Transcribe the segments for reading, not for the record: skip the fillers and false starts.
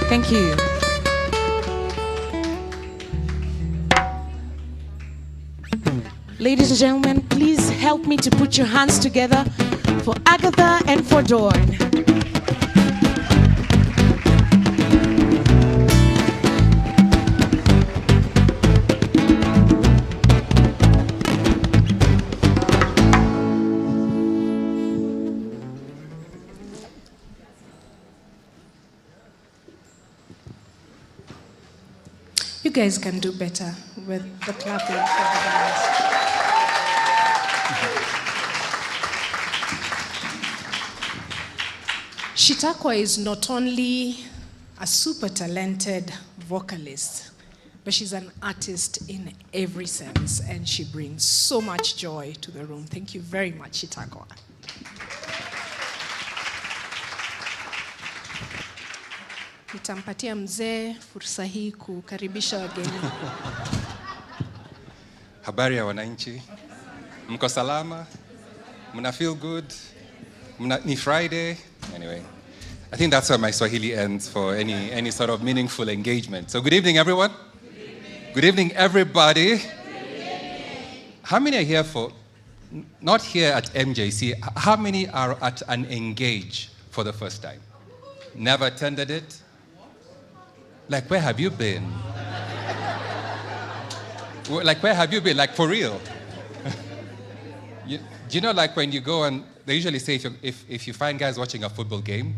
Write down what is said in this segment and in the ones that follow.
Thank you. Ladies and gentlemen, please help me to put your hands together for Agatha and for Dawn. You guys can do better with the clapping for the guys. Shitakwa is not only a super talented vocalist, but she's an artist in every sense, and she brings so much joy to the room. Thank you very much, Shitakwa. Nitampatia mzee fursa hii kukaribisha wageni. Habari ya wananchi. Mko salama? Mna feel good? Ni Friday? Anyway, I think that's where my Swahili ends for any sort of meaningful engagement. So good evening, everyone. Good evening. Good evening, everybody. Good evening. How many are here for, not here at MJC, how many are at an Engage for the first time? Never attended it? Like, where have you been? Like, where have you been? Like, for real? Do you know, like, when you go and they usually say if you find guys watching a football game,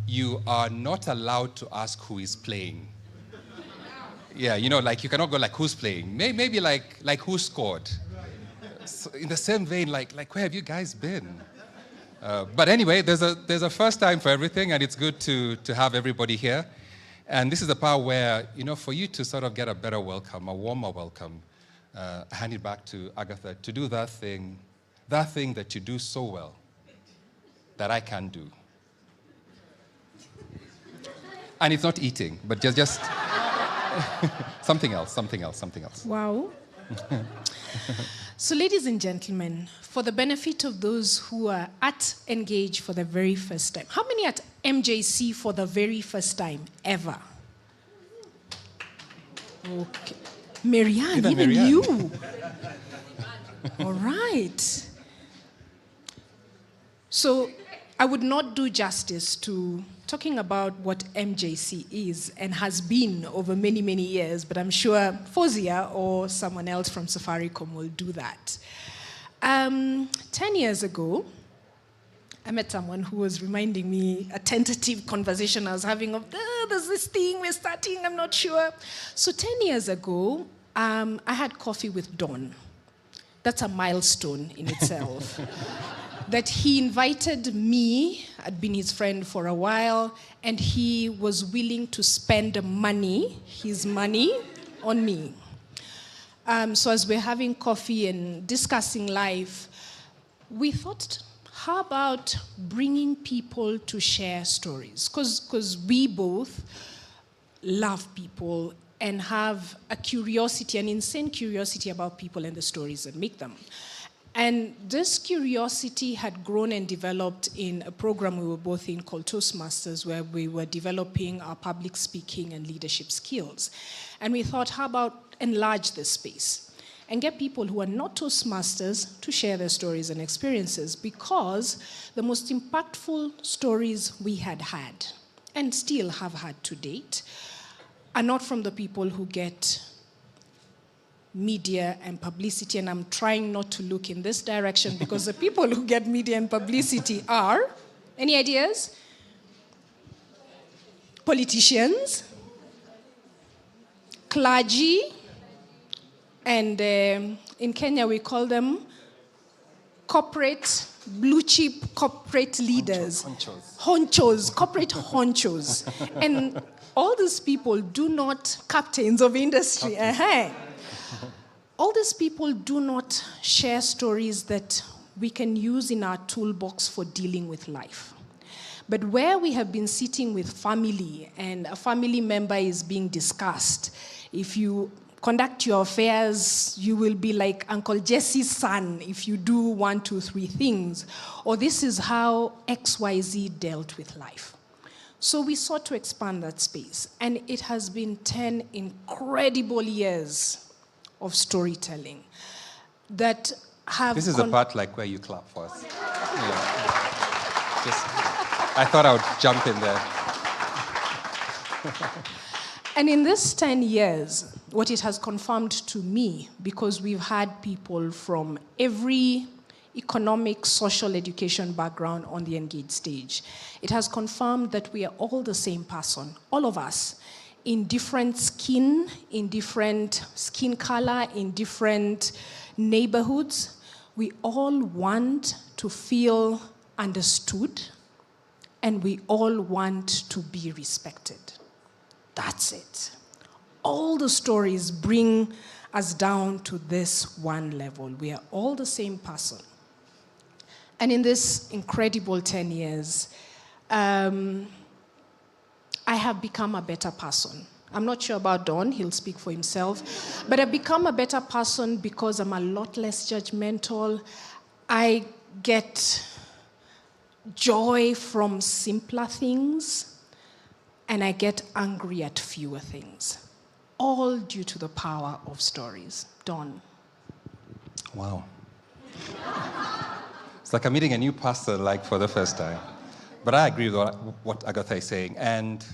you are not allowed to ask who is playing. Yeah, you know, like, you cannot go like, who's playing? Maybe like who scored? So in the same vein, like where have you guys been? But anyway, there's a first time for everything, and it's good to have everybody here. And this is the part where, you know, for you to sort of get a better welcome, a warmer welcome, hand it back to Agatha to do that thing that you do so well, that I can do. And it's not eating, but just something else. Wow. So ladies and gentlemen, for the benefit of those who are at Engage for the very first time, how many at MJC for the very first time ever? Okay. Marianne, even you. All right. So I would not do justice to talking about what MJC is and has been over many, many years, but I'm sure Fozia or someone else from Safaricom will do that. 10 years ago, I met someone who was reminding me a tentative conversation I was having of, there's this thing we're starting, I'm not sure. So 10 years ago, I had coffee with Don. That's a milestone in itself. That he invited me, I'd been his friend for a while, and he was willing to spend money, his money, on me. So as we're having coffee and discussing life, we thought, how about bringing people to share stories? Because we both love people and have a curiosity, an insane curiosity about people and the stories that make them. And this curiosity had grown and developed in a program we were both in called Toastmasters, where we were developing our public speaking and leadership skills. And we thought, how about enlarge this space and get people who are not Toastmasters to share their stories and experiences, because the most impactful stories we had and still have had to date are not from the people who get media and publicity, and I'm trying not to look in this direction because the people who get media and publicity are, any ideas? Politicians, clergy, and in Kenya we call them corporate, blue chip corporate leaders. Honchos, corporate honchos. And all these people do not, captains of industry, all these people do not share stories that we can use in our toolbox for dealing with life. But where we have been sitting with family and a family member is being discussed, if you conduct your affairs, you will be like Uncle Jesse's son if you do 1, 2, 3 things. Or this is how XYZ dealt with life. So we sought to expand that space, and it has been 10 incredible years of storytelling that have... This is the part like where you clap for us. I thought I would jump in there. And in this 10 years, what it has confirmed to me, because we've had people from every economic, social, education background on the Engage stage, it has confirmed that we are all the same person, all of us, in different skin color, in different neighborhoods. We all want to feel understood, and we all want to be respected. That's it. All the stories bring us down to this one level. We are all the same person. And in this incredible 10 years, I have become a better person. I'm not sure about Don, he'll speak for himself. But I've become a better person because I'm a lot less judgmental. I get joy from simpler things, and I get angry at fewer things. All due to the power of stories. Don. Wow. It's like I'm meeting a new pastor, like, for the first time. But I agree with what Agatha is saying. And,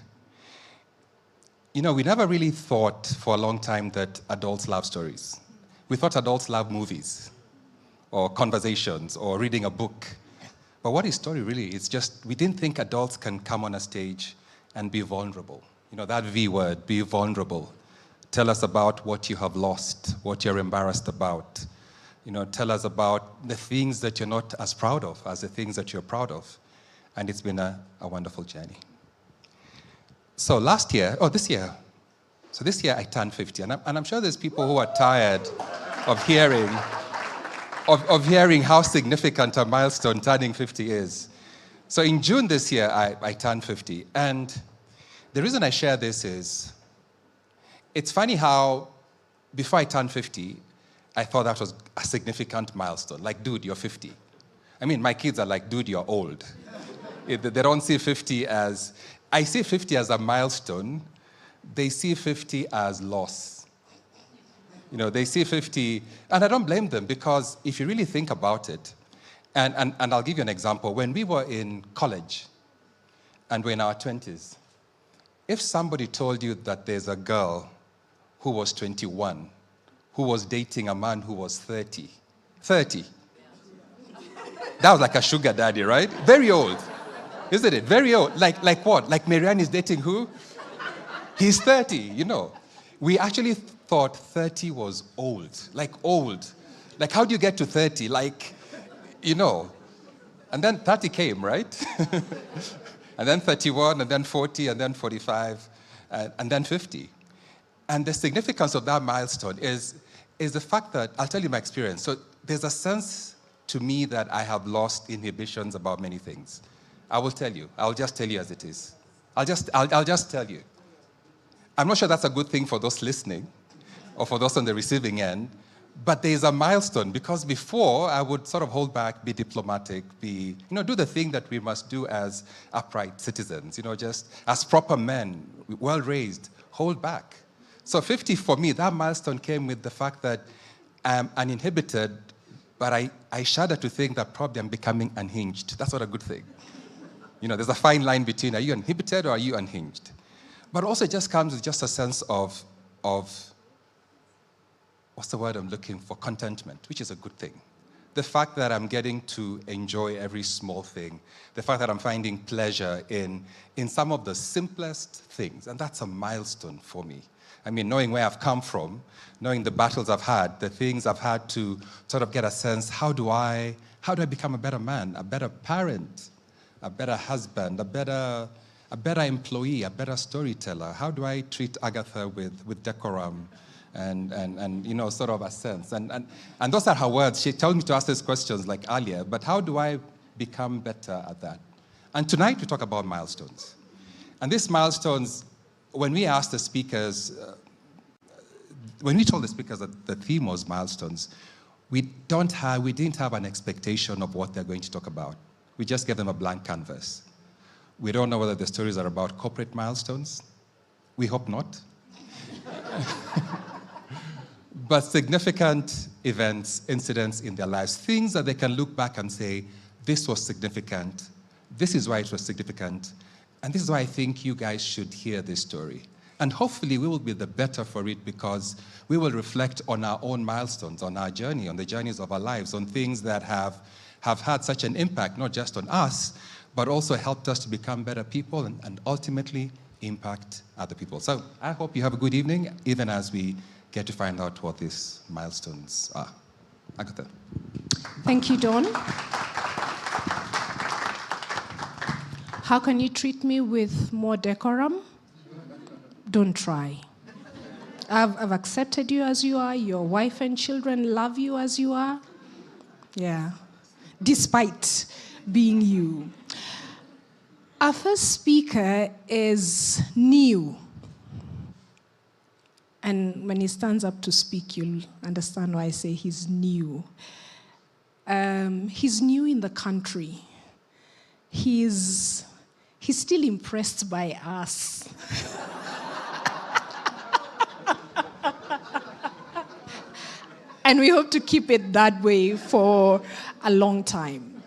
we never really thought for a long time that adults love stories. We thought adults love movies or conversations or reading a book. But what is story really? It's just, we didn't think adults can come on a stage and be vulnerable. That V word, be vulnerable. Tell us about what you have lost, what you're embarrassed about. Tell us about the things that you're not as proud of as the things that you're proud of. And it's been a wonderful journey. So this year I turned 50. And I'm sure there's people who are tired of hearing how significant a milestone turning 50 is. So in June this year, I turned 50. And the reason I share this is, it's funny how before I turned 50, I thought that was a significant milestone. Like, dude, you're 50. I mean, my kids are like, dude, you're old. They don't see 50 as... I see 50 as a milestone. They see 50 as loss. They see 50... And I don't blame them, because if you really think about it, and I'll give you an example. When we were in college and we're in our 20s, if somebody told you that there's a girl who was 21 who was dating a man who was 30. That was like a sugar daddy, right? Very old, isn't it? Very old. Like what? Like Marianne is dating who? He's 30, We actually thought 30 was old. Like old. Like, how do you get to 30? Like, And then 30 came, right? And then 31, and then 40, and then 45, and then 50. And the significance of that milestone is the fact that, I'll tell you my experience. So there's a sense to me that I have lost inhibitions about many things. I will tell you. I'll just tell you as it is. I'll just tell you. I'm not sure that's a good thing for those listening or for those on the receiving end, but there's a milestone, because before I would sort of hold back, be diplomatic, do the thing that we must do as upright citizens, just as proper men, well-raised, hold back. So 50 for me, that milestone came with the fact that I'm uninhibited, but I shudder to think that probably I'm becoming unhinged. That's not a good thing. There's a fine line between, are you inhibited or are you unhinged? But also it just comes with just a sense of what's the word I'm looking for? Contentment, which is a good thing. The fact that I'm getting to enjoy every small thing, the fact that I'm finding pleasure in some of the simplest things, and that's a milestone for me. I mean, knowing where I've come from, knowing the battles I've had, the things I've had to sort of get a sense, how do I become a better man, a better parent, a better husband, a better employee, a better storyteller? How do I treat Agatha with decorum and sort of a sense? And those are her words. She told me to ask these questions like earlier, but how do I become better at that? And tonight we talk about milestones. And these milestones, when we asked the speakers, when we told the speakers that the theme was milestones, we didn't have an expectation of what they're going to talk about. We just gave them a blank canvas. We don't know whether the stories are about corporate milestones. We hope not. But significant events, incidents in their lives, things that they can look back and say, this was significant, this is why it was significant, and this is why I think you guys should hear this story. And hopefully we will be the better for it because we will reflect on our own milestones, on our journey, on the journeys of our lives, on things that have had such an impact, not just on us, but also helped us to become better people and ultimately impact other people. So I hope you have a good evening, even as we get to find out what these milestones are. Agatha. Thank you, Don. How can you treat me with more decorum? Don't try. I've accepted you as you are. Your wife and children love you as you are. Yeah. Despite being you. Our first speaker is new. And when he stands up to speak, you'll understand why I say he's new. He's new in the country. He's still impressed by us. And we hope to keep it that way for a long time.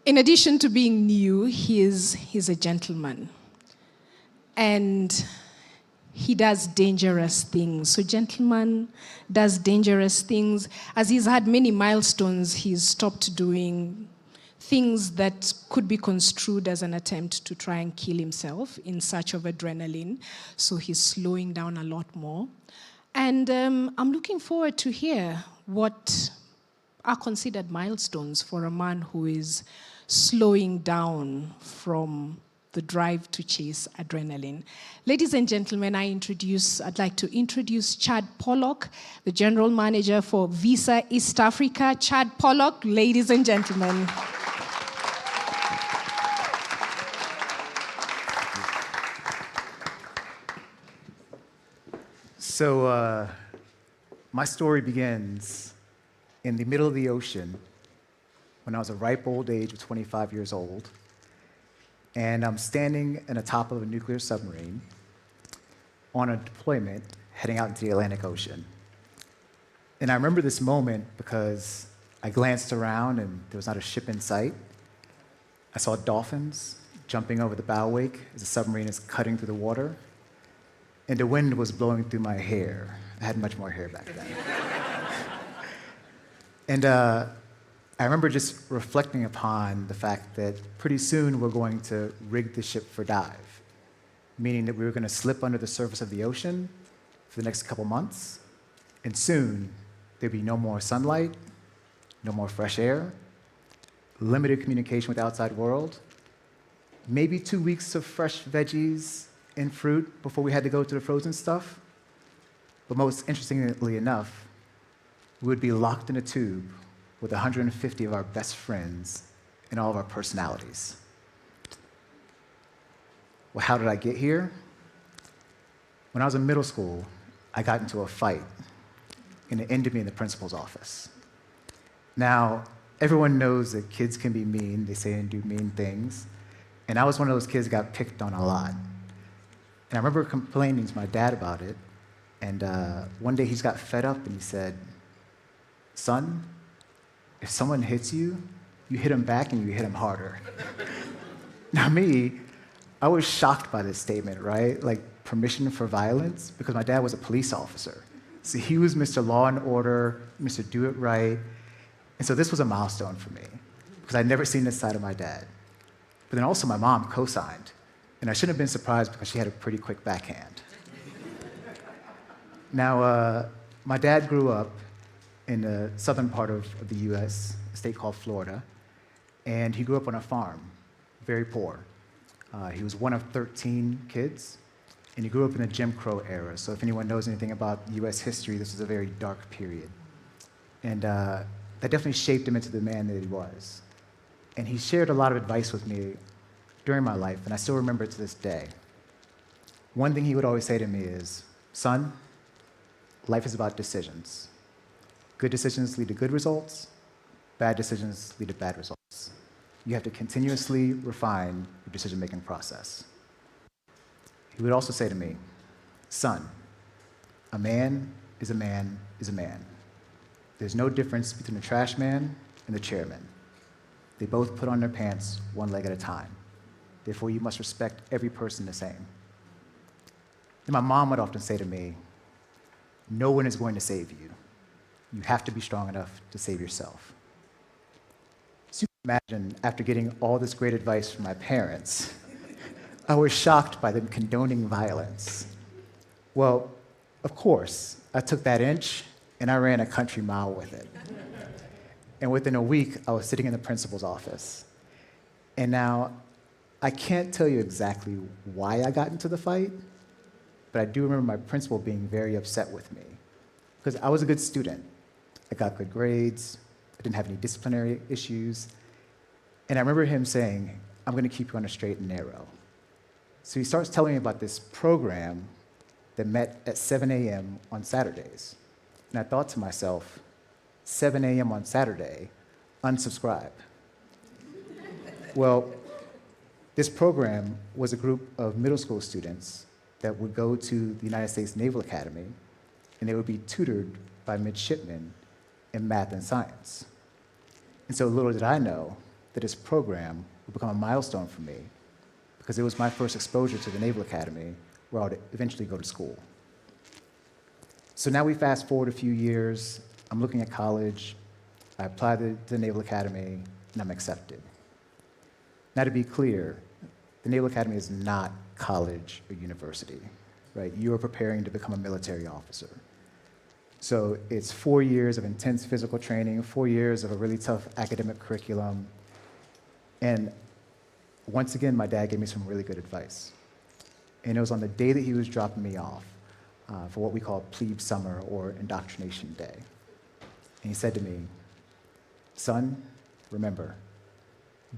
In addition to being new, he's a gentleman. And he does dangerous things. So gentleman does dangerous things. As he's had many milestones, he's stopped doing things that could be construed as an attempt to try and kill himself in search of adrenaline. So he's slowing down a lot more. And I'm looking forward to hear what are considered milestones for a man who is slowing down from the drive to chase adrenaline. Ladies and gentlemen, I'd like to introduce Chad Pollok, the General Manager for Visa East Africa. Chad Pollok, ladies and gentlemen. So my story begins in the middle of the ocean when I was a ripe old age of 25 years old. And I'm standing on the top of a nuclear submarine on a deployment heading out into the Atlantic Ocean. And I remember this moment because I glanced around and there was not a ship in sight. I saw dolphins jumping over the bow wake as the submarine is cutting through the water. And the wind was blowing through my hair. I had much more hair back then. And I remember just reflecting upon the fact that pretty soon we're going to rig the ship for dive, meaning that we were going to slip under the surface of the ocean for the next couple months, and soon there'd be no more sunlight, no more fresh air, limited communication with the outside world, maybe 2 weeks of fresh veggies and fruit before we had to go to the frozen stuff. But most interestingly enough, we would be locked in a tube with 150 of our best friends and all of our personalities. Well, how did I get here? When I was in middle school, I got into a fight, and it ended me in the principal's office. Now, everyone knows that kids can be mean, they say and do mean things, and I was one of those kids that got picked on a lot. And I remember complaining to my dad about it, and one day he just got fed up and he said, "Son, if someone hits you, you hit them back and you hit them harder." Now me, I was shocked by this statement, right? Like permission for violence, because my dad was a police officer. So he was Mr. Law and Order, Mr. Do It Right. And so this was a milestone for me, because I'd never seen this side of my dad. But then also my mom co-signed. And I shouldn't have been surprised because she had a pretty quick backhand. Now, my dad grew up in the southern part of the US, a state called Florida, and he grew up on a farm, very poor. He was one of 13 kids, and he grew up in the Jim Crow era. So if anyone knows anything about US history, this was a very dark period. And that definitely shaped him into the man that he was. And he shared a lot of advice with me during my life, and I still remember it to this day. One thing he would always say to me is, "Son, life is about decisions. Good decisions lead to good results. Bad decisions lead to bad results. You have to continuously refine your decision-making process. He would also say to me, son, a man is a man is a man. There's no difference between the trash man and the chairman. They both put on their pants one leg at a time. Therefore, you must respect every person the same. And my mom would often say to me, no one is going to save you. You have to be strong enough to save yourself. So you can imagine, after getting all this great advice from my parents, I was shocked by them condoning violence. Well, of course, I took that inch and I ran a country mile with it. And within a week, I was sitting in the principal's office. And now, I can't tell you exactly why I got into the fight, but I do remember my principal being very upset with me because I was a good student. I got good grades, I didn't have any disciplinary issues, and I remember him saying, I'm gonna keep you on a straight and narrow. So he starts telling me about this program that met at 7 a.m. on Saturdays. And I thought to myself, 7 a.m. on Saturday, unsubscribe. Well, this program was a group of middle school students that would go to the United States Naval Academy, and they would be tutored by midshipmen in math and science. And so little did I know that this program would become a milestone for me, because it was my first exposure to the Naval Academy, where I would eventually go to school. So now we fast forward a few years, I'm looking at college, I apply to the Naval Academy, and I'm accepted. Now to be clear, the Naval Academy is not college or university, right? You are preparing to become a military officer. So it's 4 years of intense physical training, 4 years of a really tough academic curriculum. And once again, my dad gave me some really good advice. And it was on the day that he was dropping me off for what we call plebe summer or indoctrination day. And he said to me, son, remember,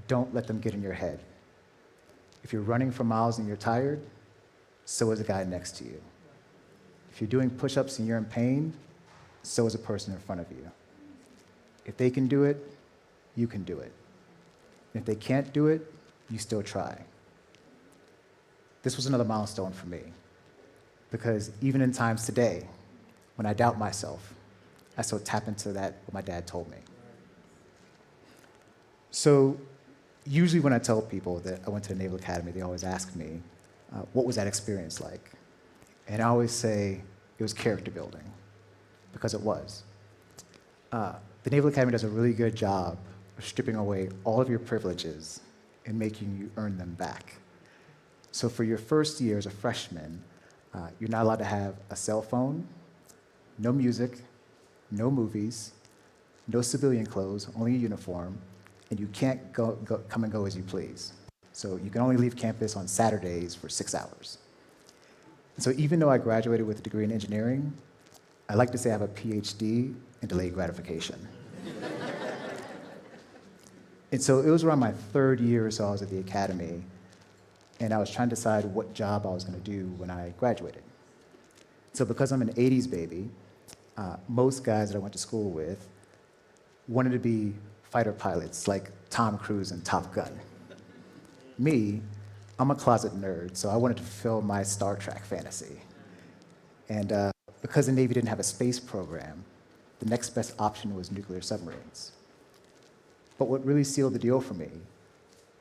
don't let them get in your head. If you're running for miles and you're tired, so is the guy next to you. If you're doing push-ups and you're in pain, so is a person in front of you. If they can do it, you can do it. And if they can't do it, you still try. This was another milestone for me, because even in times today, when I doubt myself, I still tap into that, what my dad told me. So usually when I tell people that I went to the Naval Academy, they always ask me, what was that experience like? And I always say it was character building, because it was. The Naval Academy does a really good job of stripping away all of your privileges and making you earn them back. So for your first year as a freshman, you're not allowed to have a cell phone, no music, no movies, no civilian clothes, only a uniform, and you can't come and go as you please. So you can only leave campus on Saturdays for 6 hours. And so even though I graduated with a degree in engineering, I like to say I have a PhD in delayed gratification. And so it was around my third year or so I was at the academy, and I was trying to decide what job I was going to do when I graduated. So because I'm an 80s baby, most guys that I went to school with wanted to be fighter pilots like Tom Cruise and Top Gun. Me, I'm a closet nerd, so I wanted to fulfill my Star Trek fantasy. And because the Navy didn't have a space program, the next best option was nuclear submarines. But what really sealed the deal for me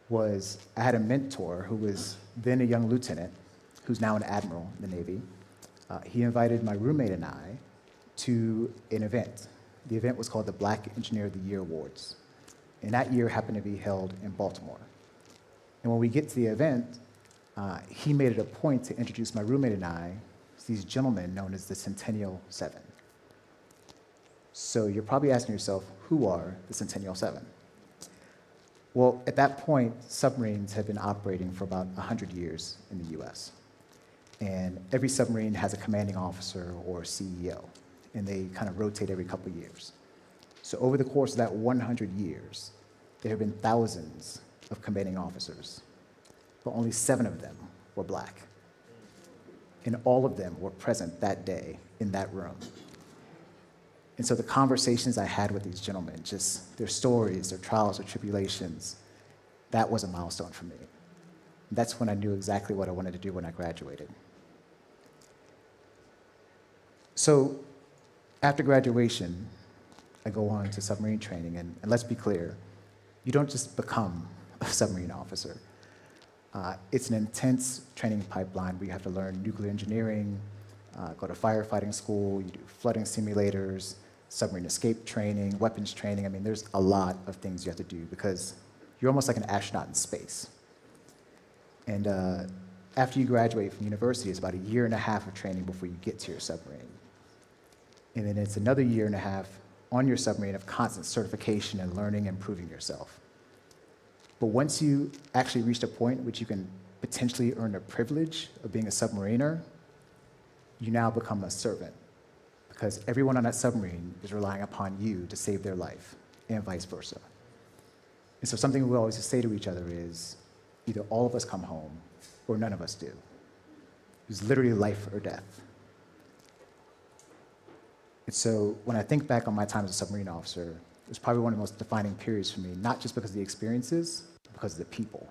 was I had a mentor who was then a young lieutenant, who's now an admiral in the Navy. He invited my roommate and I to an event. The event was called the Black Engineer of the Year Awards. And that year happened to be held in Baltimore. And when we get to the event, he made it a point to introduce my roommate and I to these gentlemen known as the Centennial Seven. So you're probably asking yourself, who are the Centennial Seven? Well, at that point, submarines had been operating for about 100 years in the US. And every submarine has a commanding officer or CEO, and they kind of rotate every couple of years. So over the course of that 100 years, there have been thousands of commanding officers, but only 7 of them were black. And all of them were present that day in that room. And so the conversations I had with these gentlemen, just their stories, their trials, their tribulations, That was a milestone for me. That's when I knew exactly what I wanted to do when I graduated. So after graduation, I go on to submarine training, and let's be clear, you don't just become a submarine officer. It's an intense training pipeline where you have to learn nuclear engineering, go to firefighting school, you do flooding simulators, submarine escape training, weapons training. I mean, there's a lot of things you have to do because you're almost like an astronaut in space. And after you graduate from university, it's about 1.5 years of training before you get to your submarine. And then it's another 1.5 years on your submarine of constant certification and learning and proving yourself. But once you actually reach a point which you can potentially earn the privilege of being a submariner, you now become a servant, because everyone on that submarine is relying upon you to save their life, and vice versa. And so something we always say to each other is, either all of us come home, or none of us do. It's literally life or death. And so when I think back on my time as a submarine officer, it was probably one of the most defining periods for me, not just because of the experiences, but because of the people.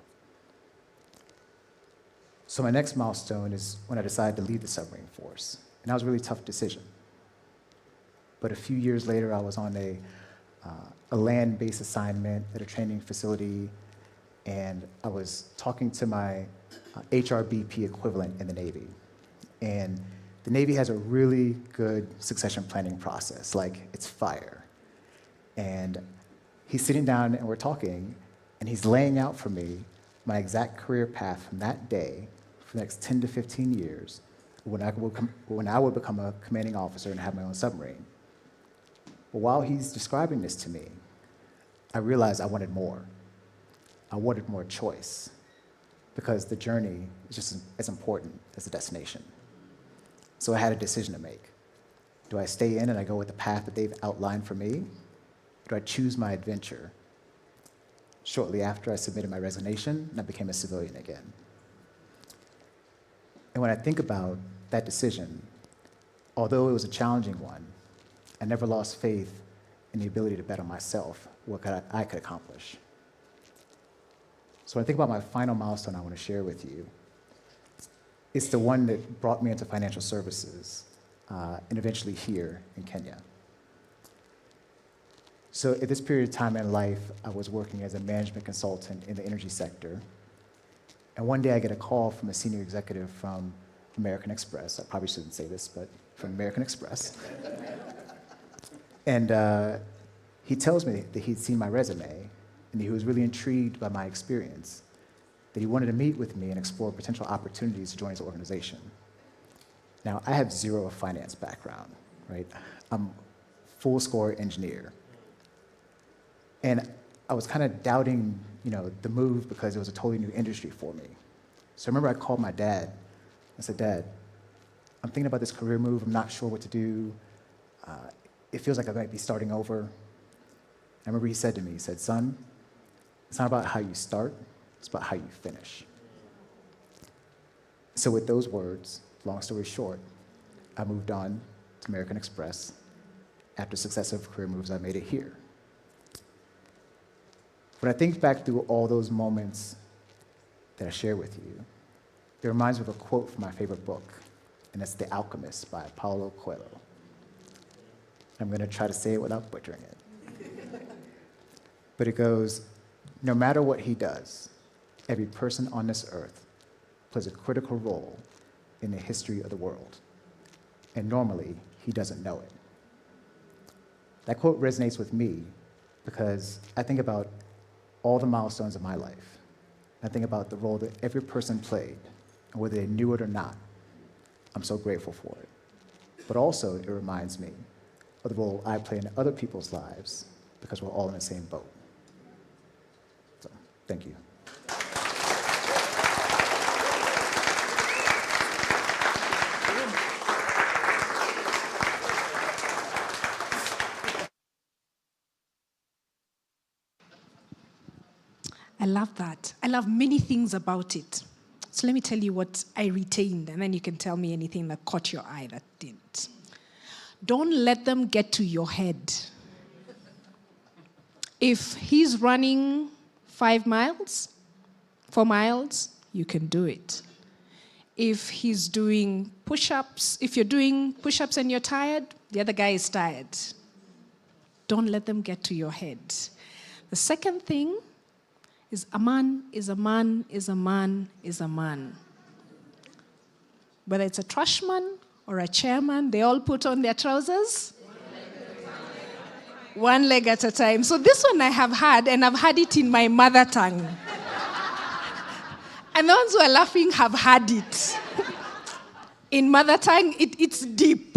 So my next milestone is when I decided to leave the submarine force. And that was a really tough decision. But a few years later, I was on a land-based assignment at a training facility, and I was talking to my HRBP equivalent in the Navy. And the Navy has a really good succession planning process, like it's fire. And he's sitting down and we're talking, and he's laying out for me my exact career path from that day for the next 10 to 15 years when I would become a commanding officer and have my own submarine. But while he's describing this to me, I realized I wanted more. I wanted more choice, because the journey is just as important as the destination. So I had a decision to make. Do I stay in and I go with the path that they've outlined for me? Or do I choose my adventure? Shortly after, I submitted my resignation and I became a civilian again. And when I think about that decision, although it was a challenging one, I never lost faith in the ability to bet on myself, what I could accomplish. So when I think about my final milestone I want to share with you, it's the one that brought me into financial services, and eventually here in Kenya. So at this period of time in life, I was working as a management consultant in the energy sector. And one day I get a call from a senior executive from American Express. I probably shouldn't say this, but from American Express. And he tells me that he'd seen my resume and he was really intrigued by my experience, that he wanted to meet with me and explore potential opportunities to join his organization. Now, I have zero finance background, right? I'm full score engineer. And I was kind of doubting, the move because it was a totally new industry for me. So I remember I called my dad. I said, Dad, I'm thinking about this career move. I'm not sure what to do. It feels like I might be starting over. I remember he said to me, he said, son, it's not about how you start, it's about how you finish. So with those words, long story short, I moved on to American Express. After successive career moves, I made it here. When I think back through all those moments that I share with you, it reminds me of a quote from my favorite book, and it's The Alchemist by Paulo Coelho. I'm going to try to say it without butchering it. But it goes, no matter what he does, every person on this earth plays a critical role in the history of the world. And normally, he doesn't know it. That quote resonates with me because I think about all the milestones of my life. I think about the role that every person played, and whether they knew it or not, I'm so grateful for it. But also, it reminds me of the role I play in other people's lives because we're all in the same boat. So, thank you. I love that. I love many things about it. So let me tell you what I retained, and then you can tell me anything that caught your eye that didn't. Don't let them get to your head. If he's running 5 miles, 4 miles, you can do it. If he's doing push-ups, if you're doing push-ups and you're tired, the other guy is tired. Don't let them get to your head. The second thing is a man is a man is a man is a man. Whether it's a trashman or a chairman, they all put on their trousers. One leg at a time. So this one I have had, and I've had it in my mother tongue. And the ones who are laughing have had it. In mother tongue, it's deep.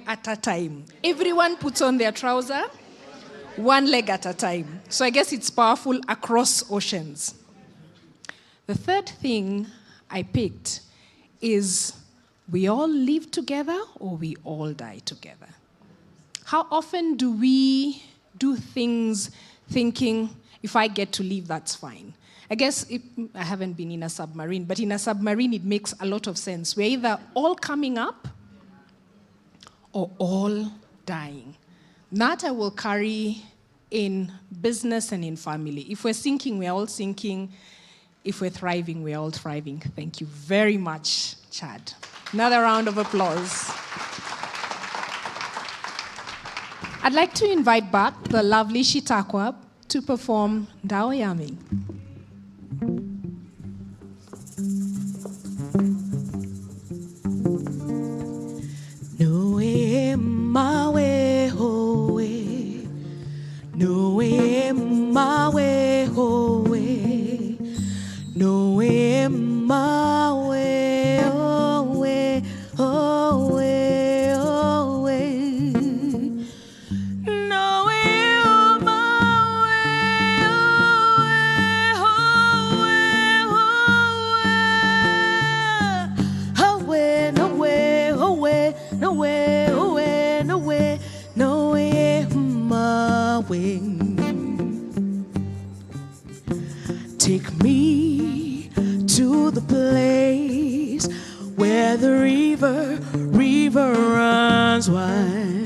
At a time. Everyone puts on their trouser, one leg at a time. So I guess it's powerful across oceans. The third thing I picked is we all live together or we all die together. How often do we do things thinking, if I get to leave, that's fine? I guess I haven't been in a submarine, but in a submarine, it makes a lot of sense. We're either all coming up or all dying. That I will carry in business and in family. If we're sinking, we're all sinking. If we're thriving, we're all thriving. Thank you very much, Chad. Another round of applause. I'd like to invite back the lovely Shitakwa to perform Ndao Yami. Noe mawe hoe, noe mawe hoe, noe mawe hoe, hoe, hoe. Noe mawe hoe, hoe, hoe. No way, no way, no way, no way, my way. Take me to the place where the river runs wild.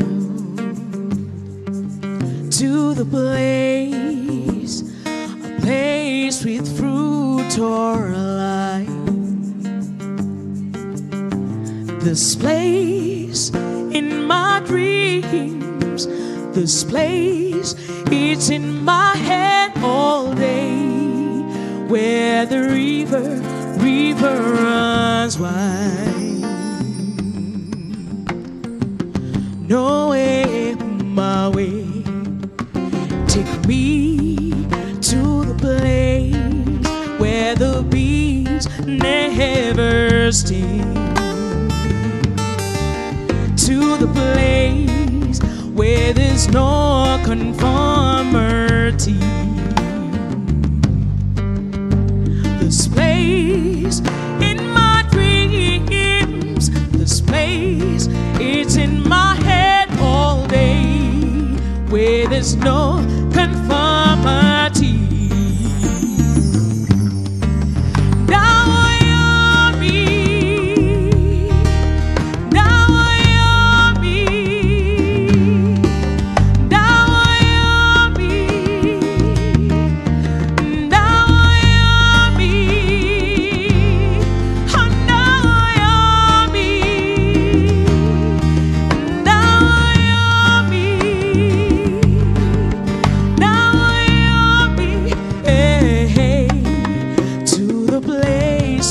To the place, a place with fruit or life. This place in my dreams, this place, it's in my head all day, where the river runs wide. No way, my way, take me to the place where the bees never sting. To the place where there's no conformity. This place in my dreams, this place, it's in my head all day, where there's no conformity.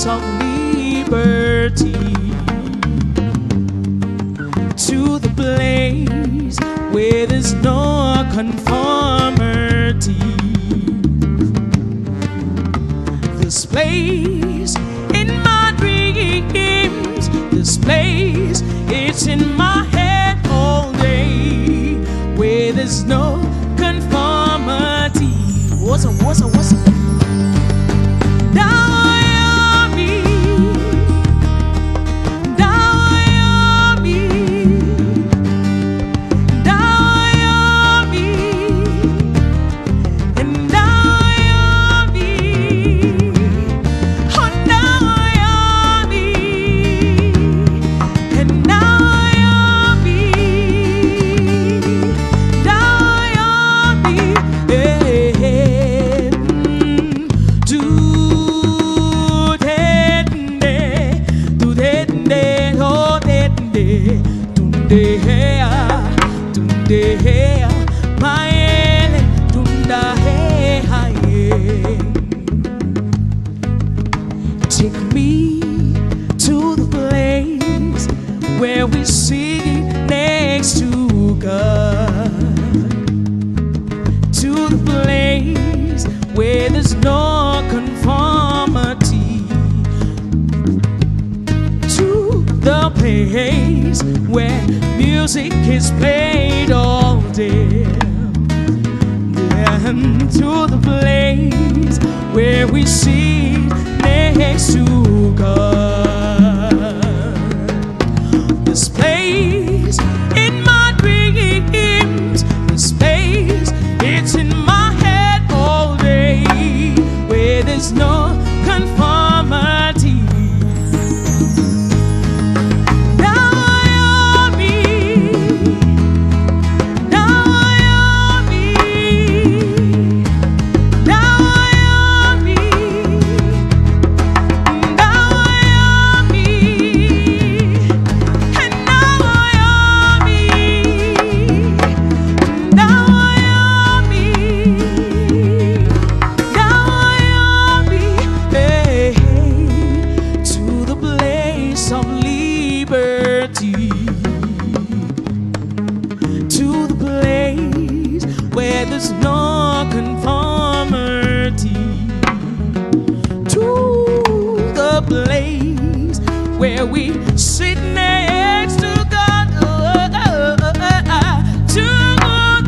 Of liberty, to the place where there's no conformity. This place in my dreams, this place, it's in my head all day, where there's no conformity. What's up? the place where there's no conformity, to the place where music is played all day, and to the place where we sit next to God. This place in my dreams, this place, it's in my head all day, where there's no conformity. Now I am me. Now I am me. Now I am me. Now I am me. And now I am me. Now I am me. Now I am me. Hey, to the place of liberty, to the place where there's no conformity, to the place where we sit next to God, to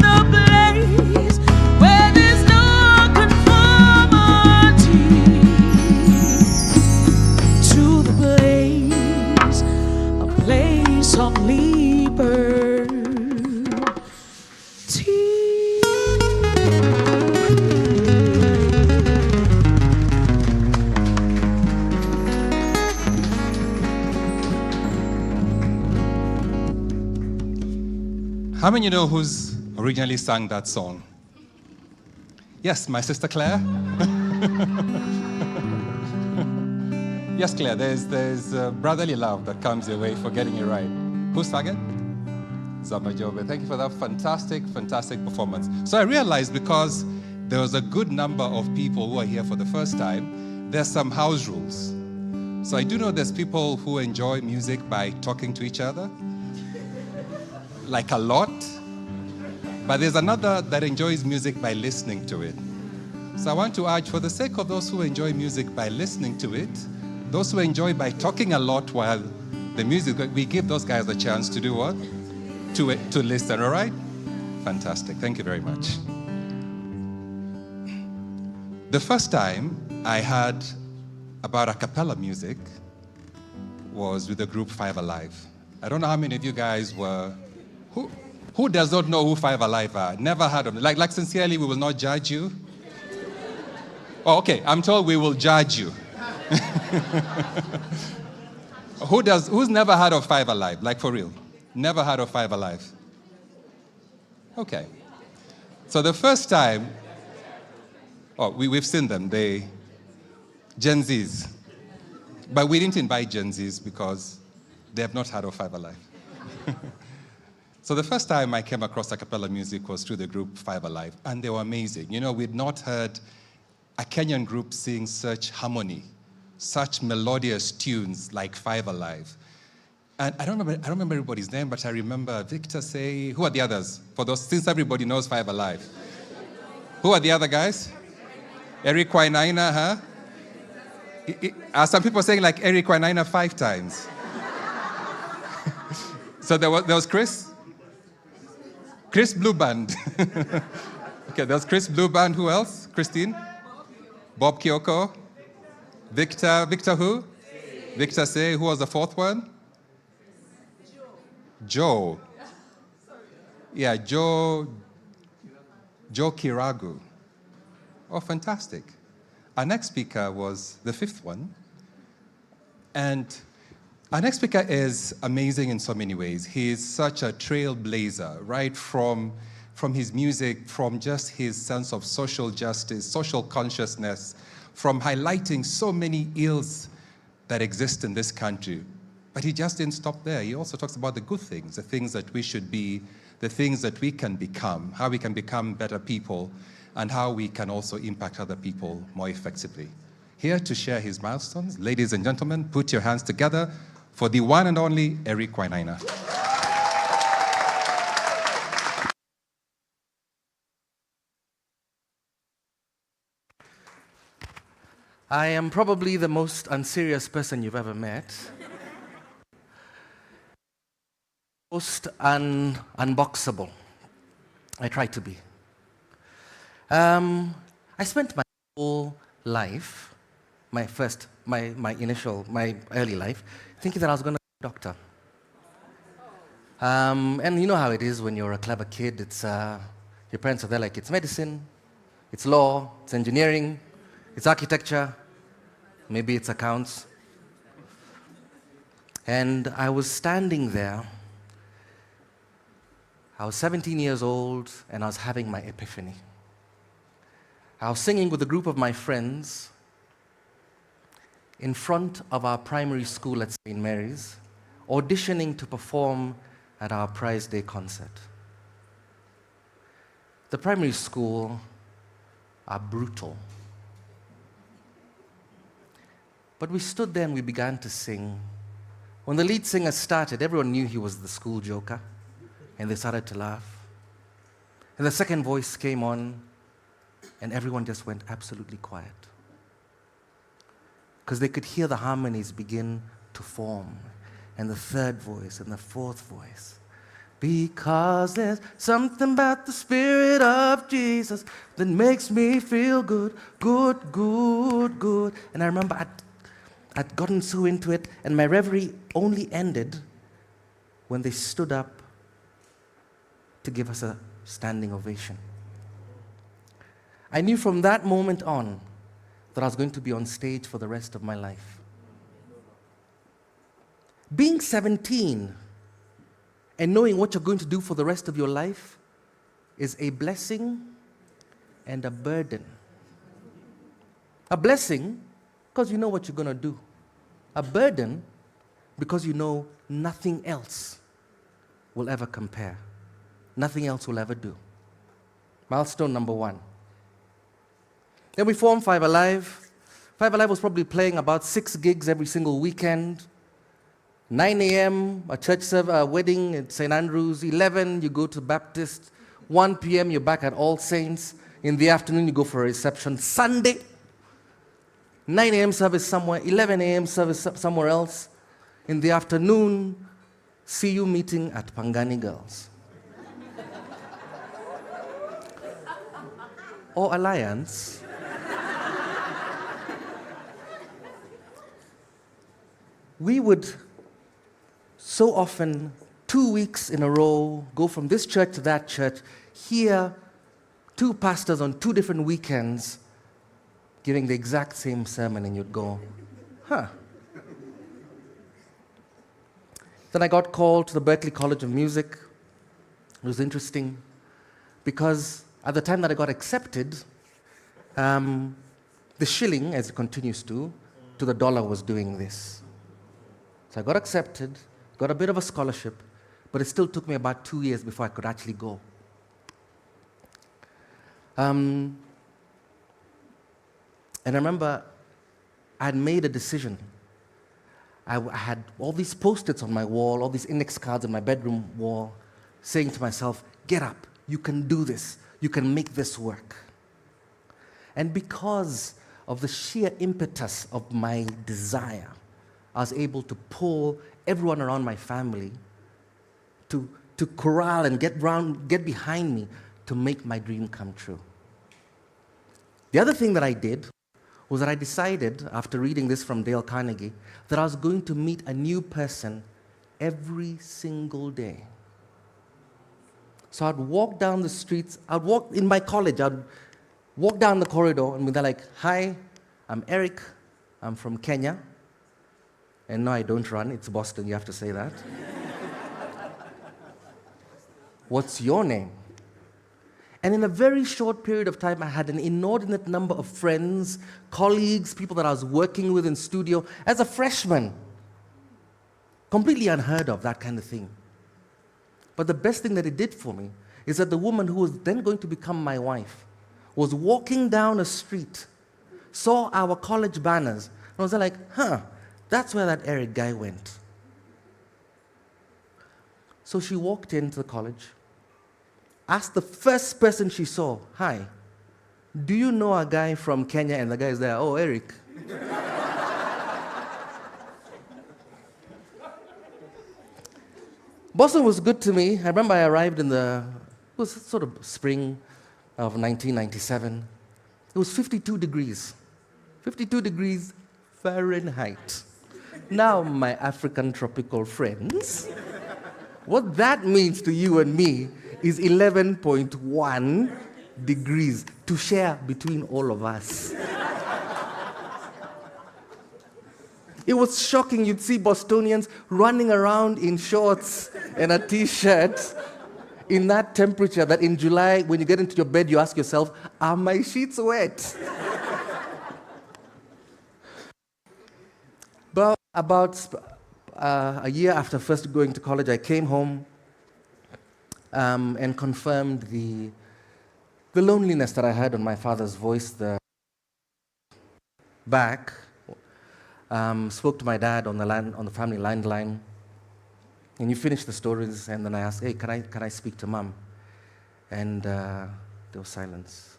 the place where there's no conformity, to the place, a place of liberty. How many know who's originally sang that song? Yes, my sister Claire. Yes, Claire, there's brotherly love that comes your way for getting it right. Who sang it? Zama Jobe. Thank you for that fantastic performance. So I realized, because there was a good number of people who are here for the first time, there's some house rules. So I do know there's people who enjoy music by talking to each other, like a lot. But there's another that enjoys music by listening to it. So I want to urge, for the sake of those who enjoy music by listening to it, those who enjoy by talking a lot while the music, we give those guys a chance to do what? To listen, all right? Fantastic. Thank you very much. The first time I heard about a cappella music was with the group Five Alive. I don't know how many of you guys were. Who does not know who Five Alive are? Never heard of them. Like sincerely, we will not judge you. Oh, okay, I'm told we will judge you. Who's never heard of Five Alive? Like for real? Never heard of Five Alive? Okay. So the first time, we've seen them, Gen Zs. But we didn't invite Gen Zs because they have not heard of Five Alive. So the first time I came across a cappella music was through the group Five Alive, and they were amazing. You know, we'd not heard a Kenyan group sing such harmony, such melodious tunes like Five Alive. And I don't remember everybody's name, but I remember Victor say, who are the others? Since everybody knows Five Alive. Who are the other guys? Eric Wainaina, huh? Are some people saying like Eric Wainaina 5 times? So there was Chris Blue Band. Okay, there was Chris Blue Band. Who else? Christine? Bob Kyoko? Victor who? Victor Say. Who was the 4th one? Joe. Yeah, Joe Kiragu. Oh, fantastic. Our next speaker was the 5th one. And our next speaker is amazing in so many ways. He is such a trailblazer, right? From his music, from just his sense of social justice, social consciousness, from highlighting so many ills that exist in this country. But he just didn't stop there. He also talks about the good things, the things that we should be, the things that we can become, how we can become better people, and how we can also impact other people more effectively. Here to share his milestones, ladies and gentlemen, put your hands together for the one and only Eric Wainaina. I am probably the most unserious person you've ever met. Most unboxable. I try to be. I spent my whole life, my early life, thinking that I was going to be a doctor. And you know how it is when you're a clever kid. It's your parents are there like, it's medicine, it's law, it's engineering, it's architecture, maybe it's accounts. And I was standing there. I was 17 years old, and I was having my epiphany. I was singing with a group of my friends in front of our primary school at St. Mary's, auditioning to perform at our Prize Day concert. The primary school are brutal. But we stood there and we began to sing. When the lead singer started, everyone knew he was the school joker, and they started to laugh. And the second voice came on, and everyone just went absolutely quiet. Because they could hear the harmonies begin to form, and the third voice, and the fourth voice. Because there's something about the Spirit of Jesus that makes me feel good, good, good, good. And I remember I'd gotten so into it, and my reverie only ended when they stood up to give us a standing ovation. I knew from that moment on that I was going to be on stage for the rest of my life. Being 17 and knowing what you're going to do for the rest of your life is a blessing and a burden. A blessing because you know what you're going to do. A burden because you know nothing else will ever compare. Nothing else will ever do. Milestone number 1. Then we formed Five Alive. Five Alive was probably playing about 6 gigs every single weekend. 9 a.m., a church wedding at St. Andrews. 11, you go to Baptist. 1 p.m., you're back at All Saints. In the afternoon, you go for a reception. Sunday, 9 a.m. service somewhere, 11 a.m. service somewhere else. In the afternoon, CU meeting at Pangani Girls. Or Alliance. We would so often, 2 weeks in a row, go from this church to that church, hear 2 pastors on 2 different weekends giving the exact same sermon, and you'd go, huh. Then I got called to the Berklee College of Music. It was interesting because at the time that I got accepted, the shilling, as it continues to the dollar was doing this. So I got accepted, got a bit of a scholarship, but it still took me about 2 years before I could actually go. And I remember I had made a decision. I had all these Post-its on my wall, all these index cards on my bedroom wall, saying to myself, get up, you can do this, you can make this work. And because of the sheer impetus of my desire, I was able to pull everyone around my family to corral and get behind me to make my dream come true. The other thing that I did was that I decided, after reading this from Dale Carnegie, that I was going to meet a new person every single day. So I'd walk down the streets, in my college, I'd walk down the corridor and they're like, hi, I'm Eric, I'm from Kenya. And no, I don't run, it's Boston, you have to say that. What's your name? And in a very short period of time, I had an inordinate number of friends, colleagues, people that I was working with in studio as a freshman. Completely unheard of, that kind of thing. But the best thing that it did for me is that the woman who was then going to become my wife was walking down a street, saw our college banners, and was like, huh, that's where that Eric guy went. So she walked into the college, asked the first person she saw, hi, do you know a guy from Kenya? And the guy is there, oh, Eric. Boston was good to me. I remember I arrived it was sort of spring of 1997. It was 52 degrees. 52 degrees Fahrenheit. Now, my African tropical friends, what that means to you and me is 11.1 degrees to share between all of us. It was shocking. You'd see Bostonians running around in shorts and a t-shirt in that temperature that in July, when you get into your bed, you ask yourself, are my sheets wet? But about a year after first going to college, I came home and confirmed the loneliness that I heard on my father's voice back. Spoke to my dad on the family landline, and you finished the stories, and then I asked, hey, can I speak to Mom? And there was silence.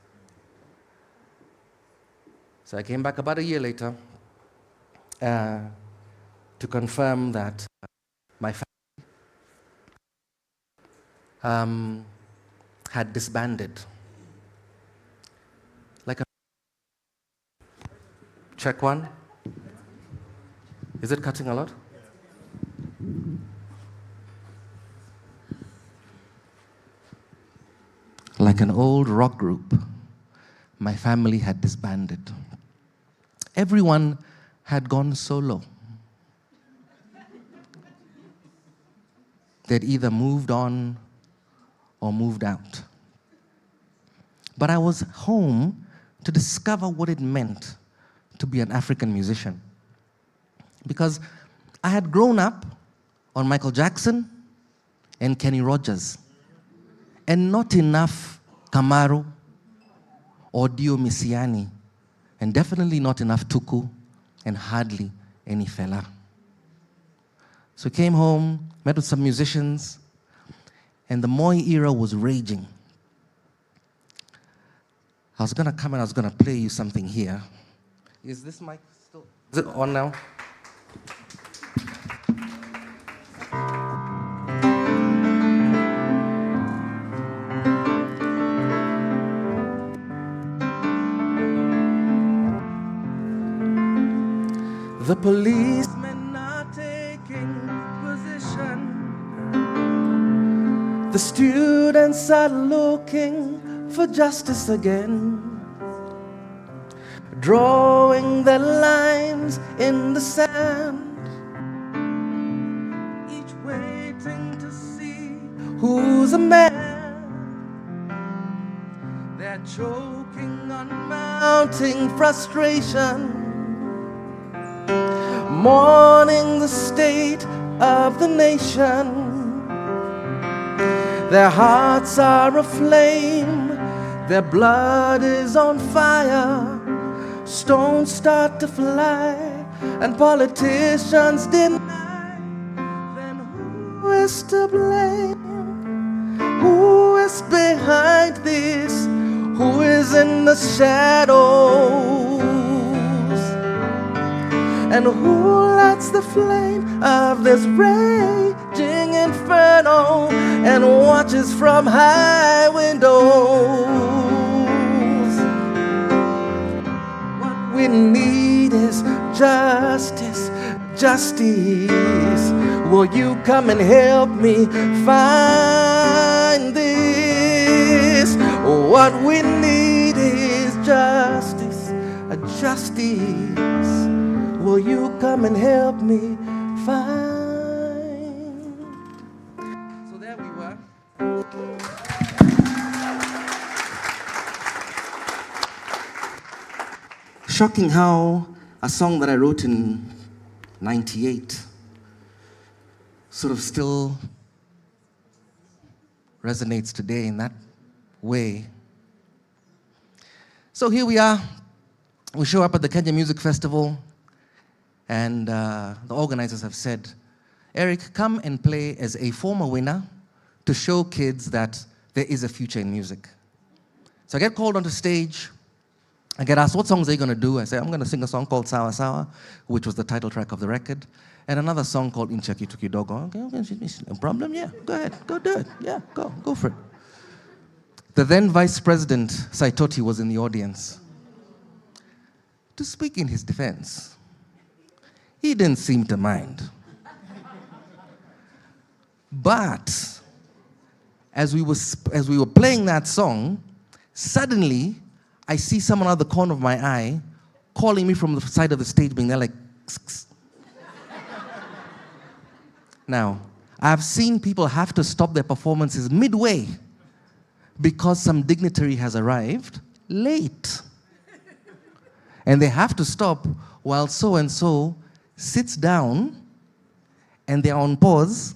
So I came back about a year later to confirm that my family had disbanded. Check one. Is it cutting a lot? Like an old rock group, my family had disbanded. Everyone had gone solo. They'd either moved on or moved out. But I was home to discover what it meant to be an African musician. Because I had grown up on Michael Jackson and Kenny Rogers, and not enough Kamaru or Dio Misiani, and definitely not enough Tuku, and hardly any Fela. So I came home, met with some musicians, and the Moi era was raging. I was gonna come and I was gonna play you something here. Is this mic still, is it on now? The policemen are taking position. The students are looking for justice again, drawing their lines in the sand, each waiting to see who's a man. They're choking on mounting frustration, mourning the state of the nation. Their hearts are aflame, their blood is on fire. Stones start to fly, and politicians deny. Then who is to blame? Who is behind this? Who is in the shadows? And who lights the flame of this raging inferno and watches from high windows? What we need is justice, justice. Will you come and help me find this? What we need is justice, justice. Will you come and help me find? So there we were. Shocking how a song that I wrote in 98 sort of still resonates today in that way. So here we are. We show up at the Kenya Music Festival, and the organizers have said, Eric, come and play as a former winner to show kids that there is a future in music. So I get called onto stage, I get asked, what songs are you going to do? I say, I'm going to sing a song called Sawa Sawa, which was the title track of the record, and another song called Incha Kitu Kidogo. Okay, no problem, yeah, go ahead, go do it, yeah, go for it. The then Vice President, Saitoti, was in the audience. To speak in his defense, he didn't seem to mind. But as we were playing that song, suddenly I see someone out of the corner of my eye calling me from the side of the stage, being there like, "Kss, kss." Now, I've seen people have to stop their performances midway because some dignitary has arrived late. And they have to stop while so-and-so sits down and they're on pause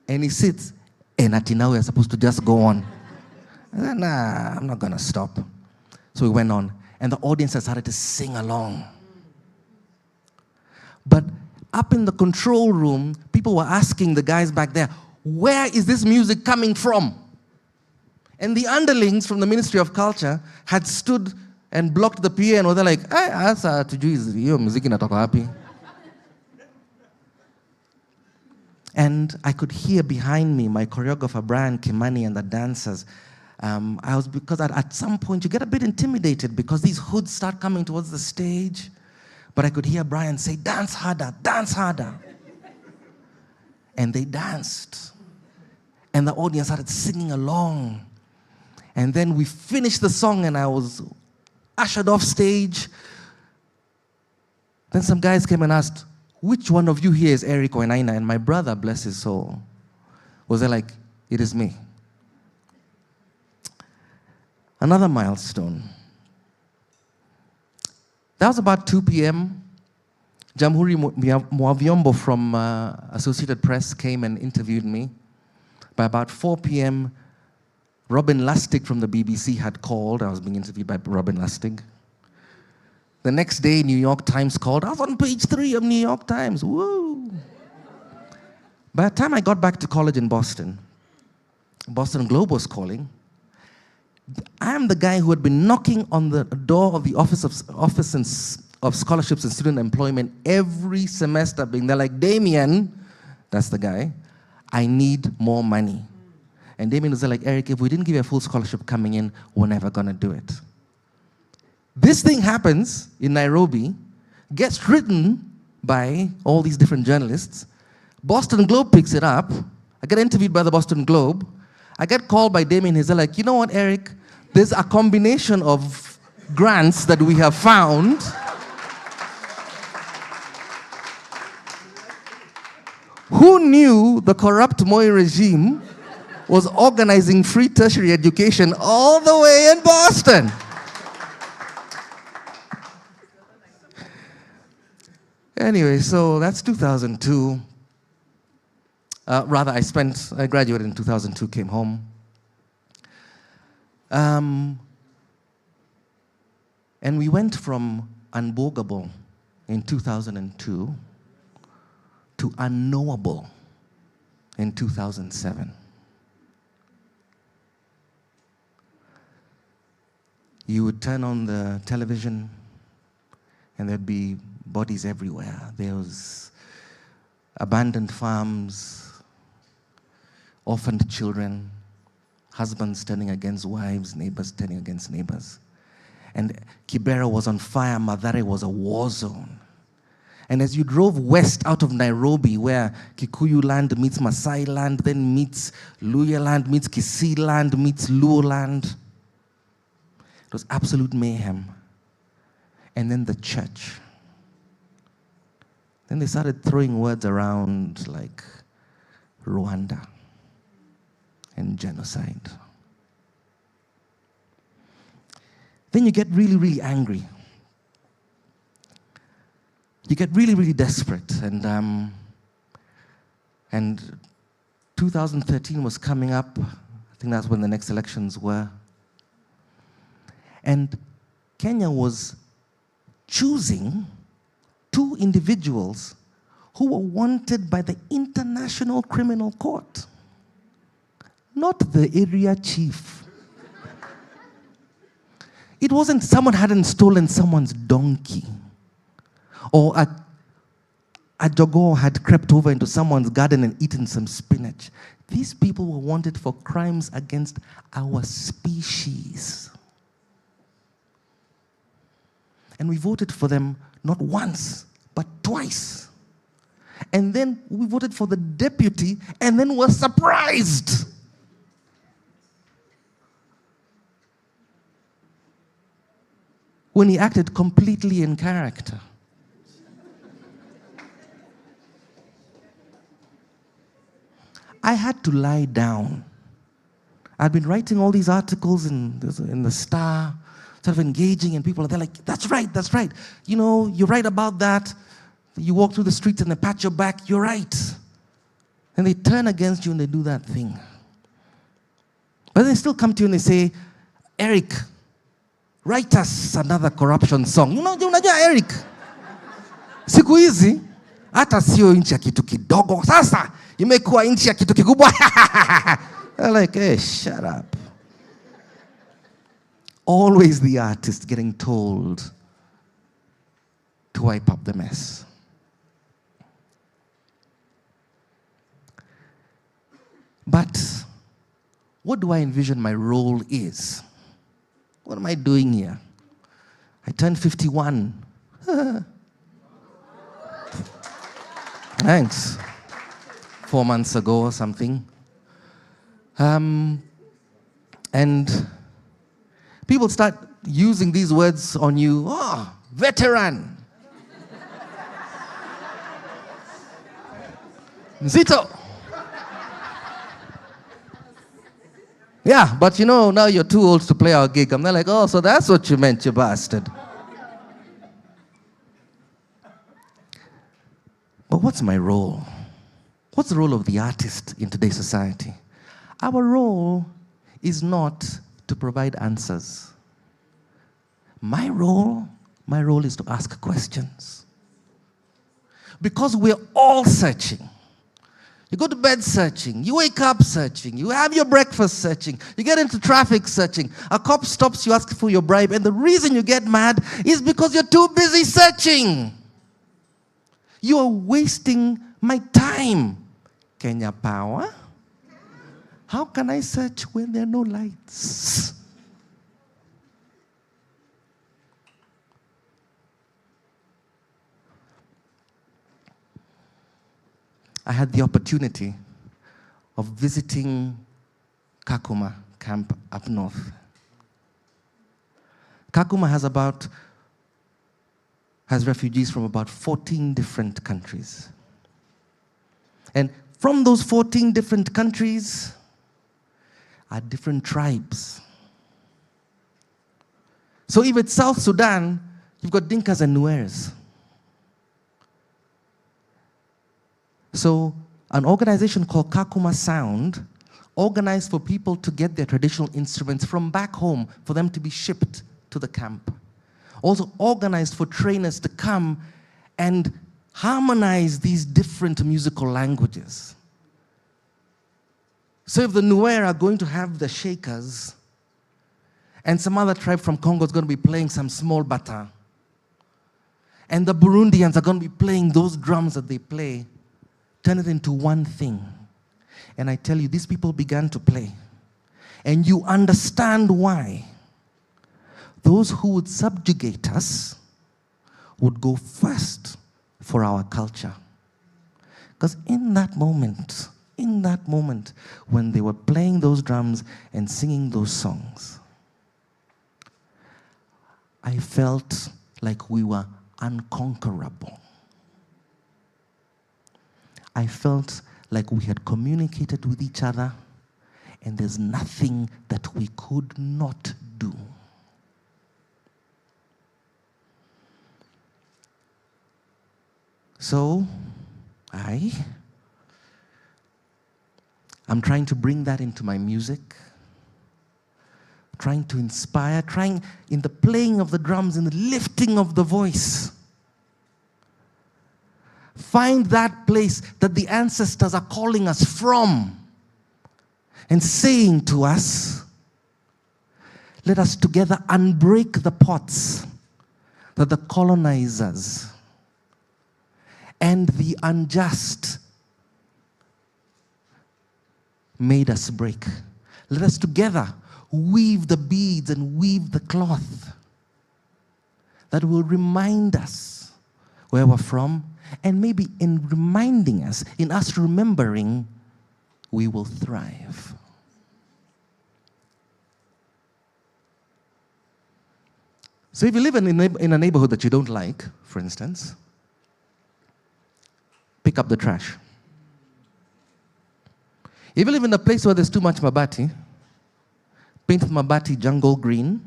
and he sits, and at now we're supposed to just go on. I said, nah, I'm not gonna stop. So we went on, and the audience had started to sing along. But up in the control room, people were asking the guys back there, where is this music coming from? And the underlings from the Ministry of Culture had stood and blocked the PA and were like, asa tujui hiyo muziki inatoka wapi? And I could hear behind me my choreographer Brian Kimani and the dancers. Because at some point you get a bit intimidated because these hoods start coming towards the stage. But I could hear Brian say, dance harder, dance harder. And they danced. And the audience started singing along. And then we finished the song and I was ushered off stage. Then some guys came and asked, which one of you here is Eric Wainaina? And my brother, bless his soul, was there like, it is me. Another milestone. That was about 2 p.m. Jamhuri Mwavyombo from Associated Press came and interviewed me. By about 4 p.m., Robin Lustig from the BBC had called. I was being interviewed by Robin Lustig. The next day, New York Times called. I was on page 3 of New York Times. Woo! By the time I got back to college in Boston, Boston Globe was calling. I am the guy who had been knocking on the door of the Office of Scholarships and Student Employment every semester, being there like, Damien, that's the guy, I need more money. And Damien was like, Eric, if we didn't give you a full scholarship coming in, we're never going to do it. This thing happens in Nairobi, gets written by all these different journalists. Boston Globe picks it up. I get interviewed by the Boston Globe. I get called by Damien. He's like, you know what, Eric? There's a combination of grants that we have found. Who knew the corrupt Moi regime was organizing free tertiary education all the way in Boston? Anyway, so that's 2002. I graduated in 2002, came home. And we went from unbogable in 2002 to unknowable in 2007. You would turn on the television and there'd be bodies everywhere. There was abandoned farms, orphaned children, husbands turning against wives, neighbors turning against neighbors. And Kibera was on fire, Mathare was a war zone. And as you drove west out of Nairobi, where Kikuyu land meets Maasai land, then meets Luya land, meets Kisii land, meets Luo land, it was absolute mayhem. And then the church. Then they started throwing words around like Rwanda and genocide. Then you get really, really angry. You get really, really desperate. And 2013 was coming up. I think that's when the next elections were. And Kenya was choosing 2 individuals who were wanted by the International Criminal Court, not the area chief. It wasn't someone hadn't stolen someone's donkey, or a jogoo had crept over into someone's garden and eaten some spinach. These people were wanted for crimes against our species. And we voted for them not once, but twice. And then we voted for the deputy, and then were surprised. When he acted completely in character. I had to lie down. I'd been writing all these articles in the Star, sort of engaging, and people are there like, that's right, that's right. You know, you're right about that. You walk through the streets and they pat your back, you're right. And they turn against you and they do that thing. But they still come to you and they say, Eric, write us another corruption song. You know, Eric, siku hizi, hata sio inchi ya kitu kidogo. Sasa, imekuwa inchi ya kitu kikubwa. They're like, hey, shut up. Always the artist getting told to wipe up the mess. But what do I envision my role is? What am I doing here? I turned 51. Thanks. 4 months ago or something. And people start using these words on you. Oh, veteran. Mzito. Yeah, but you know, now you're too old to play our gig. And they're like, oh, so that's what you meant, you bastard. But what's my role? What's the role of the artist in today's society? Our role is not to provide answers. My role is to ask questions. Because we're all searching. You go to bed searching, you wake up searching, you have your breakfast searching, you get into traffic searching, a cop stops you, asks for your bribe, and the reason you get mad is because you're too busy searching. You are wasting my time. Kenya Power? How can I search when there are no lights? I had the opportunity of visiting Kakuma camp up north. Kakuma has refugees from about 14 different countries. And from those 14 different countries are different tribes. So if it's South Sudan, you've got Dinkas and Nuers. So an organization called Kakuma Sound organized for people to get their traditional instruments from back home for them to be shipped to the camp. Also organized for trainers to come and harmonize these different musical languages. So if the Nuer are going to have the shakers, and some other tribe from Congo is going to be playing some small bata, and the Burundians are going to be playing those drums that they play, turn it into one thing. And I tell you, these people began to play. And you understand why. Those who would subjugate us would go first for our culture. Because in that moment when they were playing those drums and singing those songs, I felt like we were unconquerable. I felt like we had communicated with each other and there's nothing that we could not do. So, I'm trying to bring that into my music, trying to inspire, trying in the playing of the drums, in the lifting of the voice. Find that place that the ancestors are calling us from and saying to us, let us together unbreak the pots that the colonizers and the unjust made us break. Let us together weave the beads and weave the cloth that will remind us where we're from, and maybe in reminding us, in us remembering, we will thrive. So if you live in a neighborhood that you don't like, for instance, pick up the trash. If you live in a place where there's too much mabati, paint the mabati jungle green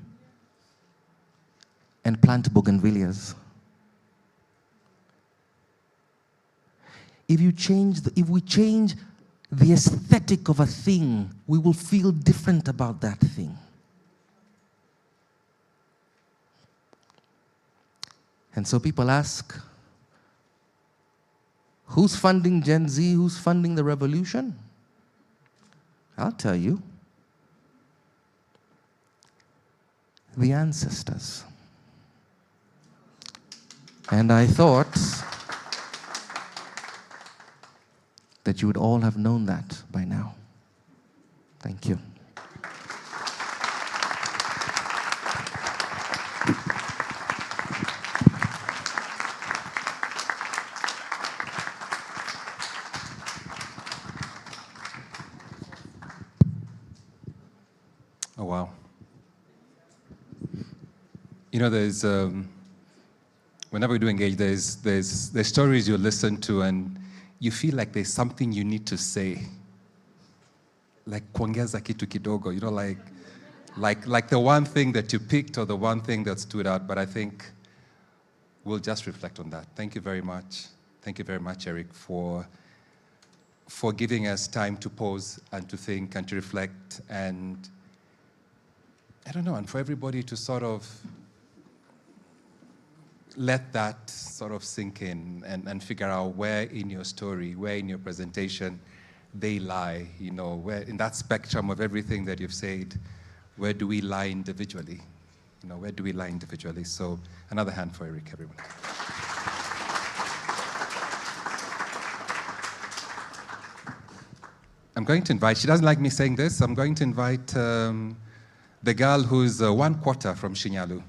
and plant bougainvilleas. If we change the aesthetic of a thing, we will feel different about that thing. And so people ask, who's funding Gen Z? Who's funding the revolution? I'll tell you. The ancestors. And I thought that you would all have known that by now. Thank you. Oh, wow. You know, there's, whenever we do engage, there's stories you listen to and you feel like there's something you need to say. Like kuongeza kitu kidogo, you know, like the one thing that you picked or the one thing that stood out, but I think we'll just reflect on that. Thank you very much. Thank you very much, Eric, for giving us time to pause and to think and to reflect and, I don't know, and for everybody to sort of let that sort of sink in and figure out where in your story, where in your presentation they lie, you know, where in that spectrum of everything that you've said, where do we lie individually? You know, where do we lie individually? So another hand for Eric, everyone. I'm going to invite, she doesn't like me saying this, I'm going to invite the girl who's 1/4 from Shinyalu.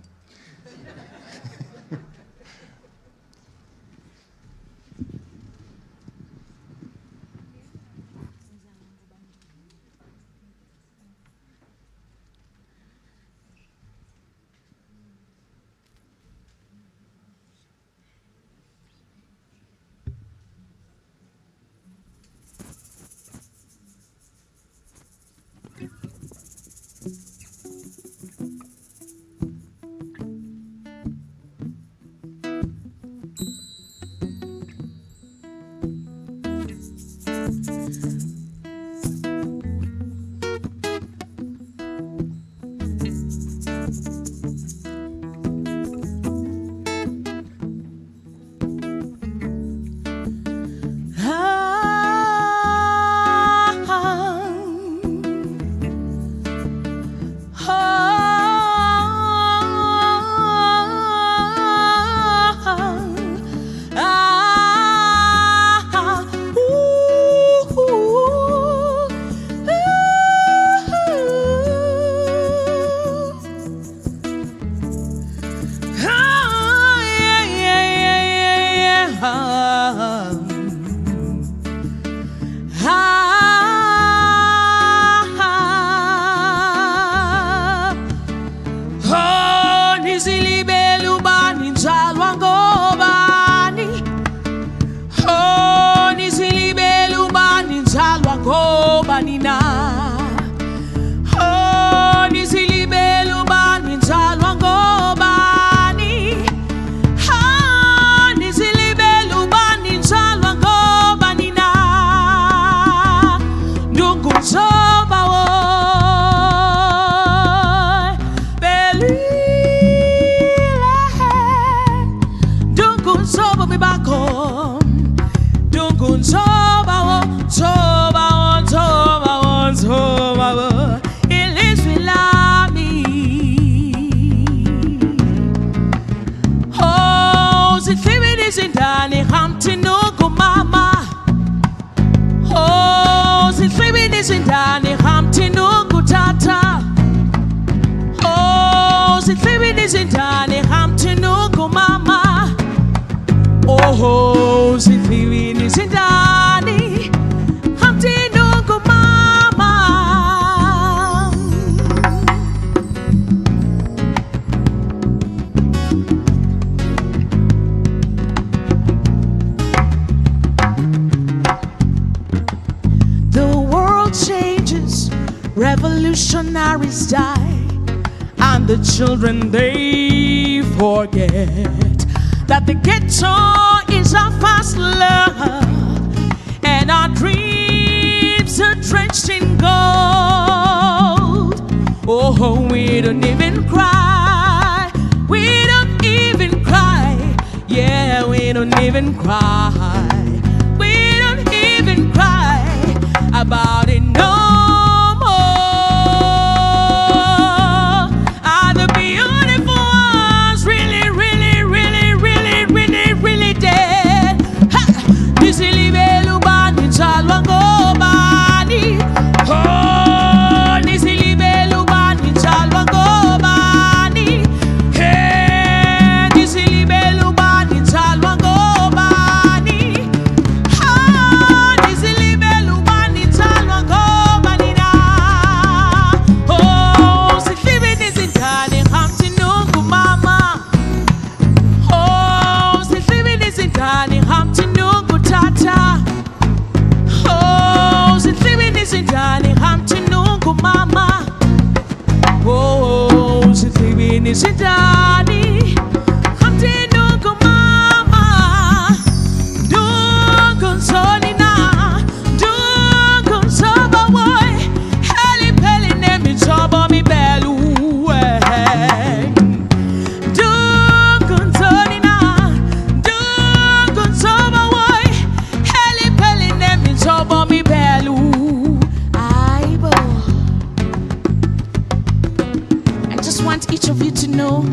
It lives without me. The world changes, revolutionaries die, and the children, they forget that the ghetto is our first love, and our dreams are drenched in gold. Oh, we don't even cry, we don't even cry, yeah, we don't even cry, we don't even cry about it no more. Are the beautiful ones really, really, really, really, really, really dead? Nisilibelubani chalwangobani. Oh, nisilibelubani chalwangobani. Hey, nisilibelubani chalwangobani. Ah, nisilibelubani chalwangobani na. Oh, sihlibi nizindane hamthi nungu mama. Oh, sihlibi nizindane hamthi nungu tata. Oh, sihlibi nizindane hamthi nungu mama. Oh, sihlibi nizindane hamthi nungu mama. Nungu nzolina, nungu nzoba woy. Heli peli nemi nzoba mi belu. Nungu nzolina, nungu nzoba woy. Heli peli nemi nzoba mi belu. Aibo. I just want each of you to know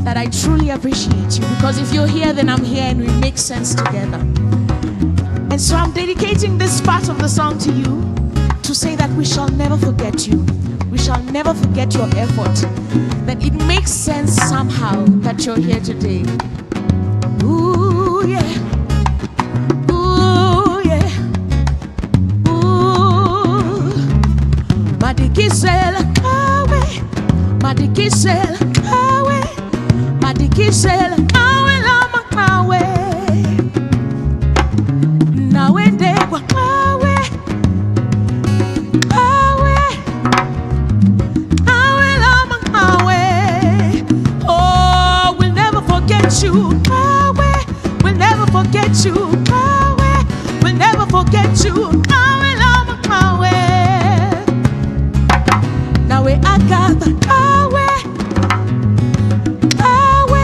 that I truly appreciate you, because if you're here, then I'm here and we make sense together. And so I'm dedicating this part of the song to you to say that we shall never forget you. We shall never forget your effort. That it makes sense somehow that you're here today. Ooh, yeah. Ooh, yeah. Ooh. Madikisela kawe, madikisela kawe, madikisela kawe lama kawe. Nawe Ndegwa kawe, kawe, kawe lama kawe. Oh, we'll never forget you, kawe. We'll never forget you, kawe. We'll never forget you, kawe lama kawe. Nawe Agatha kawe, kawe,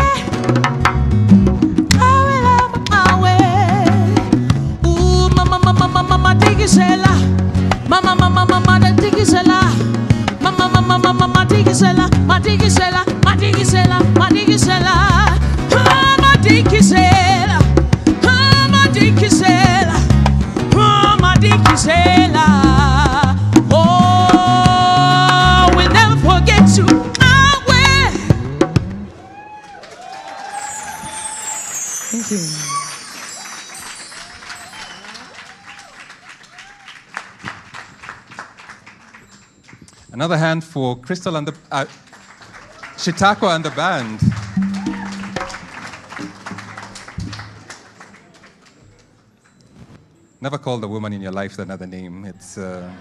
kawe lama kawe. Ooh, mama, mama, mama, mama, digisela. Mama, mama, mama, mama, digisela. Mama, mama, mama, mama, digisela. Ma digisela, ma digisela, ma digisela. Ah, ma digisela. Ah, ma digisela. Ah, ma digisela. Oh, we'll never forget you. Ah, well. Thank you. Another hand for Crystal and the Shitako and the band. Never call the woman in your life another name. It's a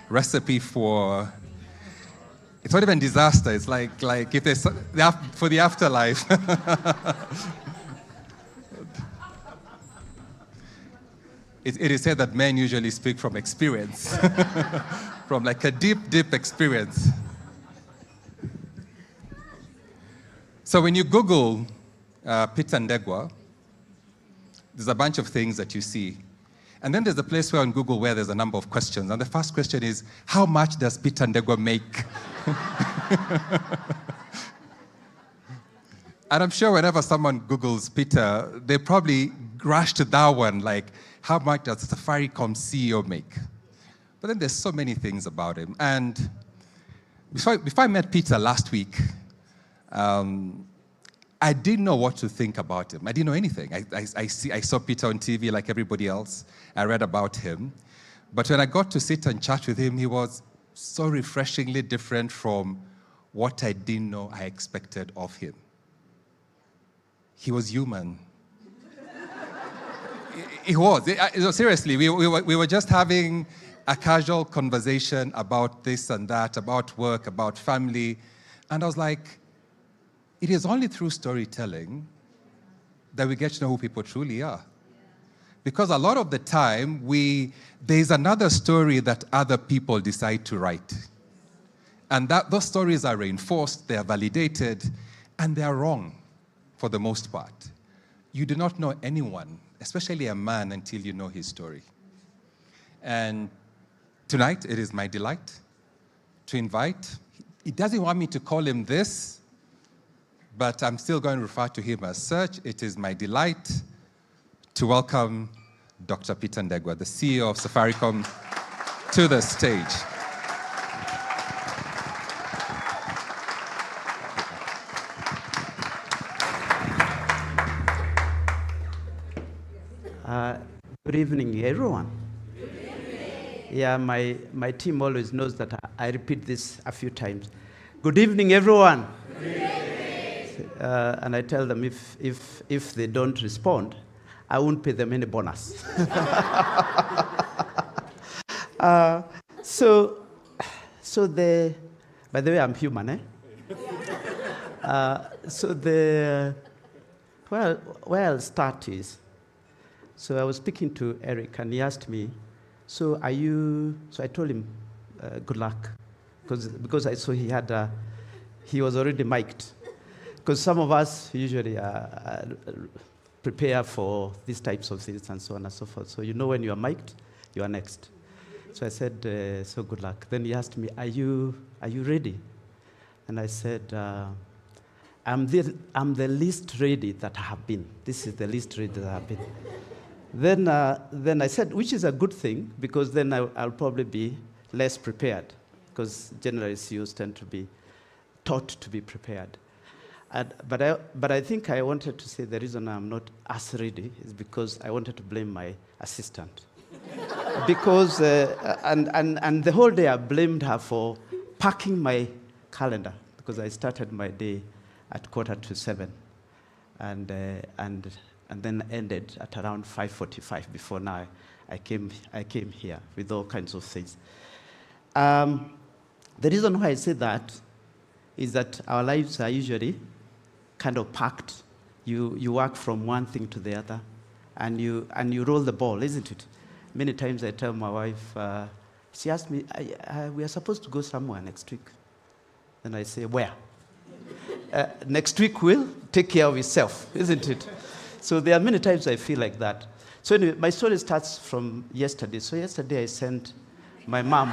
recipe for. It's not even disaster. It's like if there's for the afterlife. It is said that men usually speak from experience, from like a deep, deep experience. So when you Google Peter Ndegwa, there's a bunch of things that you see. And then there's a place where on Google where there's a number of questions. And the first question is, how much does Peter Ndegwa make? And I'm sure whenever someone Googles Peter, they probably rush to that one, like, how much does the Safaricom CEO make? But then there's so many things about him. And before I met Peter last week, I didn't know what to think about him. I didn't know anything. I saw Peter on TV like everybody else. I read about him. But when I got to sit and chat with him, he was so refreshingly different from what I didn't know I expected of him. he was human. He was. Seriously, we were just having a casual conversation about this and that, about work, about family. And I was like, it is only through storytelling that we get to know who people truly are. Because a lot of the time, there's another story that other people decide to write. And those stories are reinforced, they are validated, and they are wrong for the most part. You do not know anyone, especially a man, until you know his story. And tonight, it is my delight to invite. He doesn't want me to call him this, but I'm still going to refer to him as such. It is my delight to welcome Dr. Peter Ndegwa, the CEO of Safaricom, to the stage. Good evening, everyone. Good evening. Yeah, my team always knows that I repeat this a few times. Good evening, everyone. Good evening. And I tell them if they don't respond, I won't pay them any bonus. By the way, I'm human, eh? Where I'll start is, so I was speaking to Eric, and he asked me, so I told him, good luck, because I saw he was already mic'd. Because some of us usually prepare for these types of things and so on and so forth. So you know when you are mic'd, you are next. So I said, so good luck. Then he asked me, are you ready? And I said, I'm the least ready that I have been. This is the least ready that I have been. Then I said, which is a good thing, because then I'll probably be less prepared, because generally CEOs tend to be taught to be prepared. But I think I wanted to say the reason I'm not as ready is because I wanted to blame my assistant. Because, and the whole day I blamed her for packing my calendar, because I started my day at 6:45, and then ended at around 5:45. Before now, I came here with all kinds of things. The reason why I say that is that our lives are usually kind of packed. You work from one thing to the other, and you roll the ball, isn't it? Many times I tell my wife, she asked me, we are supposed to go somewhere next week. And I say, where? Next week will take care of itself, isn't it? So there are many times I feel like that. So anyway, my story starts from yesterday. So yesterday I sent my mom.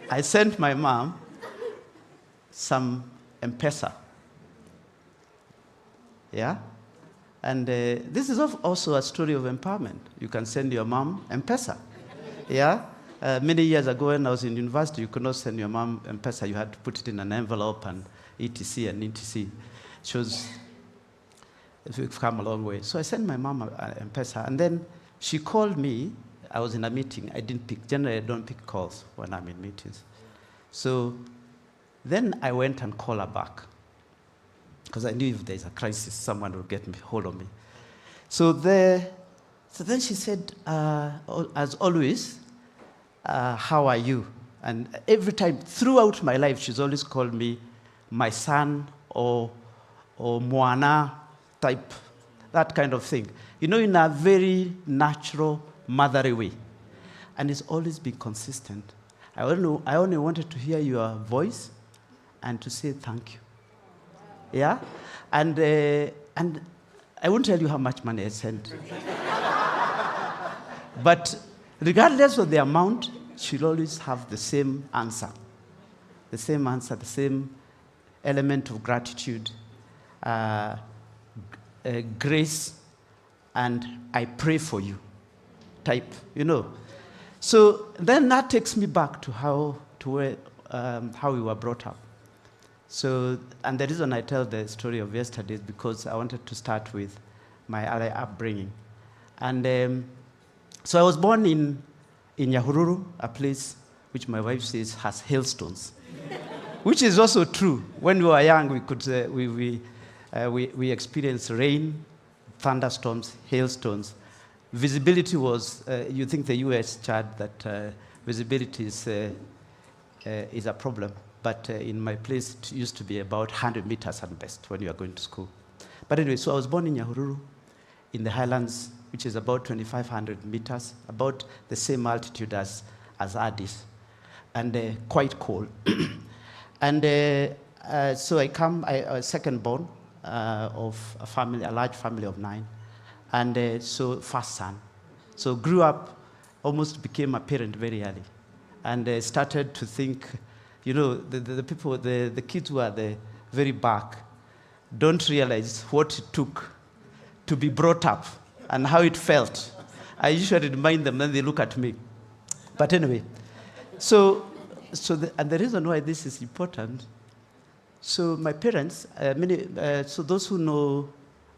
I sent my mom some M-Pesa. Yeah? And this is also a story of empowerment. You can send your mom M-Pesa. Yeah? Many years ago when I was in university, you could not send your mom M-Pesa. You had to put it in an envelope and etc. and etc. We've come a long way. So I sent my mom M-Pesa, and then she called me. I was in a meeting. I didn't pick. Generally, I don't pick calls when I'm in meetings. So then I went and called her back, because I knew if there's a crisis, someone will get hold of me. So then she said, as always, how are you? And every time, throughout my life, she's always called me my son or Moana type, that kind of thing. You know, in a very natural, motherly way. And it's always been consistent. I only wanted to hear your voice and to say thank you. Yeah? And I won't tell you how much money I sent. But regardless of the amount, she'll always have the same answer. The same answer, the same element of gratitude, grace, and I pray for you type, you know. So then that takes me back to how we were brought up. So, and the reason I tell the story of yesterday is because I wanted to start with my early upbringing. And so I was born in Nyahururu, a place which my wife says has hailstones. which is also true. When we were young, we experienced rain, thunderstorms, hailstones. Visibility was, you think the US chart that visibility is a problem, but in my place it used to be about 100 meters at best when you are going to school. But anyway, so I was born in Nyahururu, in the highlands, which is about 2,500 meters, about the same altitude as Addis, and quite cold. And so I was second born of a large family of 9, and so first son. So grew up, almost became a parent very early, and started to think, you know, the kids who are the very back don't realize what it took to be brought up and how it felt. I usually remind them, then they look at me. But anyway, and the reason why this is important, so my parents, so those who know,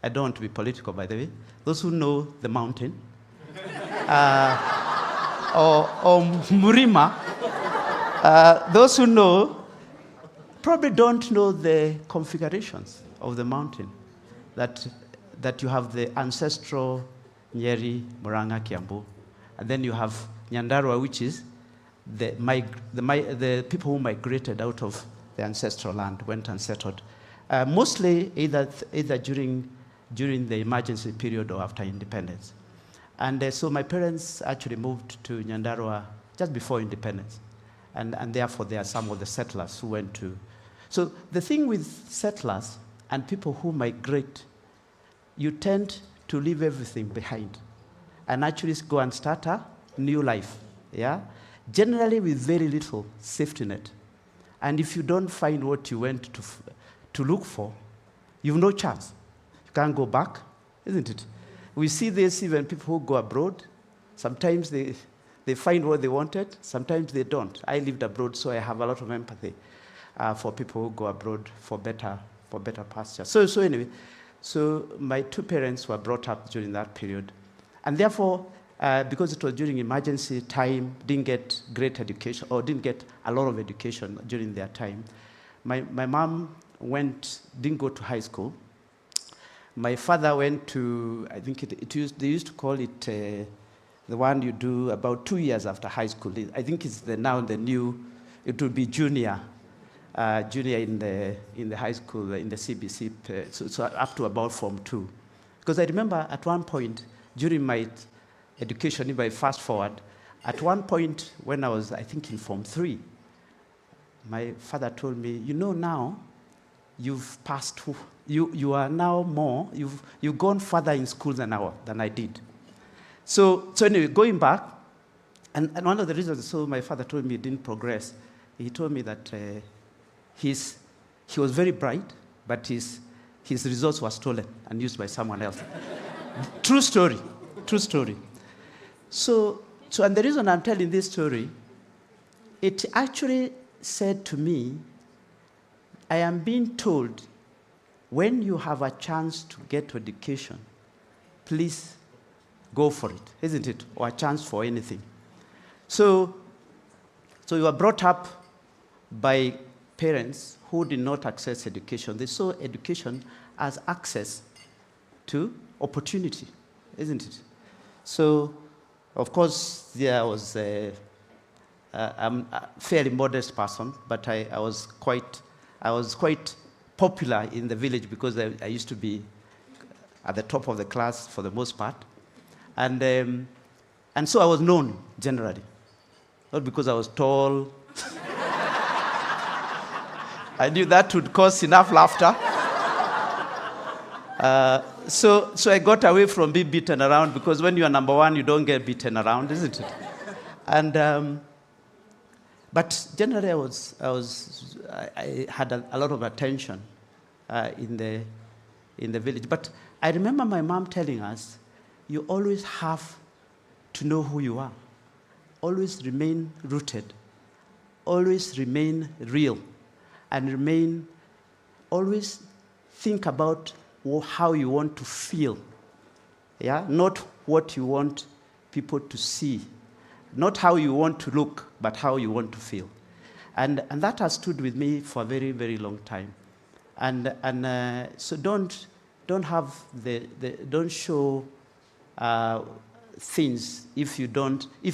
I don't want to be political, by the way, those who know the mountain, or Murima, those who know probably don't know the configurations of the mountain, that you have the ancestral Nyeri, Murang'a, Kiambu, and then you have Nyandarua, which is the people who migrated out of the ancestral land, went and settled, mostly either during the emergency period or after independence. And so my parents actually moved to Nyandarua just before independence, and therefore there are some of the settlers who went to. So the thing with settlers and people who migrate, you tend to leave everything behind and actually go and start a new life, yeah? Generally with very little safety net. And if you don't find what you went to look for, you have no chance. You can't go back, isn't it? We see this even people who go abroad. Sometimes they find what they wanted, sometimes they don't. I lived abroad, so I have a lot of empathy for people who go abroad for better pasture. So anyway, so my two parents were brought up during that period. And therefore, because it was during emergency time, didn't get great education, or didn't get a lot of education during their time. My mom didn't go to high school. My father went to, I think they used to call it the one you do about 2 years after high school. I think it's now the new, it would be junior in the high school, in the CBC, so up to about Form 2. Because I remember at one point during my education, if I fast forward, at one point when I was, I think, in Form 3, my father told me, you know, now you've passed, you are now more, you've gone further in school than I did. So anyway, going back, and one of the reasons, so my father told me he didn't progress, he told me that he was very bright, but his results were stolen and used by someone else. True story. So, and the reason I'm telling this story, it actually said to me, I am being told, when you have a chance to get education, please go for it, isn't it? Or a chance for anything. So you are brought up by parents who did not access education. They saw education as access to opportunity, isn't it? So, of course, there was I'm a fairly modest person, but I was quite popular in the village because I used to be at the top of the class for the most part. And so I was known generally, not because I was tall. I knew that would cause enough laughter. So I got away from being beaten around, because when you are number one, you don't get beaten around, isn't it? And but generally, I had a lot of attention in the village. But I remember my mom telling us, you always have to know who you are. Always remain rooted. Always remain real. And always think about how you want to feel. Yeah? Not what you want people to see. Not how you want to look, but how you want to feel. And that has stood with me for a very, very long time. So don't show things if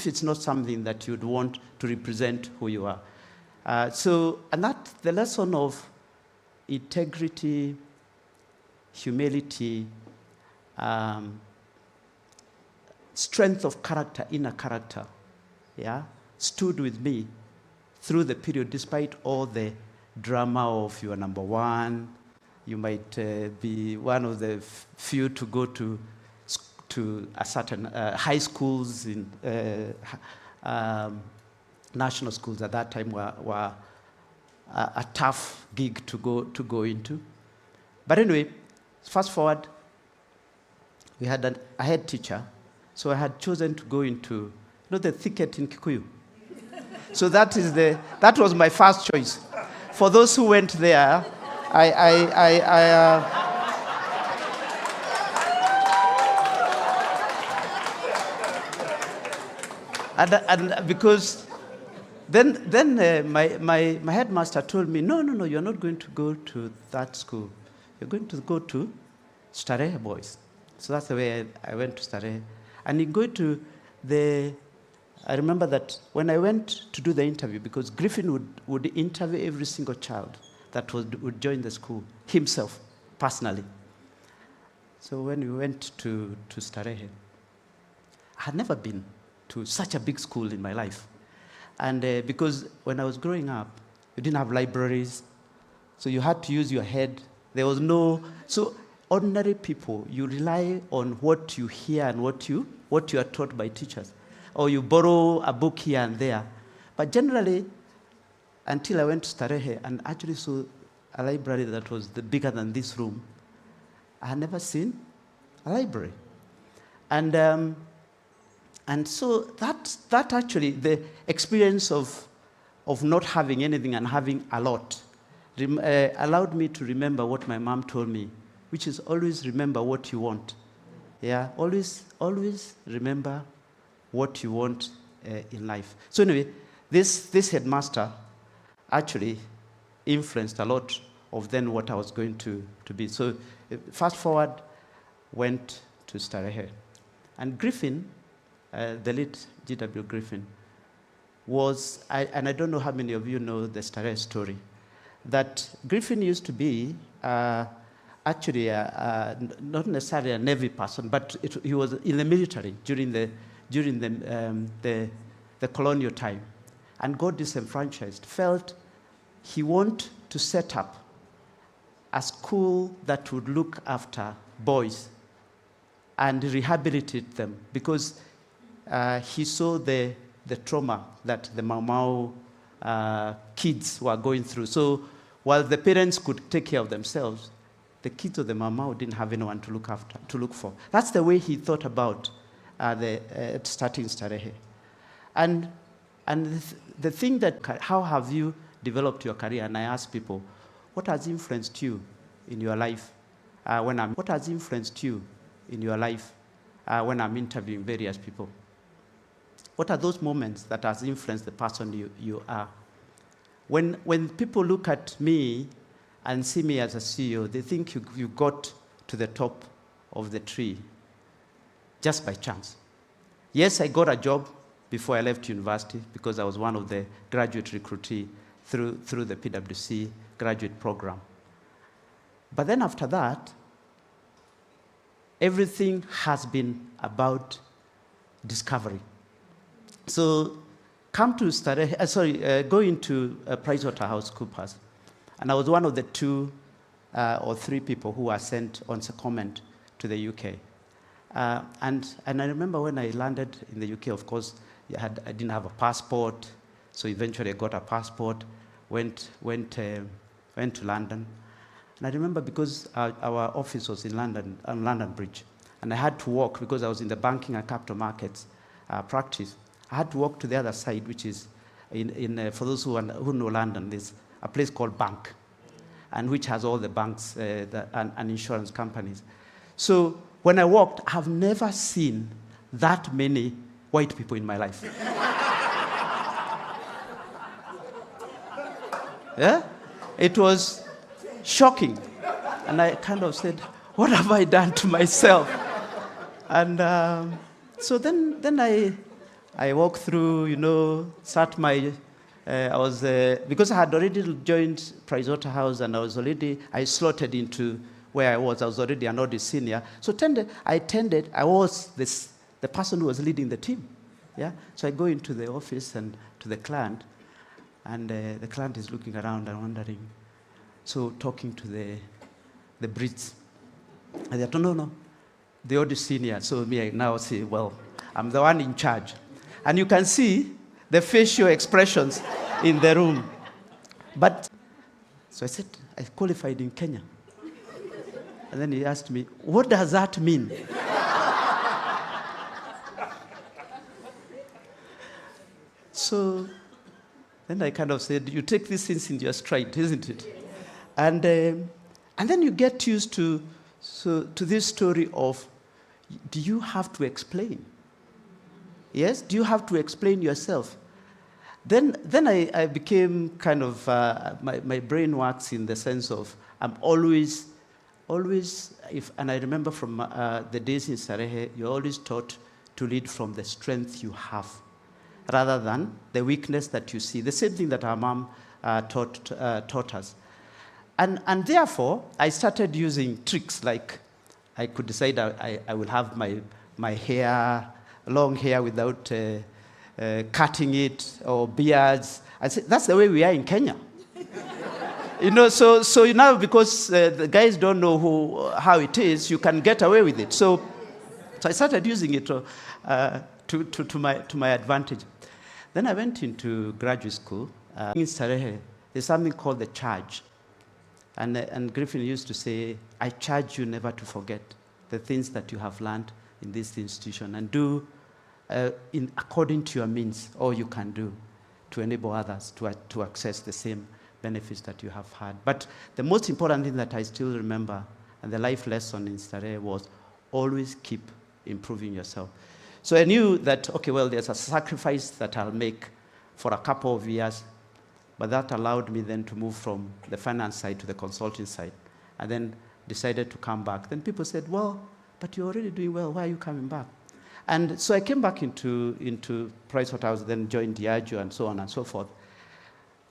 it's not something that you'd want to represent who you are. And that the lesson of integrity, humility, strength of character, inner character, yeah, stood with me through the period, despite all the drama of you are number one, you might be one of the few to go to a certain high schools in national schools at that time were a tough gig to go into. But anyway, fast forward, we had a head teacher, so I had chosen to go into the thicket in Kikuyu. So that was my first choice. For those who went there, and because then my headmaster told me, no, you're not going to go to that school. You're going to go to Starehe Boys. So that's the way I went to Starehe. And in going to I remember that when I went to do the interview, because Griffin would interview every single child that would join the school, himself, personally. So when we went to Starehe, I had never been to such a big school in my life. And because when I was growing up, you didn't have libraries, so you had to use your head. There was so ordinary people, you rely on what you hear and what you are taught by teachers. Or you borrow a book here and there. But generally, until I went to Starehe and actually saw a library that was bigger than this room, I had never seen a library. And so that actually, the experience of not having anything and having a lot allowed me to remember what my mom told me, which is always remember what you want. Yeah, always remember what you want in life. So anyway, this headmaster actually influenced a lot of then what I was going to be. So fast forward, went to Starehe. And Griffin, the late G.W. Griffin, was, and I don't know how many of you know the Starehe story, that Griffin used to be actually not necessarily a Navy person, but he was in the military during the colonial time, and got disenfranchised, felt he wanted to set up a school that would look after boys and rehabilitate them, because he saw the trauma that the Mau Mau kids were going through. So while the parents could take care of themselves, the kids of the Mau Mau didn't have anyone to look for. That's the way he thought about starting Starehe. And the thing that, how have you developed your career? And I ask people, what has influenced you in your life what has influenced you in your life when I'm interviewing various people? What are those moments that has influenced the person you are? When people look at me and see me as a CEO, they think you got to the top of the tree just by chance. Yes, I got a job before I left university because I was one of the graduate recruitees through the PwC graduate program. But then after that, everything has been about discovery. So go into PricewaterhouseCoopers, and I was one of the 2 or 3 people who were sent on secondment to the UK. And I remember when I landed in the UK, of course, I didn't have a passport, so eventually I got a passport, went to London. And I remember because our office was in London, on London Bridge, and I had to walk because I was in the banking and capital markets practice. I had to walk to the other side, which is, for those who know London, there's a place called Bank, and which has all the banks and insurance companies. So when I walked, I've never seen that many white people in my life. Yeah? It was shocking. And I kind of said, what have I done to myself? And so then I walked through, start my, because I had already joined Pricewaterhouse and I slotted into where I was already an audit senior. So I was the person who was leading the team. Yeah? So I go into the office and to the client, and the client is looking around and wondering, so talking to the Brits. And they thought, no, the audit senior. So me, I now say, well, I'm the one in charge. And you can see the facial expressions in the room. So I said, I qualified in Kenya. And then he asked me, what does that mean? So then I kind of said, you take these things in your stride, isn't it? And then you get used to this story of, do you have to explain? Yes? Do you have to explain yourself? Then I became kind of, my brain works in the sense of, I'm always, and I remember from the days in Sarehe, you're always taught to lead from the strength you have, rather than the weakness that you see. The same thing that our mom taught us. And therefore, I started using tricks like I could decide I will have my hair, long hair without cutting it, or beards. I said, that's the way we are in Kenya. So now because the guys don't know how it is, you can get away with it. So I started using it to my advantage. Then I went into graduate school. In Sarehe, there's something called the charge. And Griffin used to say, I charge you never to forget the things that you have learned in this institution, and do according to your means all you can do to enable others to access the same benefits that you have had. But the most important thing that I still remember, and the life lesson in Sarehe, was always keep improving yourself. So I knew that, okay, well, there's a sacrifice that I'll make for a couple of years, but that allowed me then to move from the finance side to the consulting side, and then decided to come back. Then people said, well, but you're already doing well, why are you coming back? And so I came back into Pricewaterhouse, then joined Diageo and so on and so forth.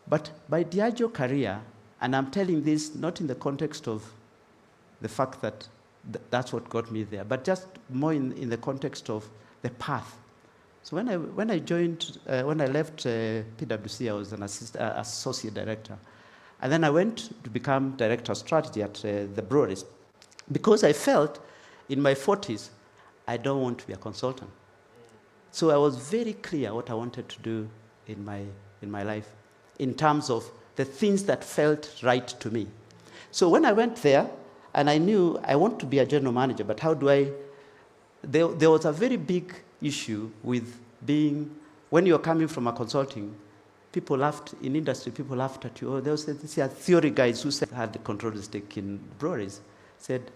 But by Diageo career, and I'm telling this not in the context of the fact that that's what got me there, but just more in the context of the path. So when I left PwC, I was an associate director. And then I went to become director of strategy at the breweries, because I felt in my 40s, I don't want to be a consultant. So I was very clear what I wanted to do in my life, in terms of the things that felt right to me. So when I went there, and I knew I want to be a general manager, but how do I? There was a very big issue with being, when you're coming from a consulting, people laughed, in industry, people laughed at you. Oh, there was these theory guys who had the control stake in breweries, said,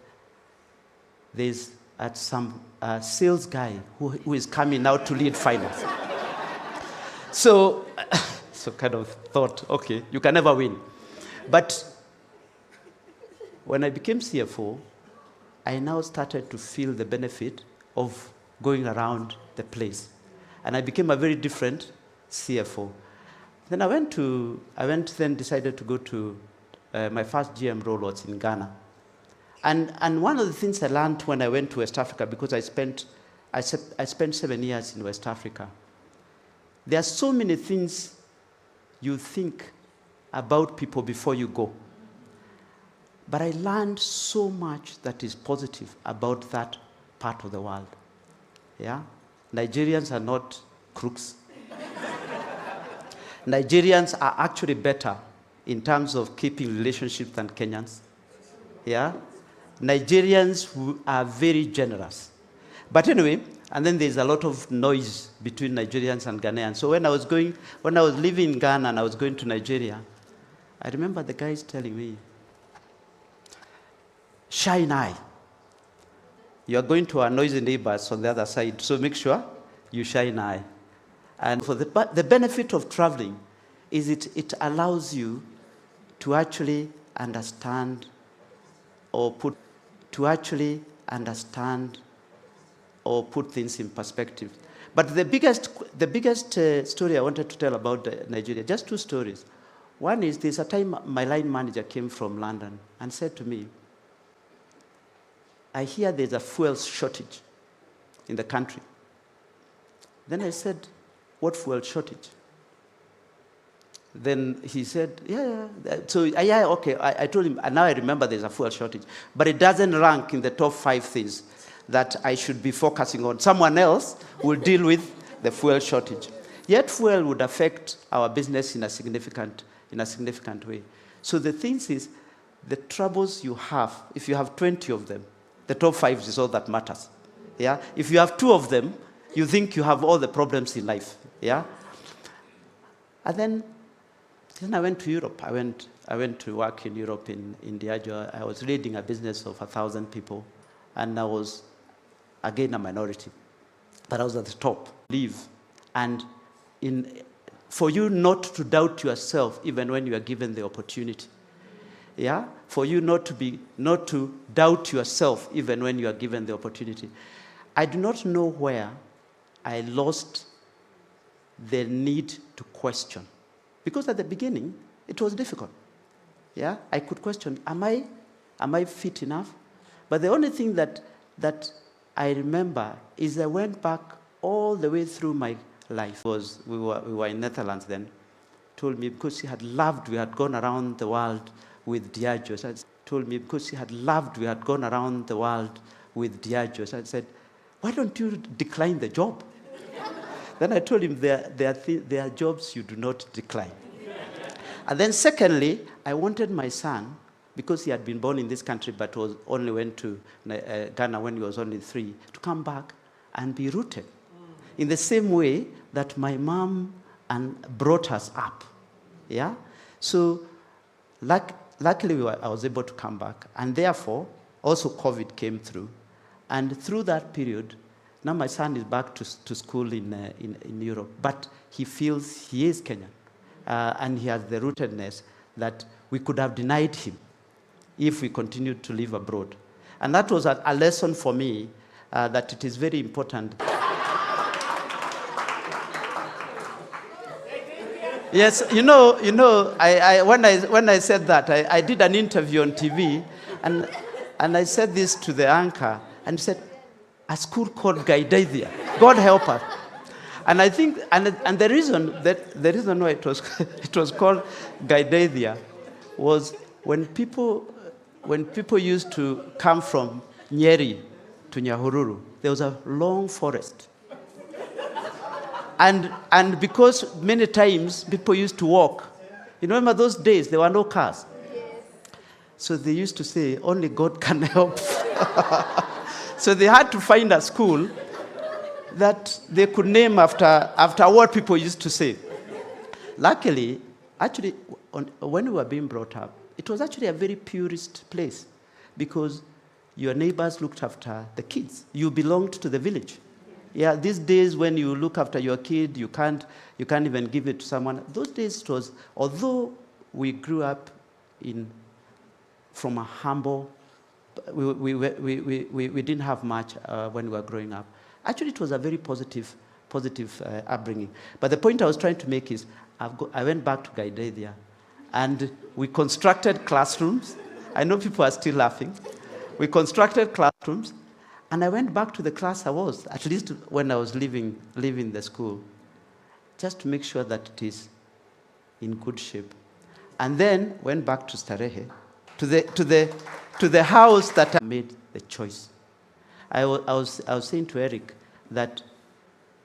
there's some sales guy who is coming out to lead finance. So kind of thought, okay, you can never win. But when I became CFO, I now started to feel the benefit of going around the place. And I became a very different CFO. Then I decided to go to my first GM role was in Ghana. And one of the things I learned when I went to West Africa, because I spent 7 years in West Africa, there are so many things you think about people before you go. But I learned so much that is positive about that part of the world. Yeah? Nigerians are not crooks. Nigerians are actually better in terms of keeping relationships than Kenyans. Yeah? Nigerians are very generous. But anyway, and then there's a lot of noise between Nigerians and Ghanaians. So when I was living in Ghana and I was going to Nigeria, I remember the guys telling me, shine eye. You are going to our noisy neighbors on the other side, so make sure you shine eye. And for the benefit of traveling is it allows you to actually understand or put things in perspective. But the biggest story I wanted to tell about Nigeria, just 2 stories. One is there's a time my line manager came from London and said to me, I hear there's a fuel shortage in the country. Then I said, what fuel shortage? Then he said, yeah. So, yeah, okay. I told him, and now I remember there's a fuel shortage. But it doesn't rank in the top 5 things that I should be focusing on. Someone else will deal with the fuel shortage. Yet fuel would affect our business in a significant way. So the thing is, the troubles you have, if you have 20 of them, the top 5 is all that matters. Yeah? If you have 2 of them, you think you have all the problems in life. Yeah? And then I went to Europe. I went to work in Europe in Diageo. I was leading a business of 1,000 people, and I was, again, a minority. But I was at the top. Leave. And for you not to doubt yourself even when you are given the opportunity. Yeah? For you not to doubt yourself even when you are given the opportunity. I do not know where I lost the need to question. Because at the beginning, it was difficult. Yeah? I could question, am I fit enough? But the only thing that I remember is I went back all the way through my life. We were in Netherlands then. Told me because we had gone around the world with Diageo. So told me because we had gone around the world with Diageo. So I said, why don't you decline the job? Then I told him, there are jobs you do not decline. And then secondly, I wanted my son, because he had been born in this country but only went to Ghana when he was only 3, to come back and be rooted in the same way that my mom brought us up. Yeah? So luckily I was able to come back. And therefore, also COVID came through. And through that period, now my son is back to school in Europe, but he feels he is Kenyan. And he has the rootedness that we could have denied him if we continued to live abroad. And that was a lesson for me that it is very important. Yes, you know, when I said that, I did an interview on TV, and I said this to the anchor, and he said, a school called Gaidaithia. God help us. And I think, and the reason why it was called Gaidaithia was when people used to come from Nyeri to Nyahururu, there was a long forest. And because many times people used to walk, you remember those days, there were no cars. So they used to say, only God can help. So they had to find a school that they could name after what people used to say. Luckily, actually, when we were being brought up, it was actually a very purist place because your neighbors looked after the kids. You belonged to the village. Yeah, these days when you look after your kid, you can't even give it to someone. Those days it was, although we grew up from a humble, we didn't have much when we were growing up. Actually, it was a very positive upbringing. But the point I was trying to make is, I went back to Gaidaithia, and we constructed classrooms. I know people are still laughing. We constructed classrooms, and I went back to the class I was, at least when I was leaving the school, just to make sure that it is in good shape. And then went back to Starehe, to the house that I made the choice. I was saying to Eric that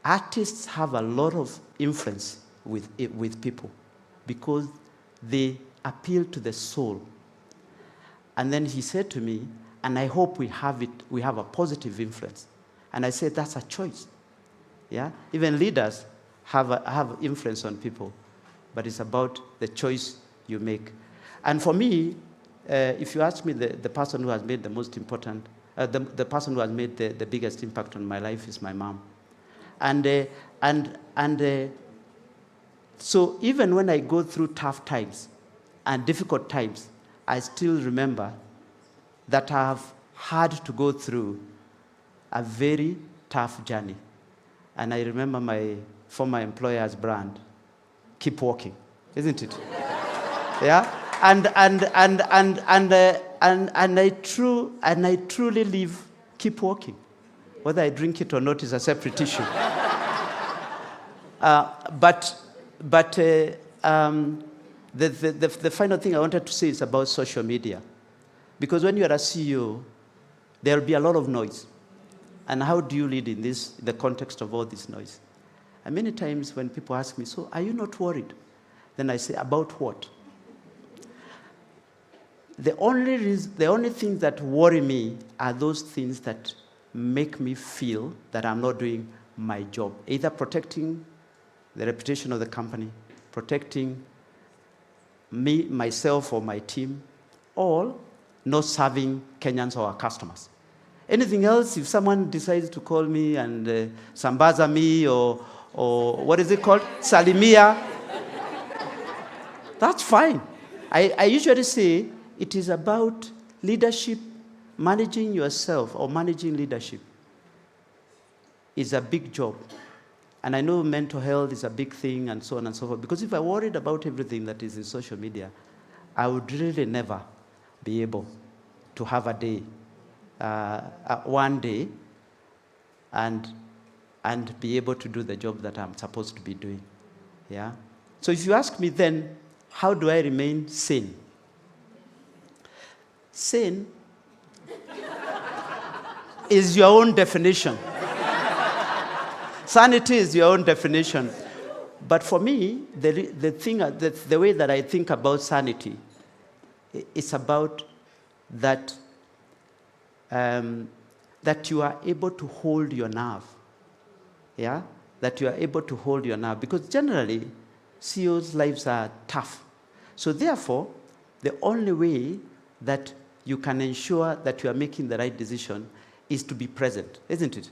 artists have a lot of influence with people because they appeal to the soul. And then he said to me, and I hope we have a positive influence. And I said, that's a choice. Yeah? Even leaders have influence on people, but it's about the choice you make. And for me, if you ask me the person who has made the most important, the person who has made the biggest impact on my life is my mom. So even when I go through tough times, and difficult times, I still remember that I have had to go through a very tough journey. And I remember my former employer's brand, keep walking, isn't it? Yeah? And I truly live keep walking. Whether I drink it or not is a separate issue. But the final thing I wanted to say is about social media. Because when you are a CEO, there will be a lot of noise. And how do you lead in the context of all this noise? And many times when people ask me, so are you not worried? Then I say, about what? The only things that worry me are those things that make me feel that I'm not doing my job, either protecting the reputation of the company, protecting me, myself, or my team, or not serving Kenyans or our customers. Anything else, if someone decides to call me and sambaza me or what is it called? Salimia, that's fine. I usually say it is about leadership, managing yourself or managing leadership is a big job. And I know mental health is a big thing and so on and so forth. Because if I worried about everything that is in social media, I would really never be able to have a day, one day, and be able to do the job that I'm supposed to be doing. Yeah? So if you ask me then, how do I remain sane? Sane is your own definition. Sanity is your own definition. But for me, the way that I think about sanity, it's about that you are able to hold your nerve. Yeah? That you are able to hold your nerve. Because generally, CEOs' lives are tough. So therefore, the only way that you can ensure that you are making the right decision is to be present, isn't it?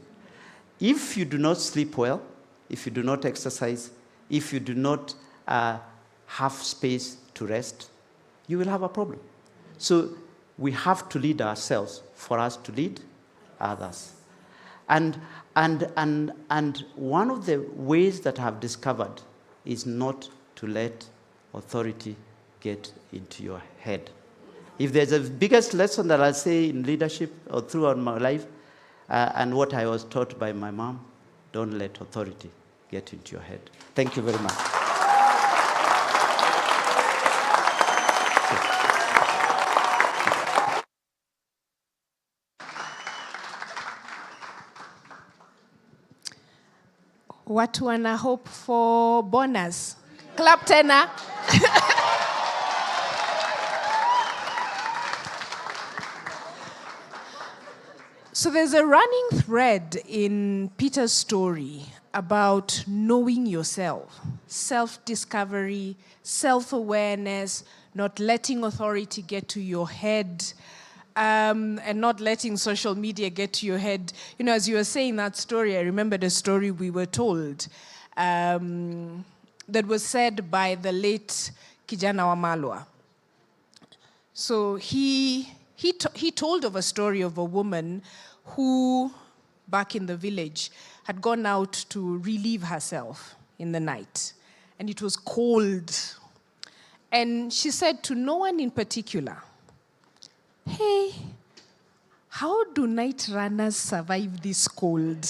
If you do not sleep well, if you do not exercise, if you do not have space to rest, you will have a problem. So we have to lead ourselves for us to lead others. And one of the ways that I have discovered is not to let authority get into your head. If there's a biggest lesson that I'll say in leadership or throughout my life, and what I was taught by my mom, don't let authority get into your head. Thank you very much. Watu wana hope for bonus. Clap tena. So there's a running thread in Peter's story about knowing yourself, self-discovery, self-awareness, not letting authority get to your head, and not letting social media get to your head. You know, as you were saying that story, I remember the story we were told that was said by the late Kijana Wamalwa. So he told of a story of a woman who, back in the village, had gone out to relieve herself in the night. And it was cold. And she said to no one in particular, "Hey, how do night runners survive this cold?"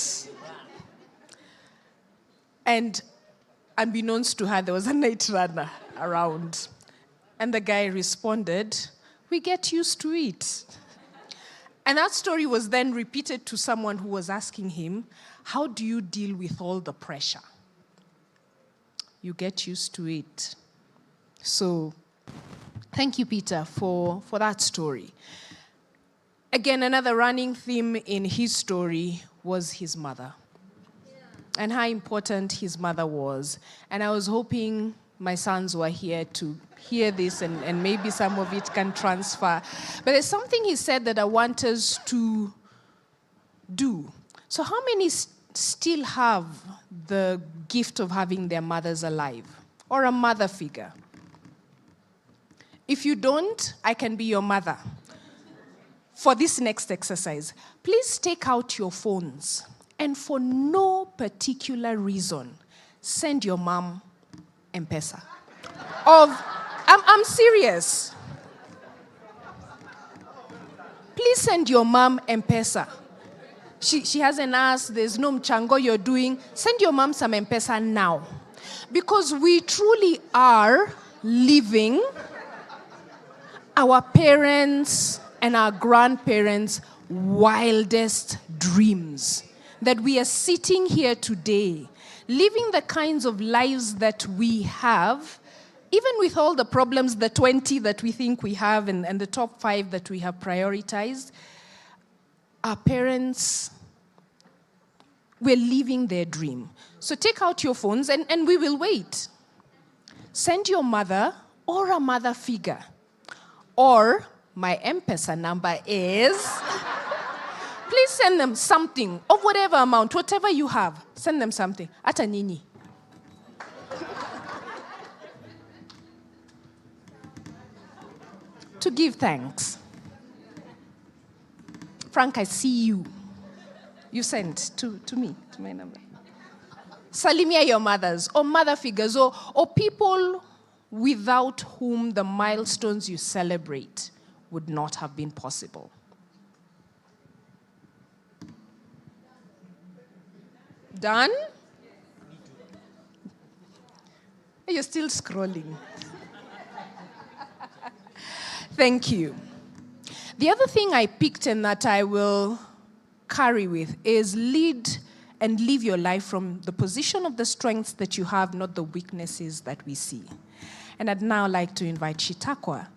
And unbeknownst to her, there was a night runner around. And the guy responded, "We get used to it." And that story was then repeated to someone who was asking him, "How do you deal with all the pressure?" You get used to it. So, thank you, Peter, for that story. Again, another running theme in his story was his mother. And how important his mother was. And I was hoping my sons were here to hear this and maybe some of it can transfer. But there's something he said that I want us to do. So how many still have the gift of having their mothers alive or a mother figure? If you don't, I can be your mother. For this next exercise, please take out your phones and for no particular reason, send your mom M-Pesa. I'm serious. Please send your mom M-Pesa. She hasn't asked, there's no mchango you're doing. Send your mom some M-Pesa now. Because we truly are living our parents' and our grandparents' wildest dreams. That we are sitting here today, living the kinds of lives that we have, even with all the problems, the 20 that we think we have and the top 5 that we have prioritized. Our parents, we're living their dream. So take out your phones and we will wait. Send your mother or a mother figure. Or my M-Pesa number is, please send them something of whatever amount, whatever you have. Send them something. Ata nini. To give thanks. Frank, I see you. You sent to me, to my number. Salimia your mothers, or mother figures, or people without whom the milestones you celebrate would not have been possible. Done? You're still scrolling. Thank you. The other thing I picked and that I will carry with is lead and live your life from the position of the strengths that you have, not the weaknesses that we see. And I'd now like to invite Shitakwa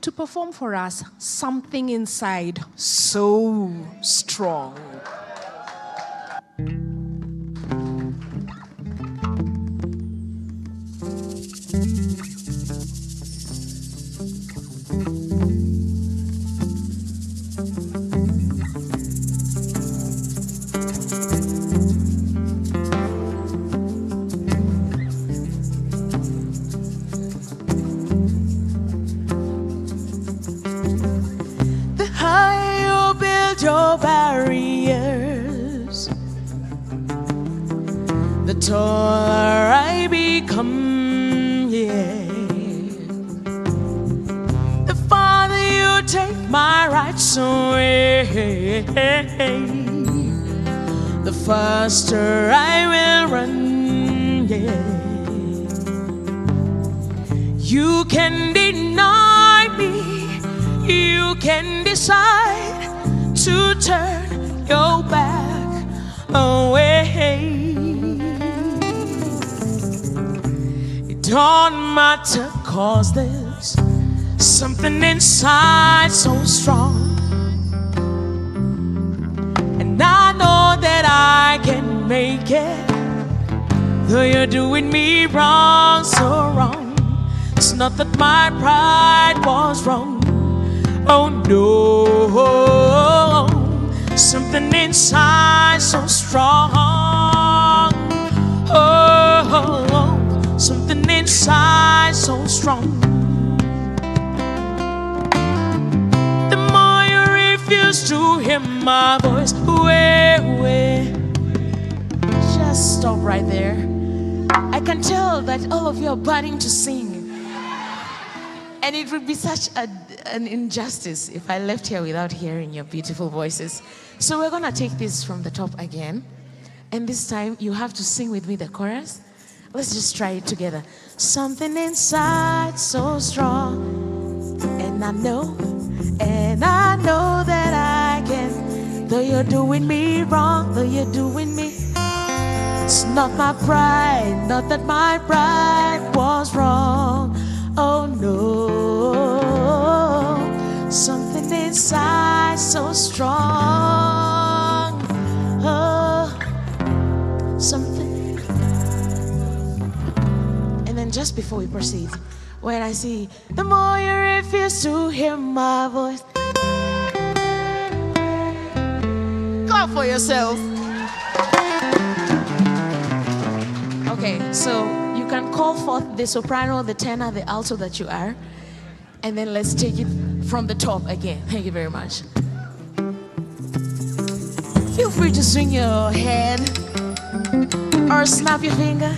to perform for us Something Inside So Strong. Your barriers, the taller I become, yeah. The farther you take my rights away, the faster I will run, yeah. You can deny me, you can decide to turn your back away. It don't matter, 'cause there's something inside so strong. And I know that I can make it, though you're doing me wrong, so wrong. It's not that my pride was wrong. Oh no, something inside so strong. Oh, something inside so strong. The more you refuse to hear my voice, wait. Just stop right there. I can tell that all of you are burning to sing. And it would be such an injustice if I left here without hearing your beautiful voices. So we're going to take this from the top again. And this time you have to sing with me the chorus. Let's just try it together. Something inside so strong. And I know that I can. Though you're doing me wrong, though you're doing me. It's not my pride, not that my pride was wrong. Oh no, something inside so strong. Oh, something. And then just before we proceed, when I see the more you refuse to hear my voice, go for yourself. Okay, so you can call forth the soprano, the tenor, the alto that you are. And then let's take it from the top again. Thank you very much. Feel free to swing your head or snap your finger.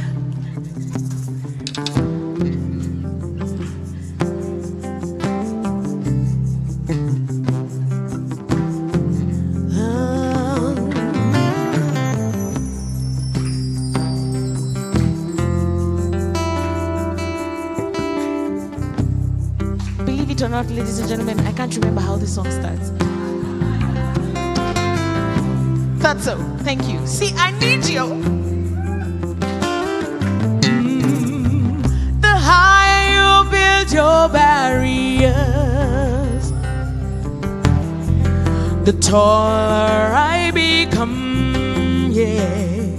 Believe it or not, ladies and gentlemen, I can't remember how this song starts. That's so. Thank you. See, I need you. The higher you build your barriers, the taller I become. Yeah.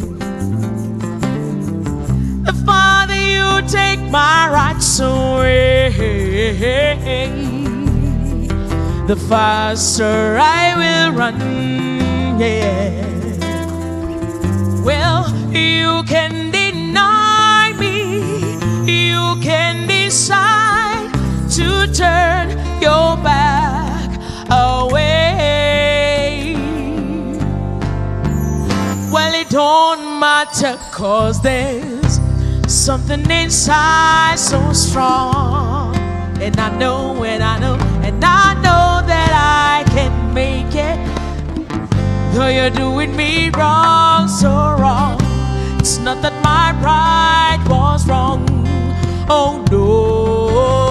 The farther you take my rights away, the faster I will run. Yeah. Well, you can deny me, you can decide to turn your back away. Well, it don't matter, 'cause there's something inside so strong. And I know, and I know, and I know that I can make it. Though you're doing me wrong, so wrong. It's not that my pride was wrong. Oh no,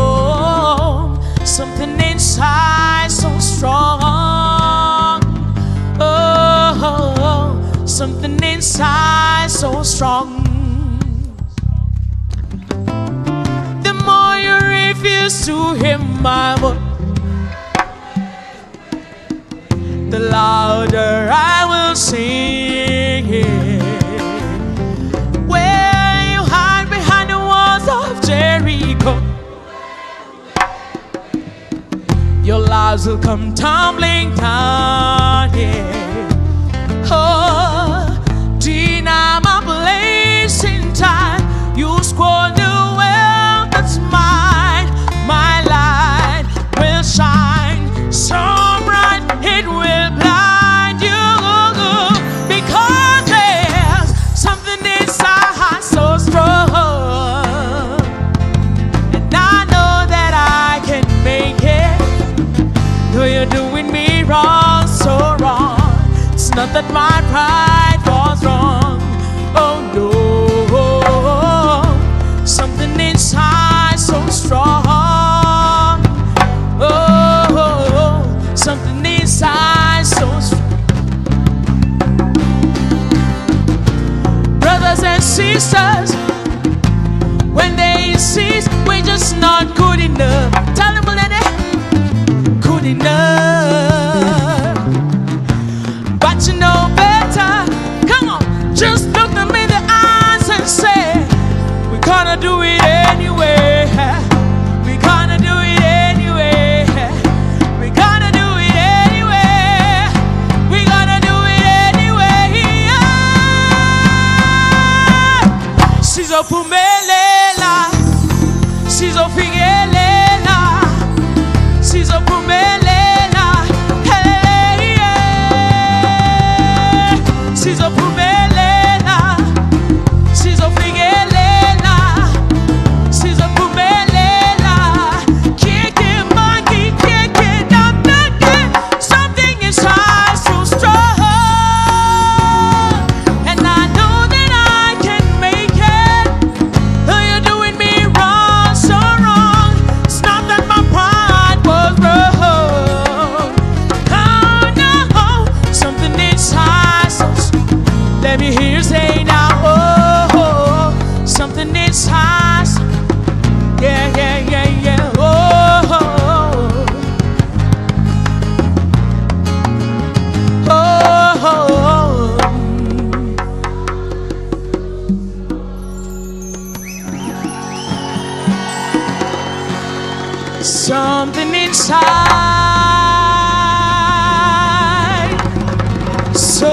something inside so strong. Oh, something inside so strong. The more you refuse to hear my voice, the louder I will sing. Where you hide behind the walls of Jericho, your lives will come tumbling down. Yeah. Oh, deny my place in time. You scorn the wealth that's mine. My light will shine so bright it will blind you, because there's something inside so strong. And I know that I can make it. Though you're doing me wrong, so wrong. It's not that my pride was wrong. Oh no, something inside so strong. Oh, something inside so strong. Brothers and sisters, when they insist we're just not good enough, tell them that good enough. But you know better. Come on, just look them in the eyes and say, we're gonna do it anyway. We're gonna do it anyway. We're gonna do it anyway. We're gonna do it anyway. Sizo pumelela, sizo fingelela, sizo pumelela, hey yeah. Sizo pumelela, sizo fingelela, sizo pumelela. Kick it, monkey, kick it up, knock it. Something inside so strong, and I know that I can make it. Though you're doing me wrong, so wrong. It's not that my pride was wrong. Oh no, something inside so strong. Let me hear you say now, oh, something inside. Yeah, yeah, yeah, yeah, oh. Something inside so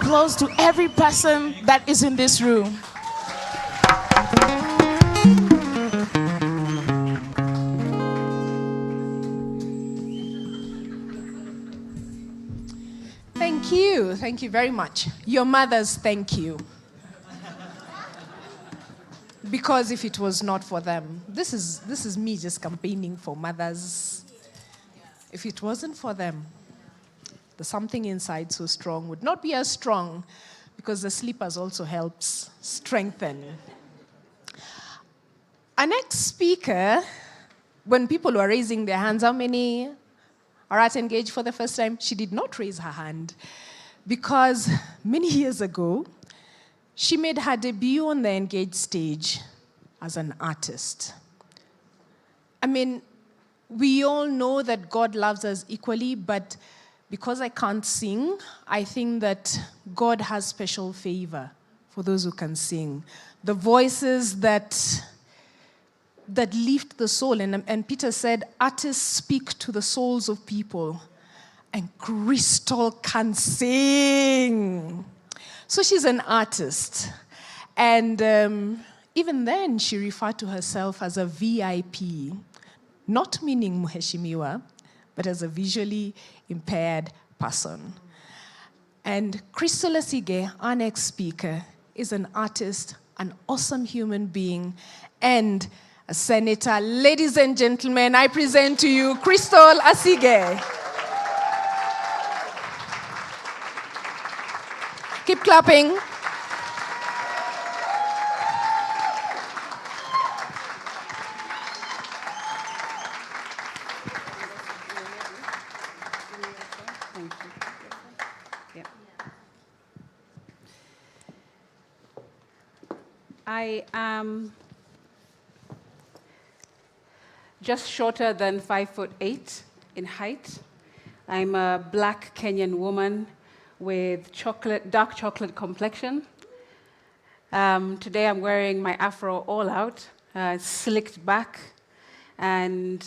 applause to every person that is in this room. Thank you. Thank you very much. Your mothers, thank you. Because if it was not for them, this is me just campaigning for mothers. If it wasn't for them, the something inside so strong would not be as strong, because the sleepers also helps strengthen. Our next speaker, when people were raising their hands, how many are at Engage for the first time? She did not raise her hand because many years ago, she made her debut on the Engage stage as an artist. I mean, we all know that God loves us equally, but because I can't sing, I think that God has special favor for those who can sing. The voices that lift the soul. And Peter said, artists speak to the souls of people. And Crystal can sing. So she's an artist. And even then, she referred to herself as a VIP, not meaning Mheshimiwa, but as a visually impaired person. And Crystal Asige, our next speaker, is an artist, an awesome human being, and a senator. Ladies and gentlemen, I present to you Crystal Asige. Keep clapping. I am just shorter than 5'8" in height. I'm a black Kenyan woman with dark chocolate complexion. Today I'm wearing my afro all out, slicked back, and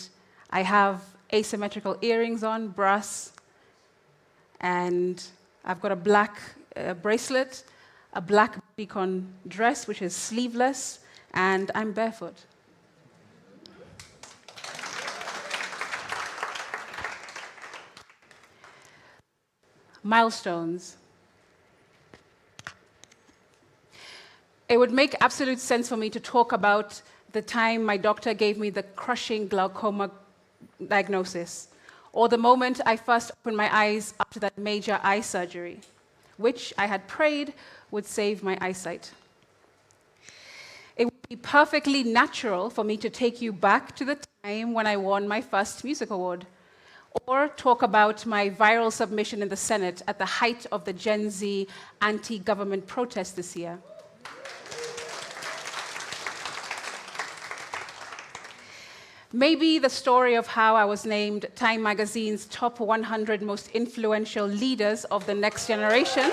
I have asymmetrical earrings on, brass, and I've got a black bracelet, a black beacon dress, which is sleeveless, and I'm barefoot. Milestones. It would make absolute sense for me to talk about the time my doctor gave me the crushing glaucoma diagnosis, or the moment I first opened my eyes after that major eye surgery, which I had prayed would save my eyesight. It would be perfectly natural for me to take you back to the time when I won my first music award, or talk about my viral submission in the Senate at the height of the Gen Z anti-government protest this year. Maybe the story of how I was named Time Magazine's top 100 most influential leaders of the next generation.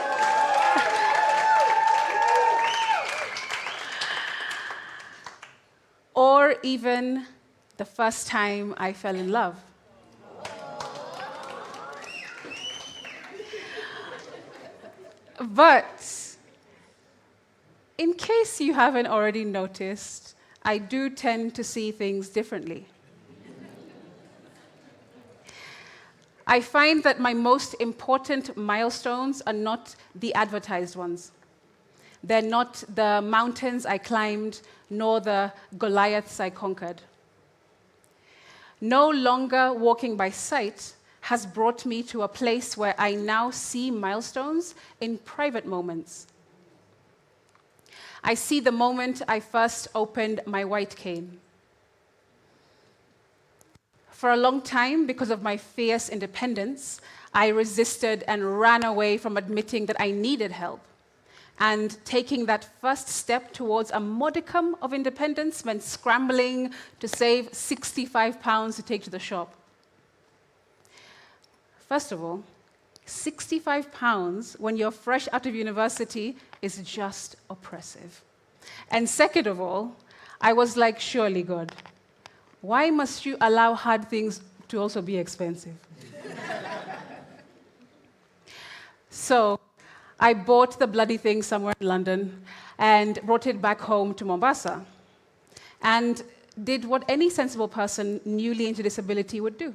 Or even the first time I fell in love. But in case you haven't already noticed, I do tend to see things differently. I find that my most important milestones are not the advertised ones. They're not the mountains I climbed, nor the Goliaths I conquered. No longer walking by sight has brought me to a place where I now see milestones in private moments. I see the moment I first opened my white cane. For a long time, because of my fierce independence, I resisted and ran away from admitting that I needed help. And taking that first step towards a modicum of independence meant scrambling to save £65 to take to the shop. First of all, £65 when you're fresh out of university is just oppressive. And second of all, I was like, surely God, why must you allow hard things to also be expensive? So I bought the bloody thing somewhere in London and brought it back home to Mombasa and did what any sensible person newly into disability would do.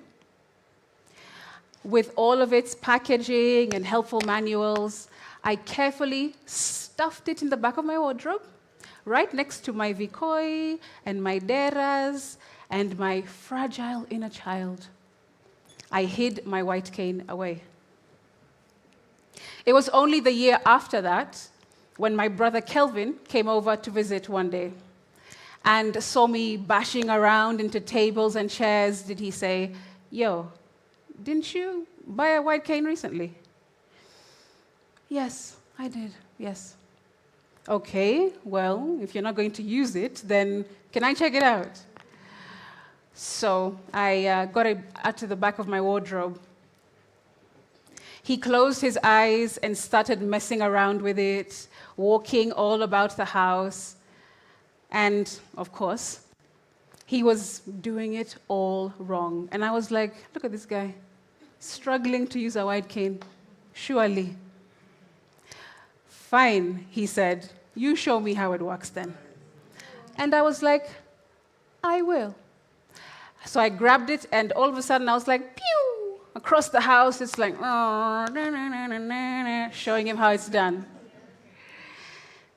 With all of its packaging and helpful manuals, I carefully stuffed it in the back of my wardrobe, right next to my vikoi and my deras and my fragile inner child. I hid my white cane away. It was only the year after that when my brother Kelvin came over to visit one day and saw me bashing around into tables and chairs, did he say, "Yo, didn't you buy a white cane recently?" "Yes, I did, yes." "Okay, well, if you're not going to use it, then can I check it out?" So I got it out to the back of my wardrobe. He closed his eyes and started messing around with it, walking all about the house. And, of course, he was doing it all wrong. And I was like, look at this guy, struggling to use a white cane, surely. "Fine," he said, "you show me how it works then." And I was like, I will. So I grabbed it, and all of a sudden I was like, pew! Across the house, it's like, showing him how it's done.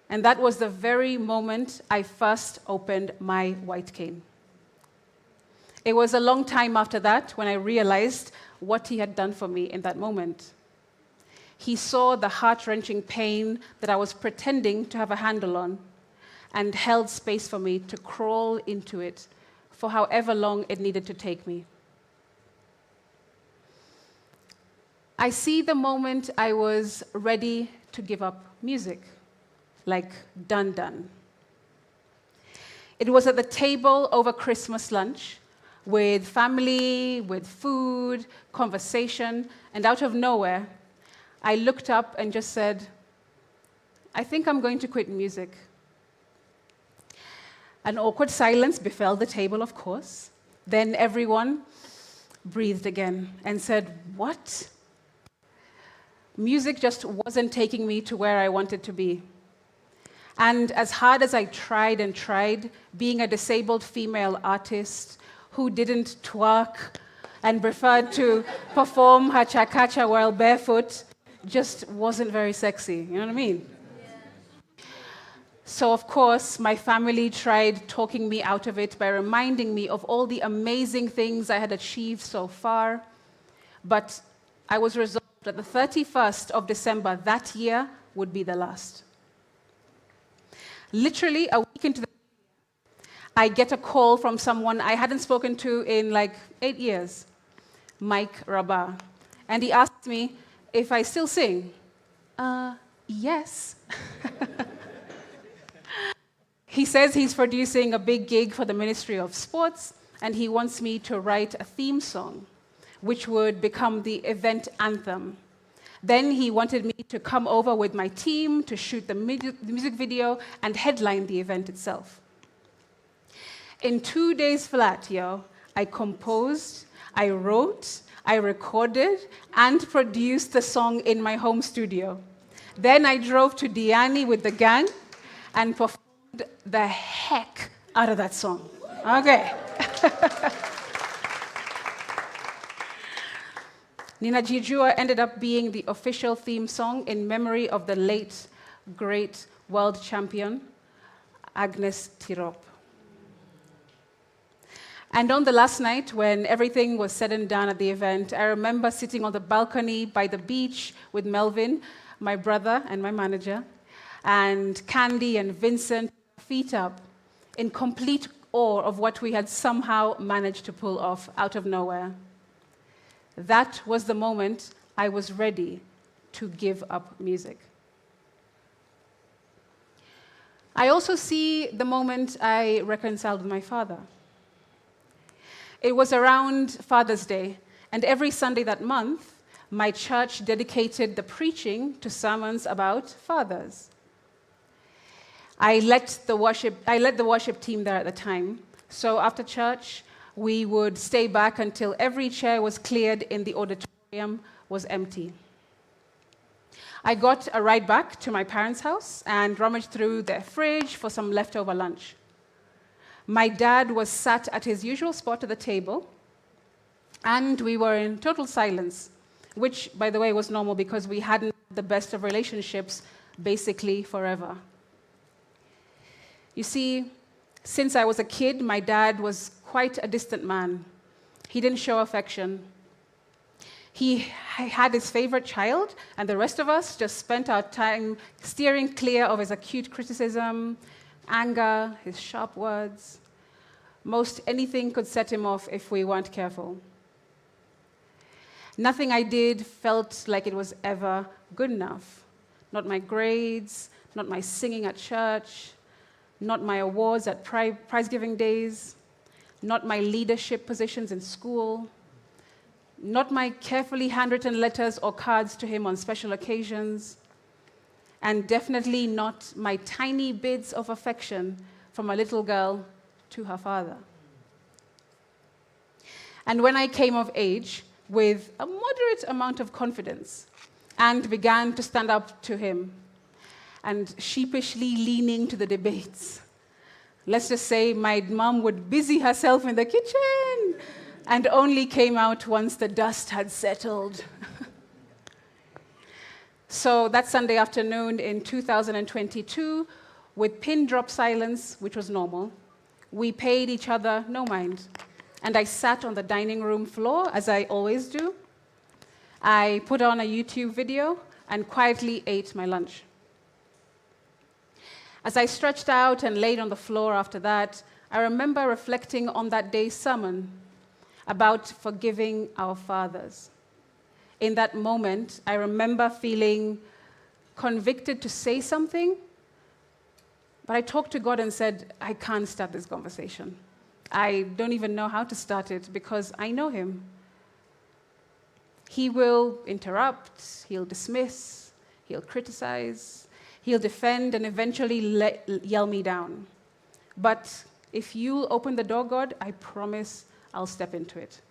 And that was the very moment I first opened my white cane. It was a long time after that when I realized what he had done for me in that moment. He saw the heart-wrenching pain that I was pretending to have a handle on and held space for me to crawl into it for however long it needed to take me. I see the moment I was ready to give up music, like done. It was at the table over Christmas lunch, with family, with food, conversation, and out of nowhere, I looked up and just said, "I think I'm going to quit music." An awkward silence befell the table, of course. Then everyone breathed again and said, "What?" Music just wasn't taking me to where I wanted to be. And as hard as I tried and tried, being a disabled female artist who didn't twerk and preferred to perform her cha-cha while barefoot just wasn't very sexy, you know what I mean? So, of course, my family tried talking me out of it by reminding me of all the amazing things I had achieved so far. But I was resolved that the 31st of December that year would be the last. Literally a week into the year, I get a call from someone I hadn't spoken to in like 8 years, Mike Rabah. And he asked me if I still sing. Yes. He says he's producing a big gig for the Ministry of Sports, and he wants me to write a theme song, which would become the event anthem. Then he wanted me to come over with my team to shoot the music video and headline the event itself. In 2 days flat, I composed, I wrote, I recorded, and produced the song in my home studio. Then I drove to Diani with the gang and performed the heck out of that song. Okay. Nina Jijua ended up being the official theme song in memory of the late, great world champion, Agnes Tirop. And on the last night, when everything was said and done at the event, I remember sitting on the balcony by the beach with Melvin, my brother and my manager, and Candy and Vincent, feet up, in complete awe of what we had somehow managed to pull off out of nowhere. That was the moment I was ready to give up music. I also see the moment I reconciled with my father. It was around Father's Day, and every Sunday that month, my church dedicated the preaching to sermons about fathers. I led the worship team there at the time, so after church, we would stay back until every chair was cleared in the auditorium was empty. I got a ride back to my parents' house and rummaged through their fridge for some leftover lunch. My dad was sat at his usual spot at the table, and we were in total silence, which, by the way, was normal because we hadn't had the best of relationships basically forever. You see, since I was a kid, my dad was quite a distant man. He didn't show affection. He had his favorite child, and the rest of us just spent our time steering clear of his acute criticism, anger, his sharp words. Most anything could set him off if we weren't careful. Nothing I did felt like it was ever good enough. Not my grades, not my singing at church, not my awards at prize-giving days, not my leadership positions in school, not my carefully handwritten letters or cards to him on special occasions, and definitely not my tiny bits of affection from a little girl to her father. And when I came of age with a moderate amount of confidence and began to stand up to him and sheepishly leaning to the debates, let's just say my mom would busy herself in the kitchen and only came out once the dust had settled. So that Sunday afternoon in 2022, with pin drop silence, which was normal, we paid each other no mind. And I sat on the dining room floor, as I always do. I put on a YouTube video and quietly ate my lunch. As I stretched out and laid on the floor after that, I remember reflecting on that day's sermon about forgiving our fathers. In that moment, I remember feeling convicted to say something, but I talked to God and said, I can't start this conversation. I don't even know how to start it because I know him. He will interrupt, he'll dismiss, he'll criticize, he'll defend, and eventually yell me down. But if you open the door, God, I promise I'll step into it.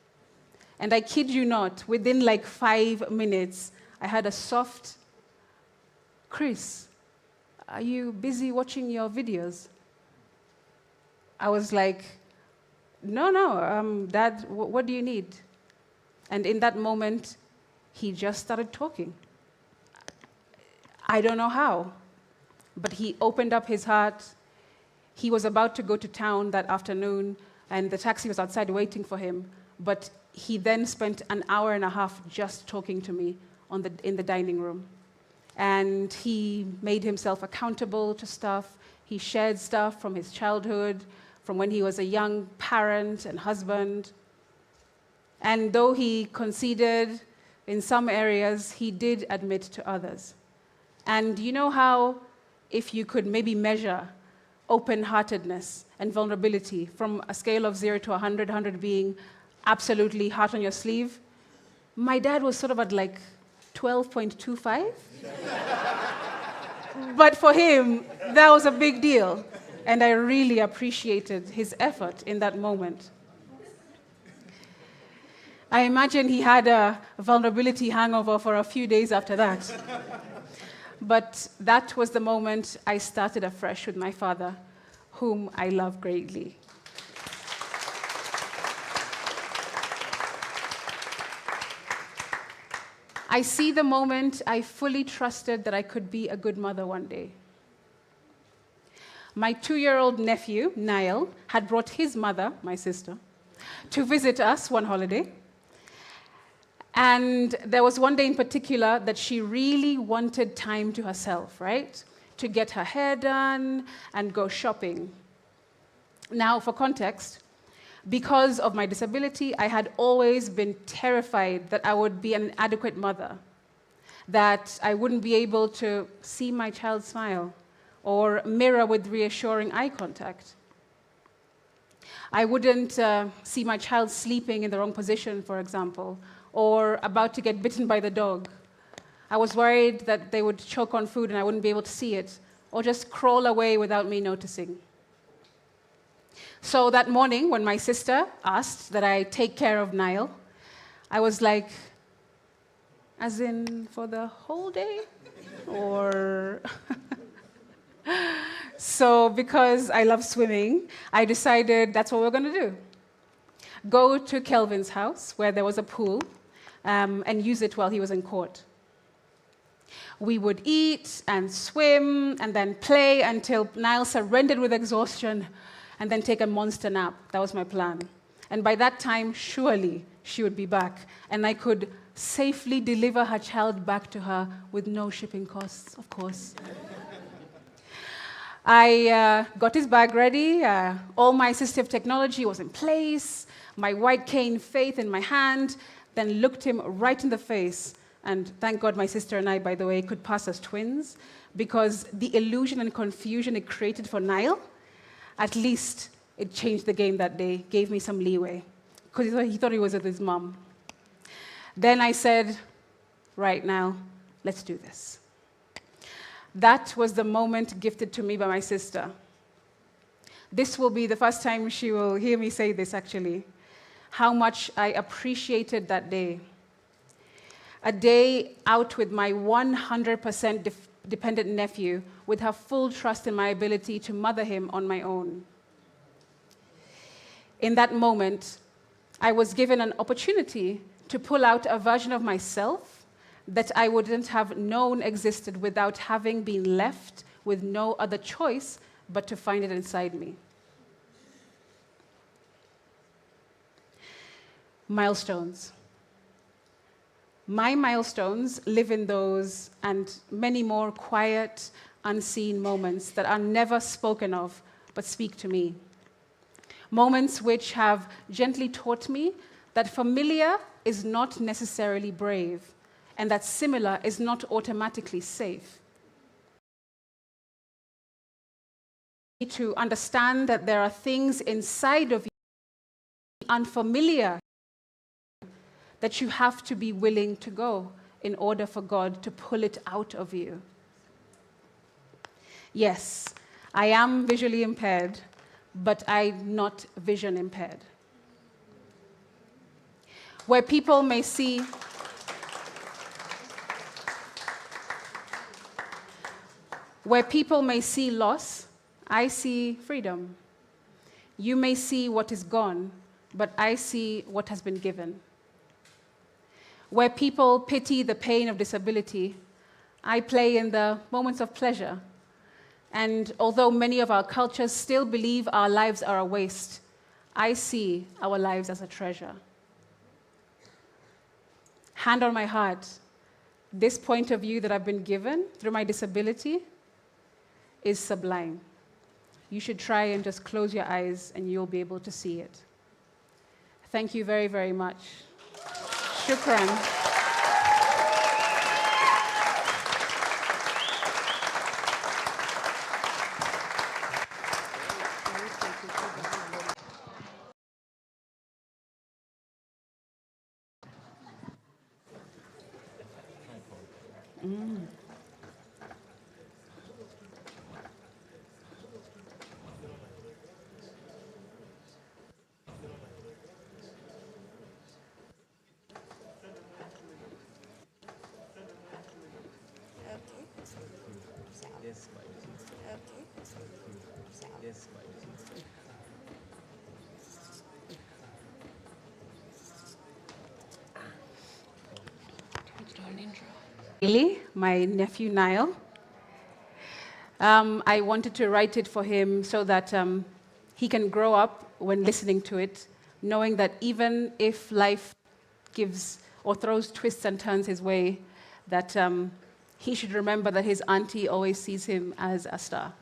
And I kid you not, within like 5 minutes, I had a soft, Chris, are you busy watching your videos? I was like, no, Dad, what do you need? And in that moment, he just started talking. I don't know how, but he opened up his heart. He was about to go to town that afternoon, and the taxi was outside waiting for him, but he then spent an hour and a half just talking to me in the dining room. And he made himself accountable to stuff. He shared stuff from his childhood, from when he was a young parent and husband. And though he conceded in some areas, he did admit to others. And you know how, if you could maybe measure open-heartedness and vulnerability from a scale of 0 to 100, 100 being absolutely heart on your sleeve, my dad was sort of at like 12.25. But for him, that was a big deal. And I really appreciated his effort in that moment. I imagine he had a vulnerability hangover for a few days after that. But that was the moment I started afresh with my father, whom I love greatly. I see the moment I fully trusted that I could be a good mother one day. My 2-year-old nephew, Niall, had brought his mother, my sister, to visit us one holiday. And there was one day in particular that she really wanted time to herself, right? To get her hair done and go shopping. Now, for context, because of my disability, I had always been terrified that I would be an inadequate mother, that I wouldn't be able to see my child smile or mirror with reassuring eye contact. I wouldn't see my child sleeping in the wrong position, for example, or about to get bitten by the dog. I was worried that they would choke on food and I wouldn't be able to see it, or just crawl away without me noticing. So that morning, when my sister asked that I take care of Niall, I was like, As in for the whole day? Or... So because I love swimming, I decided that's what we're going to do. Go to Kelvin's house, where there was a pool, and use it while he was in court. We would eat and swim and then play until Niall surrendered with exhaustion and then take a monster nap. That was my plan. And by that time, surely she would be back, and I could safely deliver her child back to her with no shipping costs, of course. I got his bag ready. All my assistive technology was in place. My white cane faith in my hand. Then looked him right in the face. And thank God my sister and I, by the way, could pass as twins, because the illusion and confusion it created for Niall, at least it changed the game that day, gave me some leeway, because he thought he was with his mom. Then I said, right now, let's do this. That was the moment gifted to me by my sister. This will be the first time she will hear me say this, actually, how much I appreciated that day. A day out with my 100% dependent nephew, with her full trust in my ability to mother him on my own. In that moment, I was given an opportunity to pull out a version of myself that I wouldn't have known existed without having been left with no other choice but to find it inside me. Milestones. My milestones live in those and many more quiet, unseen moments that are never spoken of but speak to me. Moments which have gently taught me that familiar is not necessarily brave, and that similar is not automatically safe. To understand that there are things inside of you, unfamiliar, that you have to be willing to go in order for God to pull it out of you. Yes, I am visually impaired, but I'm not vision impaired. Where people may see loss, I see freedom. You may see what is gone, but I see what has been given. Where people pity the pain of disability, I play in the moments of pleasure. And although many of our cultures still believe our lives are a waste, I see our lives as a treasure. Hand on my heart, this point of view that I've been given through my disability is sublime. You should try and just close your eyes and you'll be able to see it. Thank you very, very much. Shukran. My nephew Niall. I wanted to write it for him so that he can grow up when listening to it, knowing that even if life gives or throws twists and turns his way, that he should remember that his auntie always sees him as a star.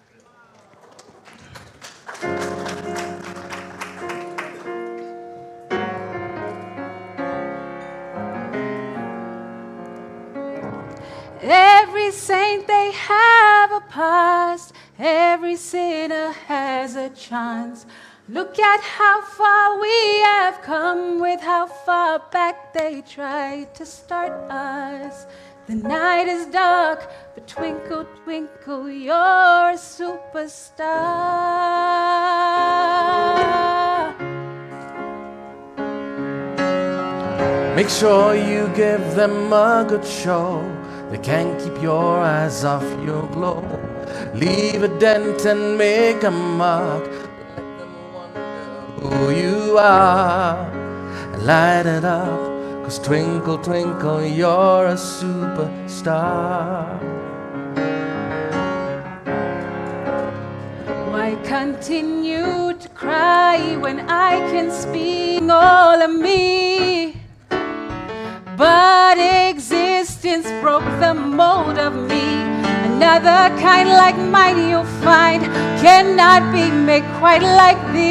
Every saint, they have a past. Every sinner has a chance. Look at how far we have come with how far back they tried to start us. The night is dark, but twinkle, twinkle, you're a superstar. Make sure you give them a good show. They can't keep your eyes off your glow. Leave a dent and make a mark. Let them wonder who you are. And light it up, 'cause twinkle, twinkle, you're a superstar. Why continue to cry when I can speak all of me? But existence broke the mold of me. Another kind like mine you'll find cannot be made quite like this.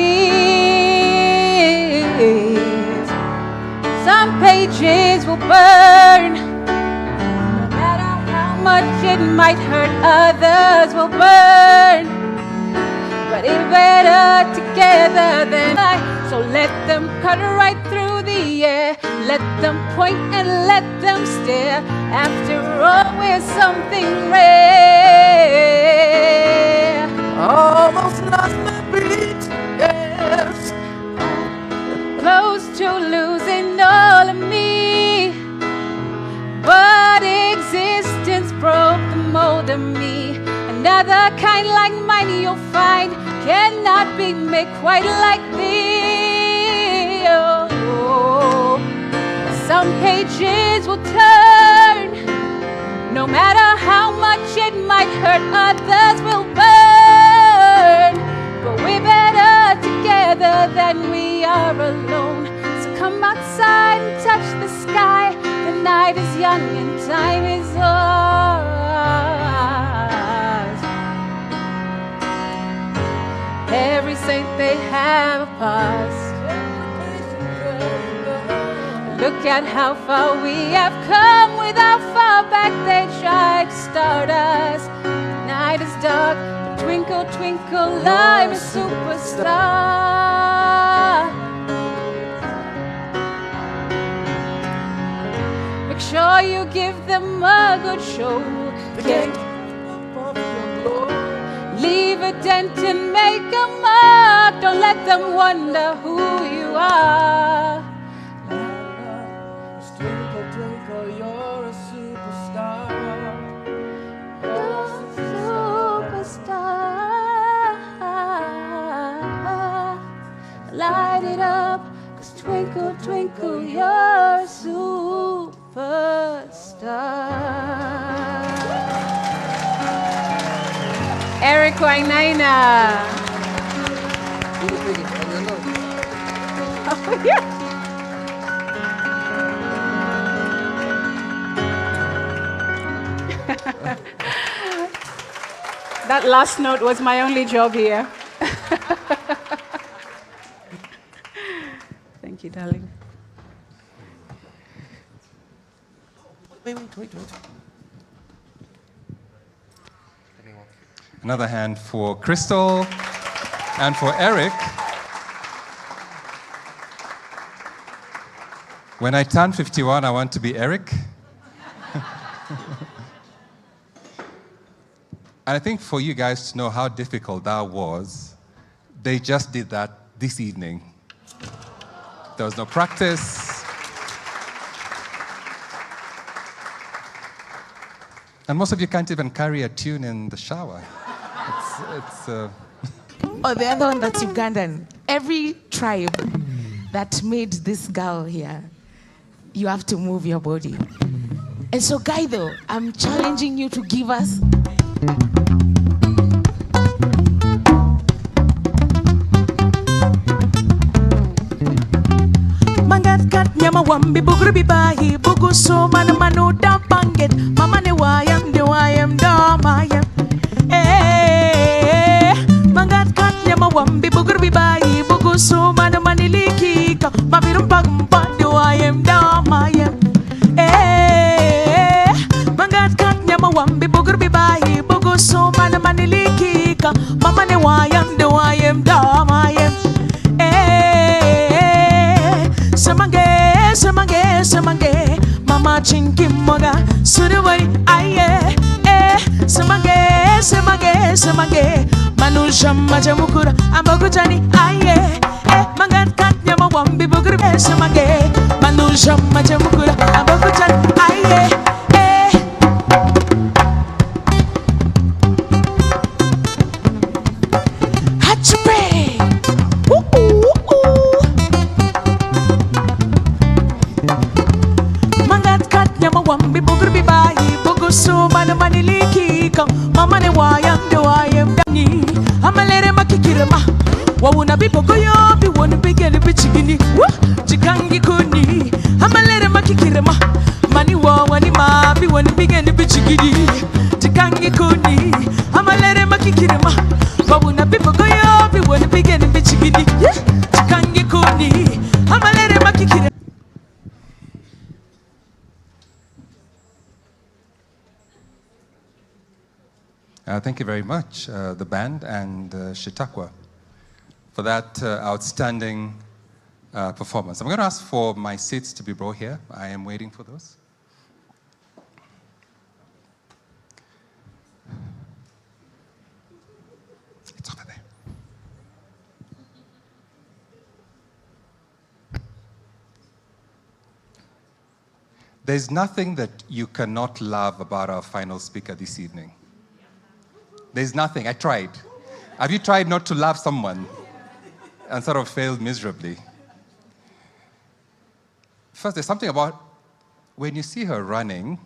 Some pages will burn, no matter how much it might hurt, others will burn. But it's better together than I. So let them cut right through the air. Let them point and let them stare. After all, we're something rare. Almost lost my beat, yes. Close to losing all of me. But existence broke the mold of me. Another kind like mine you'll find cannot be made quite like this. Oh, some pages will turn, no matter how much it might hurt, others will burn. But we're better together than we are alone. So come outside and touch the sky. The night is young and time is ours. Every saint they have a past. Look at how far we have come with how far back they tried to start us. The night is dark, but twinkle, twinkle, I'm a superstar. Make sure you give them a good show. Leave a dent and make a mark. Don't let them wonder who you are. Twinkle, twinkle, you're a superstar. You're a superstar. Light it up, 'cause twinkle, twinkle, you're a superstar. Eric Wainaina. Oh, yeah. That last note was my only job here. Thank you, darling. Wait. Another hand for Crystal and for Eric. When I turn 51, I want to be Eric. And I think for you guys to know how difficult that was, they just did that this evening. There was no practice. And most of you can't even carry a tune in the shower. Or the other one that's Ugandan. Every tribe that made this girl here, you have to move your body. And so, Guido, I'm challenging you to give us. Mangat kat nyama wambi bugru bibahi bugu so manu manu da panget mama ne wayam da mayam mangat kat nyama wambi bugru bibahi bugu so manu maniliki ka mabirum pagumpa de wayam da mayam mangat kat nyama wambi bugru bibahi bugu so manu maniliki ka mama ne wayam da mayam Semange, mama chinki moga, surewari aye, semange, manu shama jamukura, ambagu jani aye, mangat kat nyama wambi bugru semange, manu Shama Jamukura, Abakuchan, aye, eh. Hatchpay, Mangat kat Yamawambi Bugurbi Bai, Bugusu, Manamaniliki, Mamane Wayam, do I am Dangi, Amalere Makikirama, Wawuna Bibogoyo, be one big and bichigini, Chikangi Kuni, Amalere Makikirama, Maniwa, Wanima, be one big and bichigini, Chikangi Kuni, Amalere Makikirama, Wawuna Bibogoyo, be one big and bichigini, Chikangi Kuni, Amalere Makikirama. Thank you very much, the band and Shitakwa, for that outstanding performance. I'm going to ask for my seats to be brought here. I am waiting for those. It's over there. There's nothing that you cannot love about our final speaker this evening. There's nothing. I tried. Have you tried not to love someone and sort of failed miserably? First, there's something about when you see her running.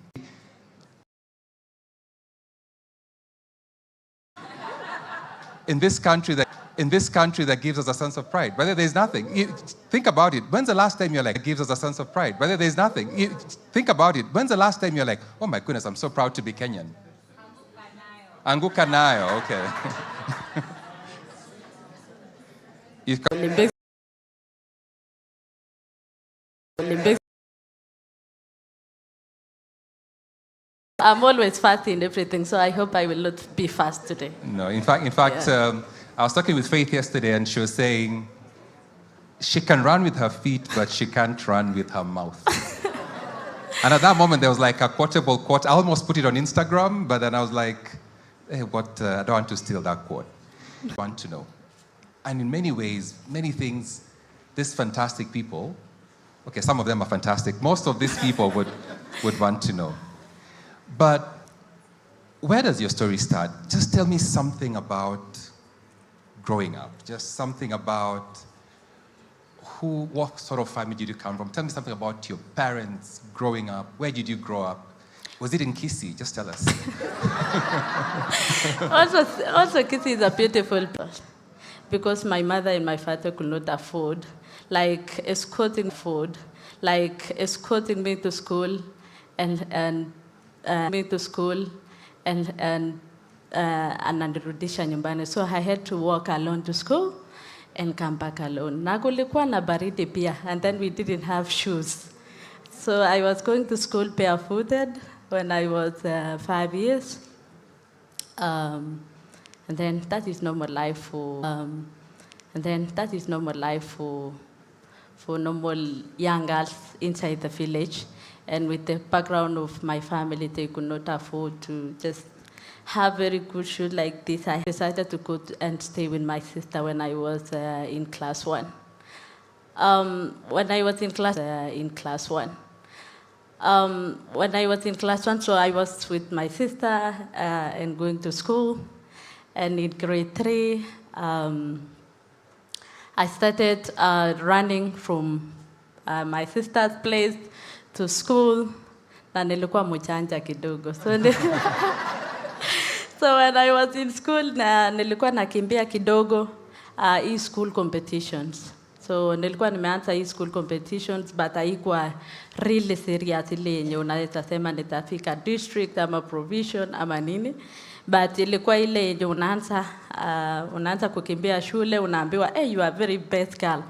In this country that gives us a sense of pride. Whether there's nothing. Think about it. When's the last time you're like, it gives us a sense of pride? Whether there's nothing. Think about it. When's the last time you're like, oh my goodness, I'm so proud to be Kenyan? Anguka nayo, okay. I'm always fast in everything, so I hope I will not be fast today. No, in fact, Yeah. I was talking with Faith yesterday, and she was saying she can run with her feet, but she can't run with her mouth. And at that moment, there was like a quotable quote. I almost put it on Instagram, but then I was like, hey, I don't want to steal that quote. I want to know. And in many ways, many things, these fantastic people, okay, some of them are fantastic. Most of these people would want to know. But where does your story start? Just tell me something about growing up. Just something about what sort of family did you come from? Tell me something about your parents growing up. Where did you grow up? Was it in Kisii? Just tell us. Also, Kisii is a beautiful place because my mother and my father could not afford, escorting me to school and ananirudisha nyumbani. So I had to walk alone to school and come back alone. Na kulikuwa na baridi pia, and then we didn't have shoes. So I was going to school barefooted when I was 5 years. And then that is normal life for normal young girls inside the village. And with the background of my family, they could not afford to just have very good shoes like this. I decided to go and stay with my sister when I was in class 1. When I was in class 1, so I was with my sister and going to school. And in grade 3, I started running from my sister's place to school. Na nilikuwa mchanja kidogo. So when I was in school, nilikuwa nakimbia kidogo school competitions. So nilikuwa nimeanza school competitions, but haikuwa really serious ile yenye unaweza sema nitafika district ama provision ama nini. But ilikuwa ile yenye unaanza kukimbia shule, unaambiwa, hey, you are very best girl.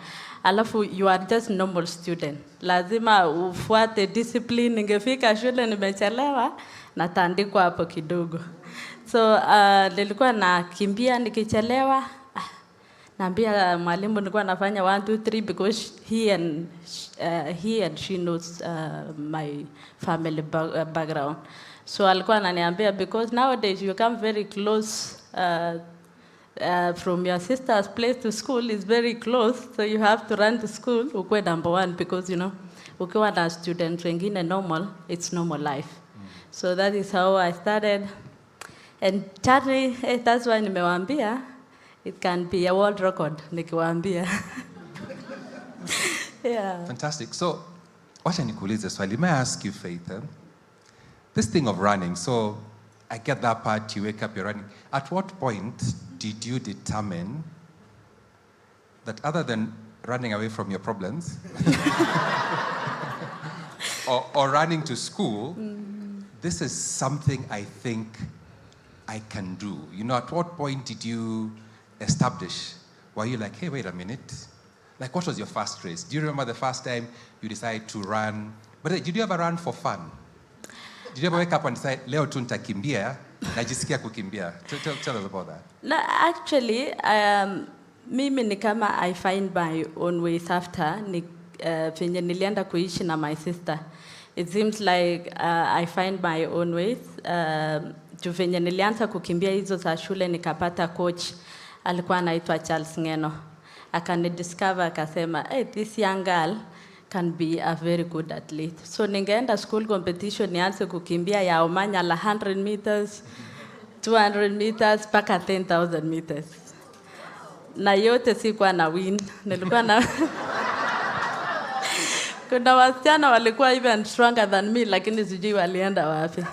Alafu you are just normal student. Lazima ufuate discipline. Ningefika shule nimechelewa, natandikwa hapo kidogo. So nilikuwa nakimbia nikichelewa. Naambia mwalimu nilikuwa nafanya 1 2 3 because he and she knows my family background. So alikuwa ananiambia because nowadays you come very close from your sister's place to school is very close, so you have to run to school ukwe number 1 because ukiwa na students wengine normal, it's normal life. So that is how I started. And Charlie, that's why nimewaambia, it can be a world record, nikiwaambia. Yeah. Fantastic. So, wacha nikuulize swali. May I ask you, Faith, this thing of running, so I get that part, you wake up, you're running. At what point did you determine that other than running away from your problems or running to school, this is something I think I can do? You know, at what point did you establish? Were you like, hey, wait a minute. Like, what was your first race? Do you remember the first time you decided to run? But did you ever run for fun? Did you ever wake up and decide, leo tu nitakimbia, najisikia kukimbia? Tell us about that. No, actually, mimi ni kama I find my own ways after venye nilienda kuishi na my sister. It seems like I find my own ways. Venye nilianza kukimbia hizo za shule nikapata coach alikuwa anaitwa Charles Ngeno. Akanidiscover akasema, hey, this young girl can be a very good athlete. So ningeenda school competition nianze kukimbia ya Omanyala 100 meters, 200 meters, paka 10,000 meters. Na yote sikuwa na win. Nilikuwa na kuna wasichana walikuwa even stronger than me, lakini sijui walienda wapi.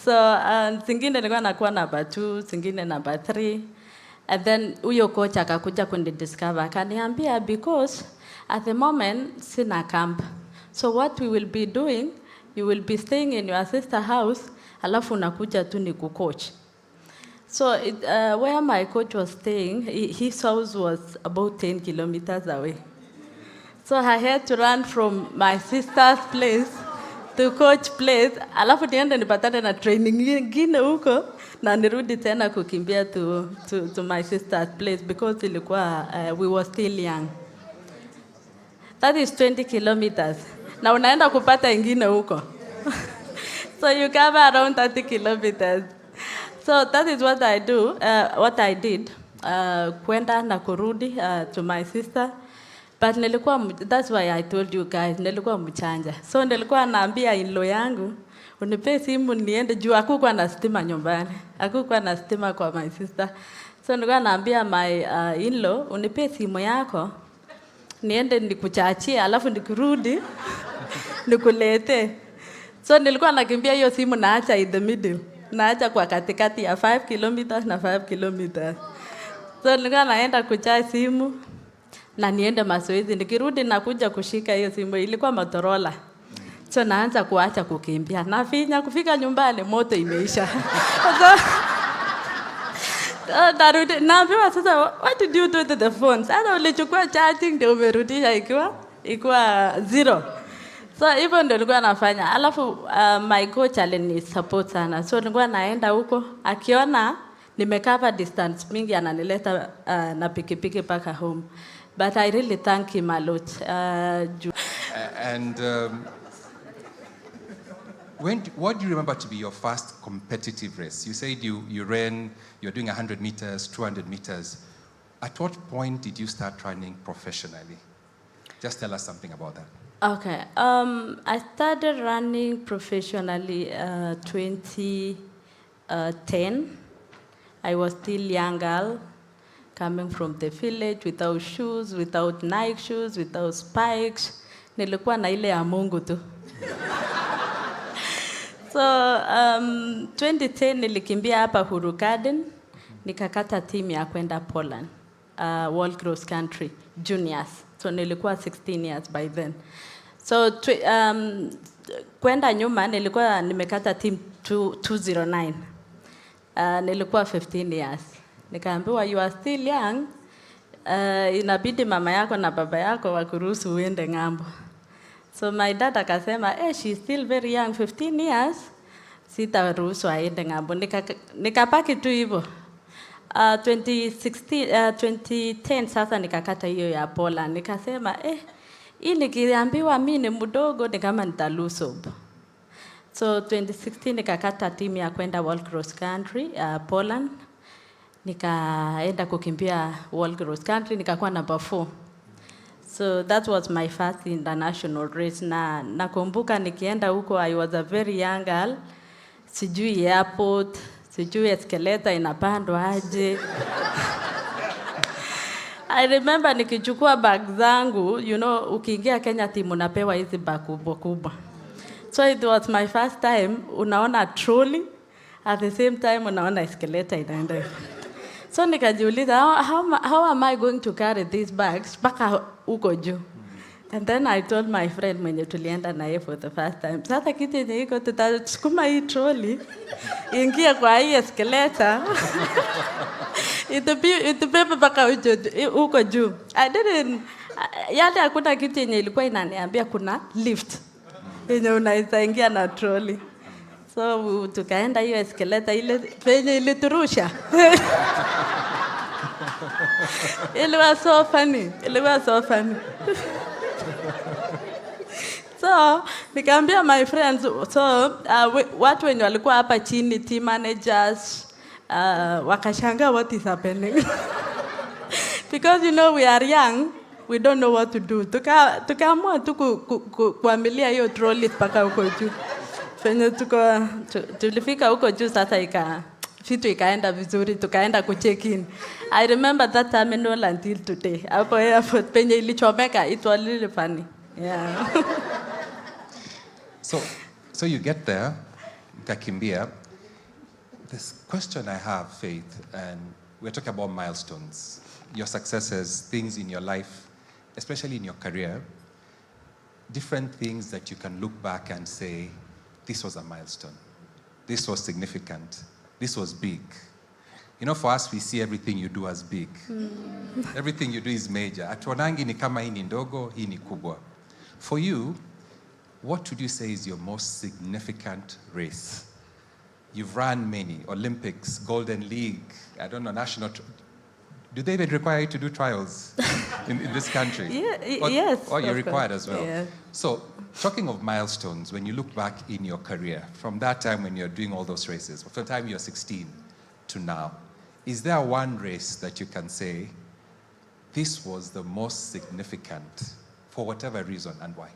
So zingine nilikuwa nakuwa number 2, zingine number 3. And then huyo coach akakuja kunidiscover, akaniambia, because at the moment sina camp. So what we will be doing, you will be staying in your sister house, alafu unakuja tu ni kucoach. So where my coach was staying, his house was about 10 kilometers away. So I had to run from my sister's place to coach place, alafu niende nipatane na training nyingine huko na nirudi tena kukimbia to my sister's place because ilikuwa we were still young. That is 20 kilometers. Na unaenda kupata ingine huko. So you cover around 30 kilometers. So that is what I do, what I did. Kwenda na kurudi to my sister. But that's why I told you guys, nilikuwa mchanja. So nilikuwa naambia in-law yangu, unipe simu niende juu hakukuwa na stima nyumbani. Hakukuwa na stima kwa my sister. So nilikuwa naambia my in-law, unipe simu yako, niende nikuchachie, alafu nikurudi, nikulete. So nilikuwa nakimbia hiyo simu naacha in the middle. Naacha kwa katikati ya 5 kilometers na 5 kilometers. So nilikuwa naenda kuchaji simu na niende mazoezi. Nikirudi nakuja kushika hiyo simu, ilikuwa Motorola. So naanza kuacha kukimbia. Nafinya kufika nyumbani moto imeisha. So naambiwa sasa, what did you do to the phone? Sasa ulichukua charging ndio umerudisha ikiwa 0. So hivyo ndio nilikuwa nafanya. Alafu my coach alini support sana. So nilikuwa naenda huko, akiona nimekava distance mingi ananileta na pikipiki paka home. But I really thank him a lot. What do you remember to be your first competitive race? You said you ran, you're doing 100 meters, 200 meters. At what point did you start running professionally? Just tell us something about that. Okay. I started running professionally 2010. I was still young girl, coming from the village without shoes, without Nike shoes, without spikes. Nilikuwa na ile ya Mungu tu. So 2010 nilikimbia hapa Huru Garden, nikakata timu ya kwenda Poland, World Cross Country Juniors. So nilikuwa 16 years by then. So kwenda nyuma nilikuwa nimekata team 209. Nilikuwa 15 years. Nikaambiwa you are still young. Inabidi mama yako na baba yako wakuruhusu uende ng'ambo. So my dad akasema, she's still very young, 15 years. Sitaruhusu aende ng'ambo. Nikapaki tu hivyo. 2010 sasa nikakata hiyo ya Poland. Nikasema, hii nikiambiwa mimi ni mdogo ni kama nitalusob. So 2016 nikakata timu ya kwenda World Cross Country Poland. Nikaenda kukimbia World Cross Country nikakuwa number 4. So that was my first international race. Na nakumbuka nikienda huko, I was a very young girl. Sijui airport, sijui escalator inapandwa aje. I remember nikichukua bag zangu, you know, ukiingia Kenya team unapewa hizi bag kubwa. So it was my first time, unaona trolley, at the same time unaona escalator inaenda. So nikajiuliza, how am I going to carry these bags mpaka huko juu? And then I told my friend mwenye tulienda naye for the first time, sasa kitu yenye iko tutasukuma hii trolley, ingia kwa hii escalator, itubebe mpaka huko juu. Yale hakuna kitu yenye ilikuwa inaniambia kuna lift yenye unaweza ingia na trolley. So tukaenda hiyo escalator ile penye iliturusha. It was so funny. So nikaambia my friends, so watu wenye walikuwa hapa chini, team managers, wakashanga what is happening. Because you know we are young, we don't know what to do. Tukaamua tu kuamilia hiyo trolley mpaka huko juu. Penye tulifika huko juu sasa vitu ikaenda vizuri, tukaenda kucheck in. I remember that terminal until today. Hapo airport penye ilichomeka, it was really funny. Yeah. So you get there, Kakimbia. This question I have, Faith, and we're talking about milestones, your successes, things in your life, especially in your career, different things that you can look back and say, this was a milestone. This was significant. This was big. You know, for us, we see everything you do as big. Everything you do is major. Atuonangi ni kama hii ni ndogo, hii ni kubwa. For you, what would you say is your most significant race? You've run many, Olympics, Golden League, I don't know, national... Do they even require you to do trials in this country? Yes. Or you're required as well. Yeah. So, talking of milestones, when you look back in your career, from that time when you're doing all those races, from the time you're 16 to now, is there one race that you can say, this was the most significant for whatever reason and why?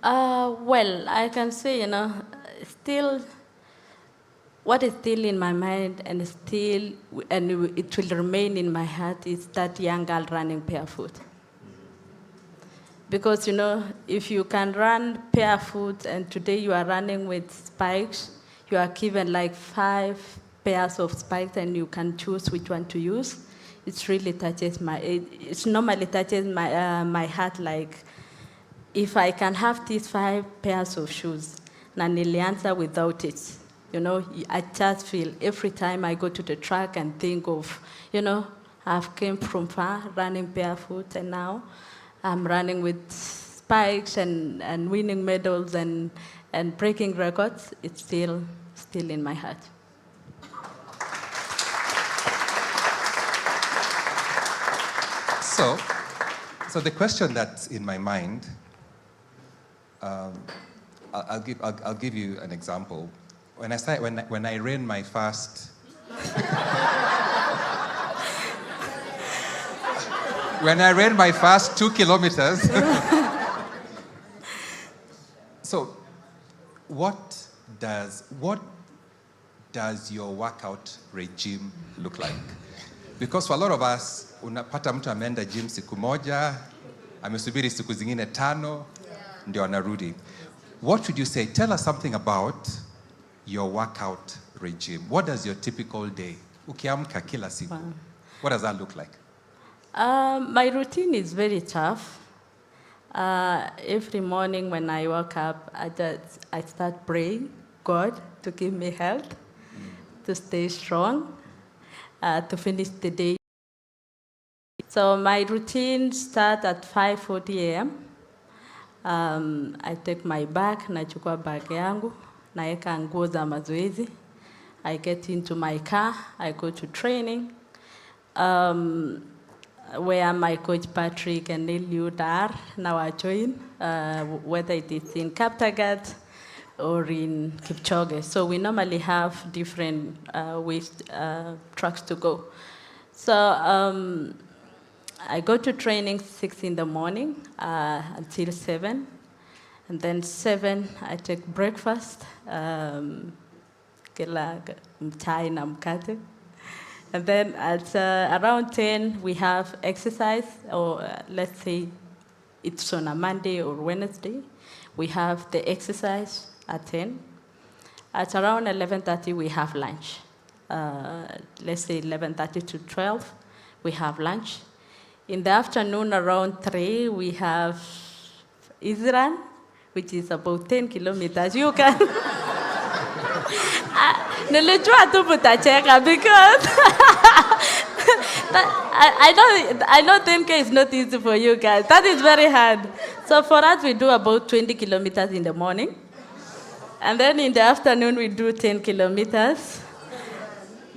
Well, I can say, you know, still, what is still in my mind and it will remain in my heart is that young girl running barefoot. Because, you know, if you can run barefoot and today you are running with spikes, you are given like 5 pairs of spikes and you can choose which one to use. It really touches it normally touches my heart, like, if I can have these 5 pairs of shoes, na nilianza without it. You know, I just feel every time I go to the track and think of, you know, I've came from far running barefoot and now I'm running with spikes and winning medals and breaking records. It's still in my heart. So the question that's in my mind, I'll give you an example. When I ran my first when I ran my first 2 kilometers. So what does your workout regime look like? Because for a lot of us, unapata mtu ameenda gym siku moja, amesubiri siku zingine 5, ndio anarudi. What would you say? Tell us something about your workout regime. What does your typical day, ukiamka kila siku, what does that look like? My routine is very tough. Every morning when I wake up, I start praying God to give me health, to stay strong, to finish the day. So my routine starts at 5:40 a.m. I take my bag, nachukua bag yangu, naeka nguo za mazoezi. I get into my car, I go to training, where my coach Patrick and Eliud are now I join, whether it is in Kaptagat or in Kipchoge. So we normally have different tracks to go. So I go to training 6 in the morning until 7. And then 7, I take breakfast. Kila chai na mkate. And then at around 10, we have exercise, or let's say it's on a Monday or Wednesday. We have the exercise at 10. At around 11:30, we have lunch. Let's say 11:30 to 12, we have lunch. In the afternoon, around 3, we have Israel, which is about 10 kilometers. You can... Nilijua tu mutacheka because I know 10K is not easy for you guys. That is very hard. So for us, we do about 20 kilometers in the morning. And then in the afternoon, we do 10 kilometers.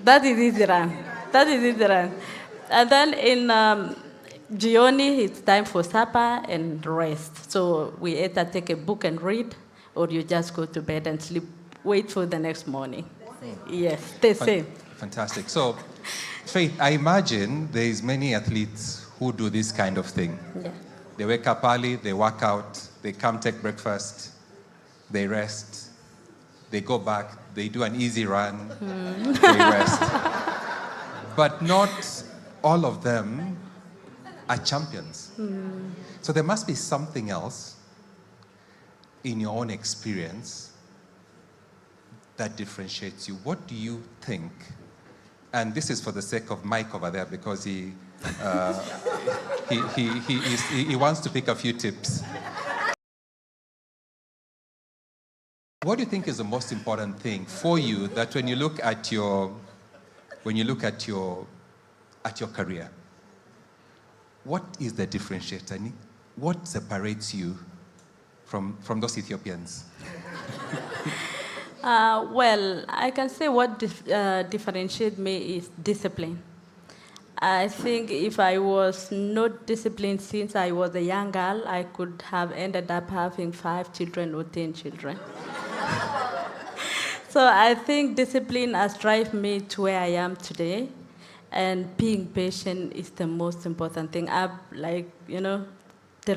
That is easy run. That is easy run. And then in Gioni, it's time for supper and rest. So we either take a book and read, or you just go to bed and sleep, wait for the next morning. Yes, the same. Fantastic. So, Faith, I imagine there is many athletes who do this kind of thing. Yeah. They wake up early, they work out, they come take breakfast, they rest, they go back, they do an easy run, they rest. But not all of them are champions. So there must be something else in your own experience that differentiates you. What do you think? And this is for the sake of Mike over there, because he wants to pick a few tips. What do you think is the most important thing for you that when you look at your career, what is the differentiator? What separates you from those Ethiopians? Well, I can say what differentiates me is discipline. I think if I was not disciplined since I was a young girl, I could have ended up having 5 children or 10 children. So I think discipline has driven me to where I am today, and being patient is the most important thing. The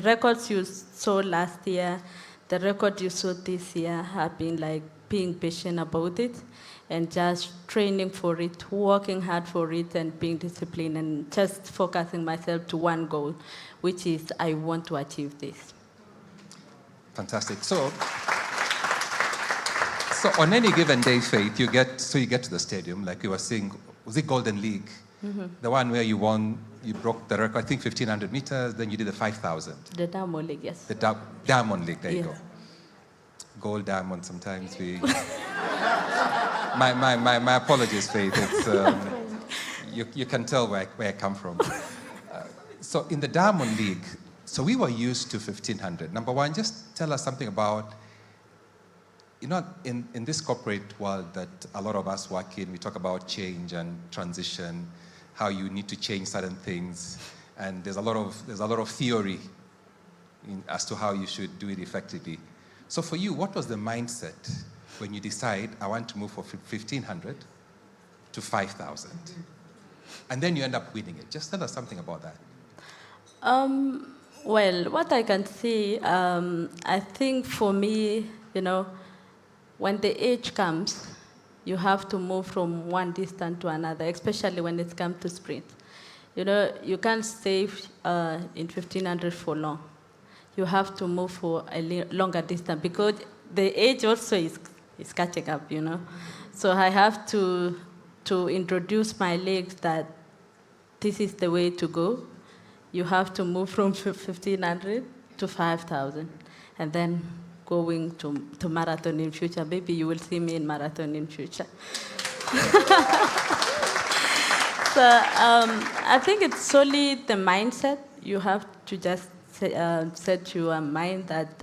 records you saw last year, the record you saw this year have been like being patient about it and just training for it, working hard for it, and being disciplined, and just focusing myself to one goal, which is I want to achieve this. Fantastic. So on any given day, Faith, you get to the stadium, like you were saying, was it Golden League? Mm-hmm. The one where you broke the record, I think 1,500 meters, then you did the 5,000. The Diamond League, yes. The Diamond League, there you go. Gold, diamond, sometimes we... my apologies, Faith. It's, you can tell where I come from. So in the Diamond League, so we were used to 1,500. Number one, just tell us something about, in this corporate world that a lot of us work in, we talk about change and transition, how you need to change certain things, and there's a lot of theory as to how you should do it effectively. So for you, what was the mindset when you decide, I want to move from 1,500 to 5,000? And then you end up winning it. Just tell us something about that. Well, what I can say, I think for me, when the age comes, you have to move from one distance to another, especially when it comes to sprint. You can't stay in 1,500 for long. You have to move for a longer distance because the age also is catching up, So I have to introduce my legs that this is the way to go. You have to move from 1,500 to 5,000, and then going to marathon in future. Maybe you will see me in marathon in future. So I think it's solely the mindset. You have to just set your mind that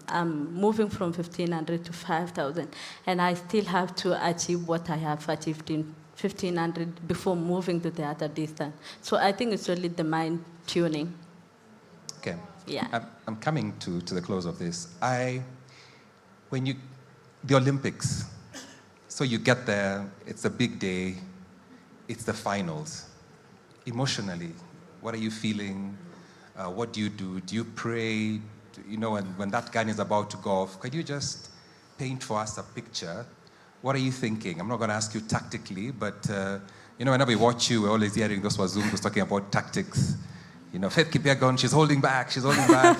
I'm moving from 1,500 to 5,000, and I still have to achieve what I have achieved in 1,500 before moving to the other distance. So I think it's really the mind tuning. Okay. Yeah. I'm coming to the close of this. The Olympics, so you get there, it's a big day, it's the finals. Emotionally, What are you feeling? What do you do? Do you pray? You know, when that gun is about to go off, could you just paint for us a picture? What are you thinking? I'm not going to ask you tactically, but you know, whenever we watch you, we're always hearing those Wazungus talking about tactics. You know, Faith Kipyegon, she's holding back, she's holding back.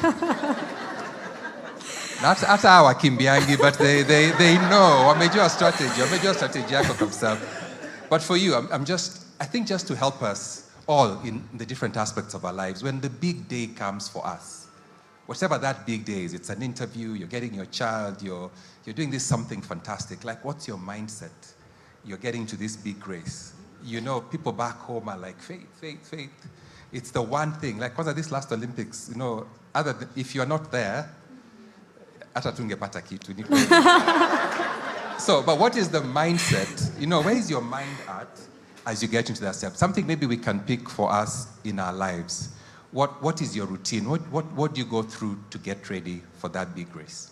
That's our Kimbiangi, but they know. Wamejua strategy yako kabisa. But for you, I think just to help us all in the different aspects of our lives, when the big day comes for us, whatever that big day is, it's an interview, you're getting your child, you're doing this something fantastic. Like, what's your mindset? You're getting to this big race. You know, people back home are like, faith. It's the one thing. Like, because of this last Olympics, you know, other than, if you're not there, hata tungepata kitu. So, but what is the mindset? You know, where is your mind at as you get into that step? Something maybe we can pick for us in our lives. What is your routine? What do you go through to get ready for that big race?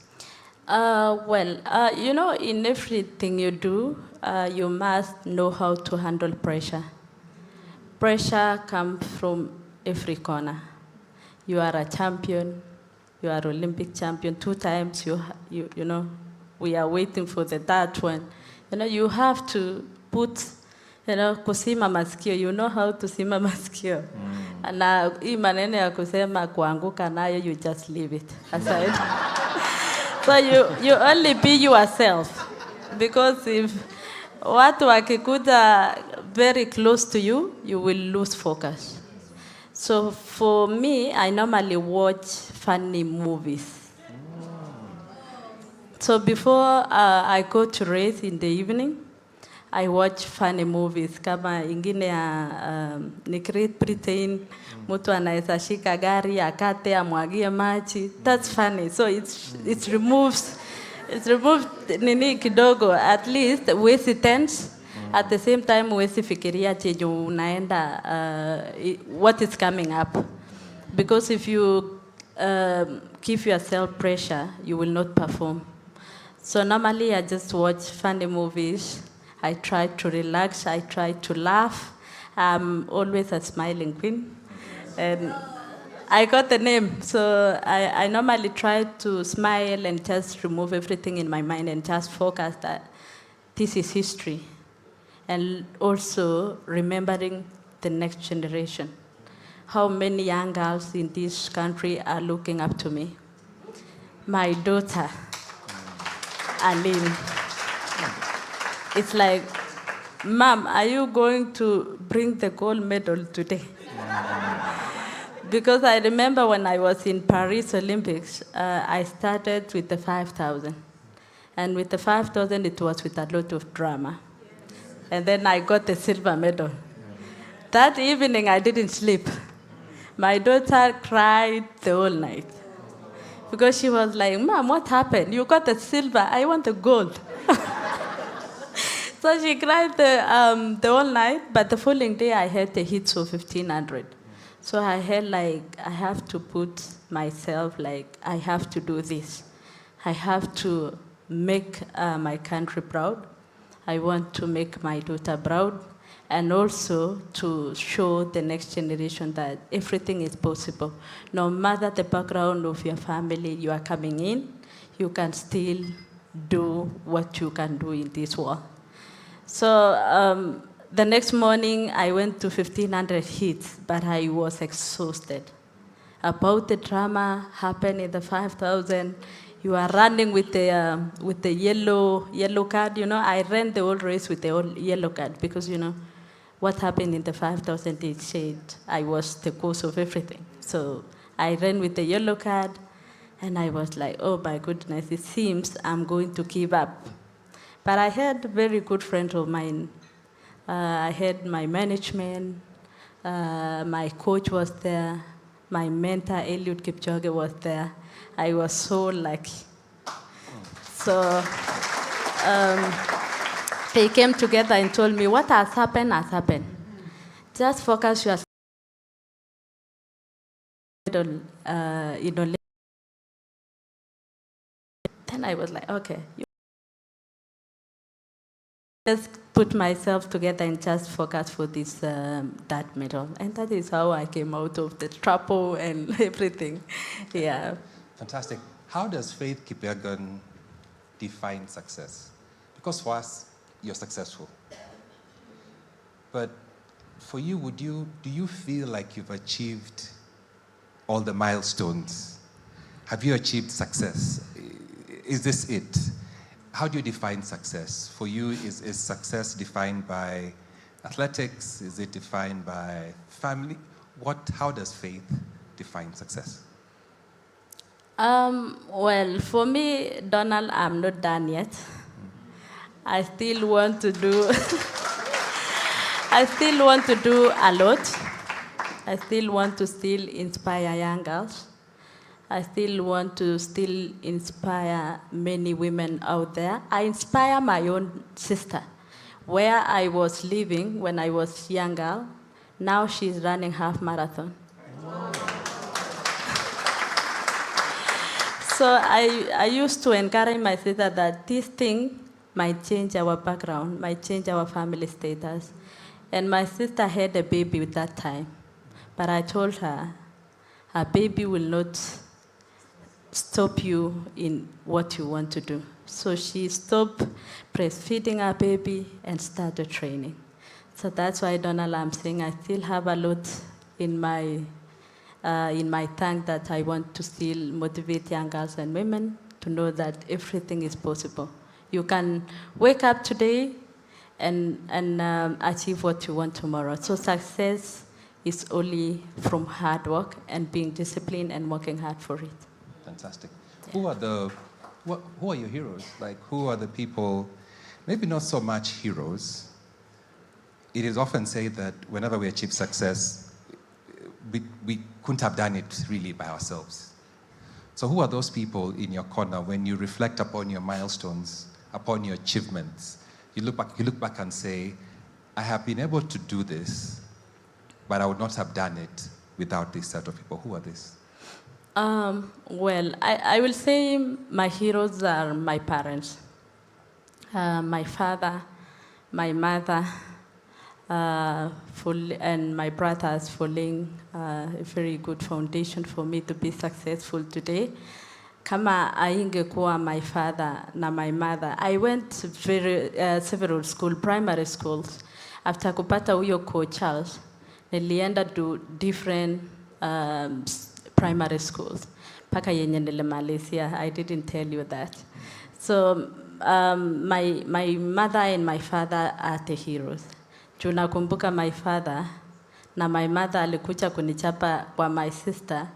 You know, in everything you do, you must know how to handle pressure. Pressure comes from every corner. You are a champion. You are Olympic champion 2 times. You know, we are waiting for the third one. You know, you have to put, you know, kusima masikio. You know how to sima masikio. Na hii maneno ya kusema kuanguka nayo, you just leave it aside. So you only be yourself, because if watu wakikuja very close to you, you will lose focus. So for me, I normally watch funny movies. So before I go to race in the evening, I watch funny movies. Kama ingine ya ni Great Britain, mtu anaweza shika gari akate amwagie maji. That's funny. So it removes nini kidogo. At least wesi tense. At the same time wesi fikiria chenye unaenda what is coming up. Because if you give yourself pressure, you will not perform. So normally I just watch funny movies. I try to relax, I try to laugh. I'm always a smiling queen. And I got the name, so I normally try to smile and just remove everything in my mind and just focus that this is history. And also remembering the next generation. How many young girls in this country are looking up to me. My daughter, Aline. It's like, Mom, are you going to bring the gold medal today? Because I remember when I was in Paris Olympics, I started with the 5,000. And with the 5,000, it was with a lot of drama. And then I got the silver medal. That evening, I didn't sleep. My daughter cried the whole night. Because she was like, Mom, what happened? You got the silver, I want the gold. So she cried the whole night, but the following day I had the hits of 1,500. So I had like, I have to put myself like, I have to do this. I have to make my country proud. I want to make my daughter proud, and also to show the next generation that everything is possible. No matter the background of your family you are coming in, you can still do what you can do in this world. So the next morning, I went to 1,500 hits, but I was exhausted. About the drama happened in the 5,000, you are running with the yellow card. You know, I ran the whole race with the yellow card because, you know, what happened in the 5,000, it said I was the cause of everything. So I ran with the yellow card, and I was like, oh my goodness, it seems I'm going to give up. But I had very good friends of mine. I had my management, my coach was there, my mentor, Eliud Kipchoge, was there. I was so lucky. So they came together and told me, what has happened has happened. Just focus yourself in Olympics. Then I was like, okay. just put myself together and just focus for this that medal. And that is how I came out of the trouble and everything. Yeah. Fantastic. How does Faith Kipyegon define success? Because for us, you're successful. But for you, do you feel like you've achieved all the milestones? Have you achieved success? Is this it? How do you define success? For you, is success defined by athletics? Is it defined by family? How does Faith define success? Well, for me, Donald, I'm not done yet. I still want to do I still want to do a lot. I still want to still inspire young girls. I still want to still inspire many women out there. I inspire my own sister. Where I was living when I was younger, now she's running half marathon. So I used to encourage my sister that this thing might change our background, might change our family status. And my sister had a baby at that time. But I told her, a baby will not stop you in what you want to do. So she stopped breastfeeding her baby and started training. So that's why, Donald, I'm saying I still have a lot in my tank that I want to still motivate young girls and women to know that everything is possible. You can wake up today and achieve what you want tomorrow. So success is only from hard work and being disciplined and working hard for it. Fantastic. Yeah. Who are your heroes? Like, who are the people, maybe not so much heroes. It is often said that whenever we achieve success, we couldn't have done it really by ourselves. So who are those people in your corner when you reflect upon your milestones, upon your achievements? You look back and say, I have been able to do this, but I would not have done it without this set of people. Who are these? Well, I will say my heroes are my parents. My father, my mother, and my brothers for laying a very good foundation for me to be successful today. Kama aingekuwa my father na my mother, I went several primary schools. After kupata huyo coach Charles, nilienda to different primary schools. Paka yenye nilimalizia, I didn't tell you that. So my mother and my father are the heroes. Tunakumbuka my father na my mother alikuja kunichapa kwa my sister.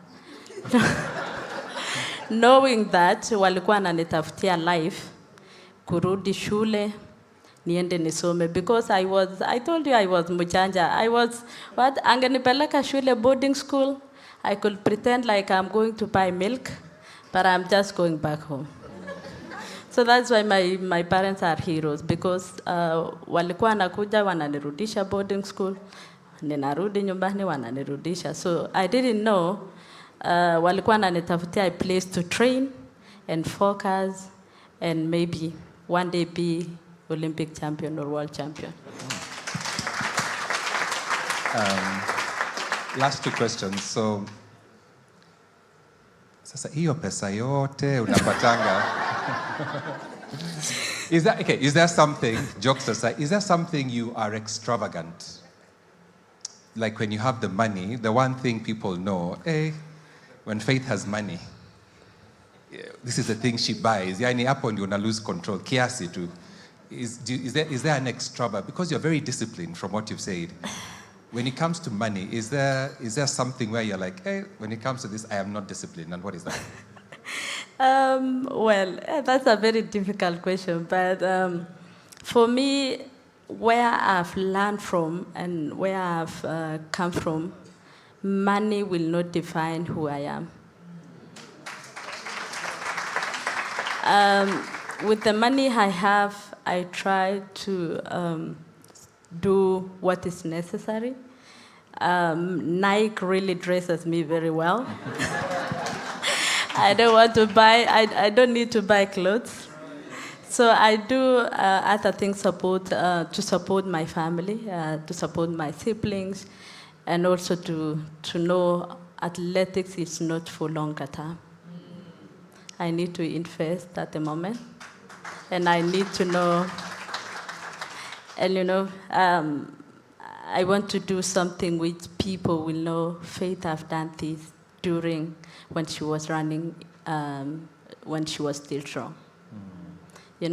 Knowing that walikuwa wananitafutia life, kurudi shule, niende nisome. Because I told you I was mujanja. Angenipeleka shule boarding school. I could pretend like I'm going to buy milk, but I'm just going back home. So that's why my parents are heroes, because walikuwa wanakuja wananirudisha boarding school, ninarudi nyumbani wananirudisha. So I didn't know walikuwa wananitafutia a place to train and focus and maybe one day be Olympic champion or world champion. Last two questions. So, sasa hiyo pesa yote unapatanga. Is there something, jokes aside, is there something you are extravagant? Like when you have the money, the one thing people know, when Faith has money, this is the thing she buys. Yani hapo ndio una lose control. Kiasi tu. Is there an extravagant? Because you're very disciplined from what you've said. When it comes to money, is there something where you're like, when it comes to this, I am not disciplined, and what is that? Well, that's a very difficult question, but for me, where I've learned from and where I've come from, money will not define who I am. With the money I have, I try to do what is necessary. Nike really dresses me very well. I don't need to buy clothes. So I do other things to support my family, to support my siblings, and also to know athletics is not for longer term. I need to invest at the moment, and I need to know, and I want to do something which people will know Faith have done this during when she was running, when she was still strong. I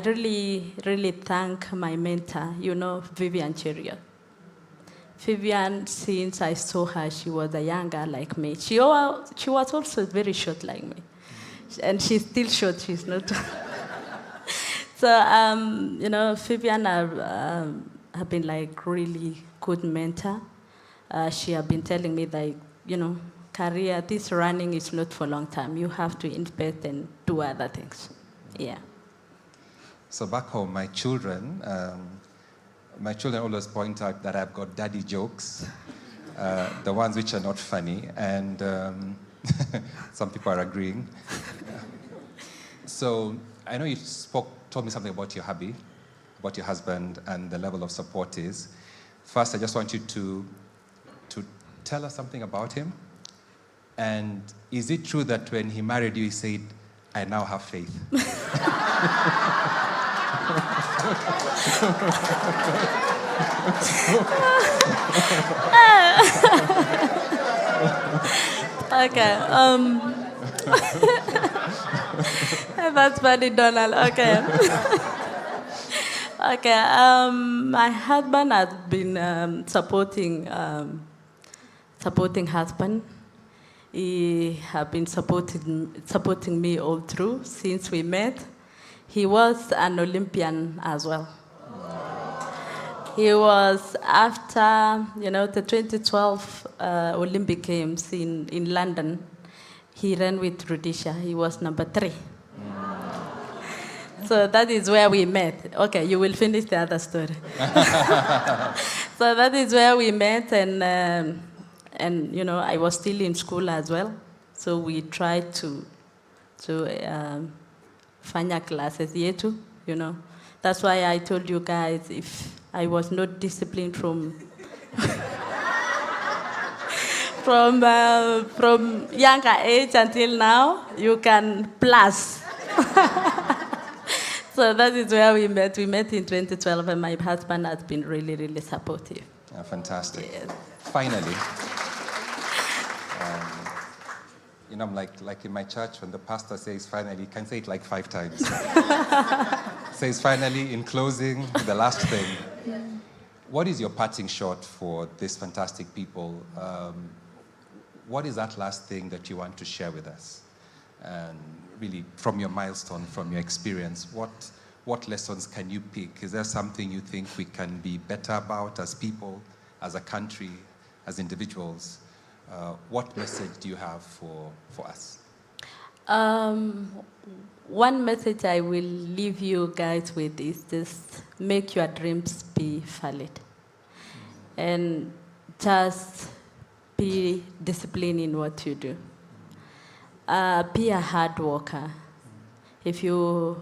really, really thank my mentor, Vivian Cheriot. Vivian, since I saw her, she was a younger like me. She was also very short like me. And she's still short, she's not. So, Vivian have been like really good mentor. She have been telling me that, career, this running is not for a long time. You have to invest and do other things. Yeah. So back home, my children always point out that I've got daddy jokes, the ones which are not funny, and some people are agreeing. So I know you told me something about your hubby, about your husband, and the level of support is. First, I just want you to tell us something about him. And is it true that when he married you, he said, "I now have faith"? Okay. That's funny, Donald. Okay. Okay. My husband has been supporting husband. He has been supporting me all through since we met. He was an Olympian as well. He was after, the 2012 Olympic Games in London. He ran with Rhodesia. He was number 3. So that is where we met. Okay, you will finish the other story. So that is where we met, and I was still in school as well. So we tried to fanya classes yetu, That's why I told you guys, if I was not disciplined from younger age until now, you can plus. So that is where we met. We met in 2012, and my husband has been really, really supportive. Yeah, fantastic. Yes. Finally. I'm like in my church, when the pastor says finally, you can say it like 5 times. Says finally, in closing, the last thing. What is your parting shot for these fantastic people? What is that last thing that you want to share with us? And really, from your milestone, from your experience, what lessons can you pick? Is there something you think we can be better about as people, as a country, as individuals? What message do you have for us? One message I will leave you guys with is just make your dreams be valid. And just be disciplined in what you do. Be a hard worker. If you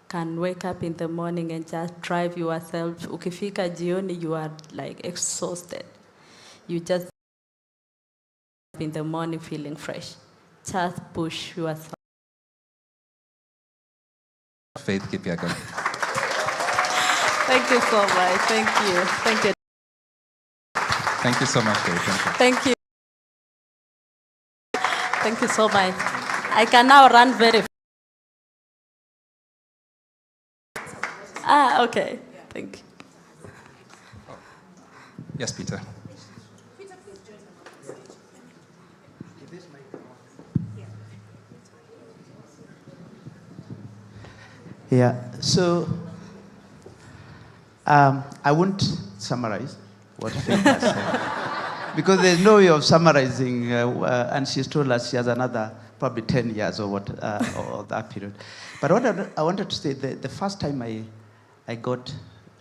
can wake up in the morning and just drive yourself, ukifika jioni, you are like exhausted. You just in the morning feeling fresh. Just push yourself. Faith Kipyegon. Thank you so much. Thank you. Thank you. Thank you so much, Faith. Thank you. Thank you so much. I can now run very fast. Okay. Thank you. Yes, Peter. Yeah, so I won't summarize what Faith has said, because there's no way of summarizing, and she's told us she has another probably 10 years or what, or that period. But what I wanted to say, the first time I got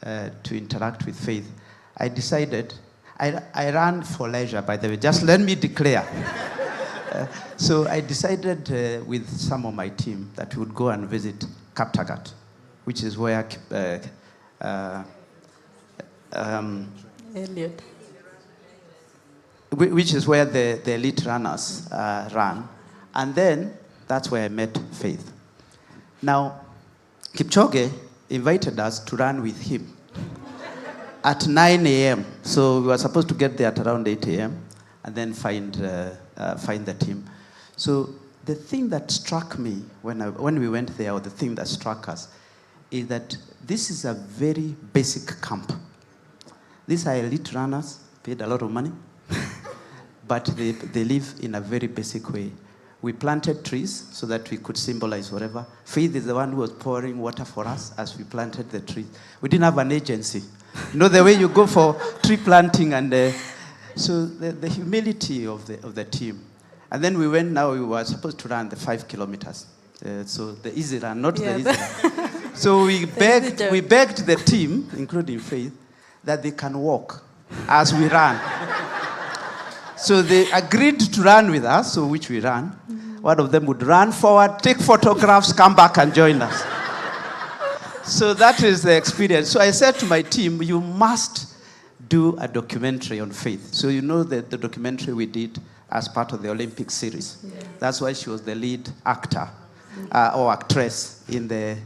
to interact with Faith, I decided, I ran for leisure, by the way, just let me declare. So I decided with some of my team that we would go and visit Kaptagat, which is where Elliot. which is where the elite runners run. And then that's where I met Faith. Now, Kipchoge invited us to run with him at 9 a.m. So we were supposed to get there at around 8 a.m. and then find the team. So the thing that struck me when we went there, or the thing that struck us, is that this is a very basic camp. These are elite runners, paid a lot of money, but they live in a very basic way. We planted trees so that we could symbolize whatever. Faith is the one who was pouring water for us as we planted the trees. We didn't have an agency. You know the way you go for tree planting, and so the humility of the team. And then we were supposed to run the 5 kilometers. So the easy run, not the easy run. So we begged the team, including Faith, that they can walk as we ran. So they agreed to run with us, so which we ran. One of them would run forward, take photographs, come back and join us. So that is the experience. So I said to my team, you must do a documentary on Faith. So you know the documentary we did as part of the Olympic series. Yeah. That's why she was the lead actor or actress in that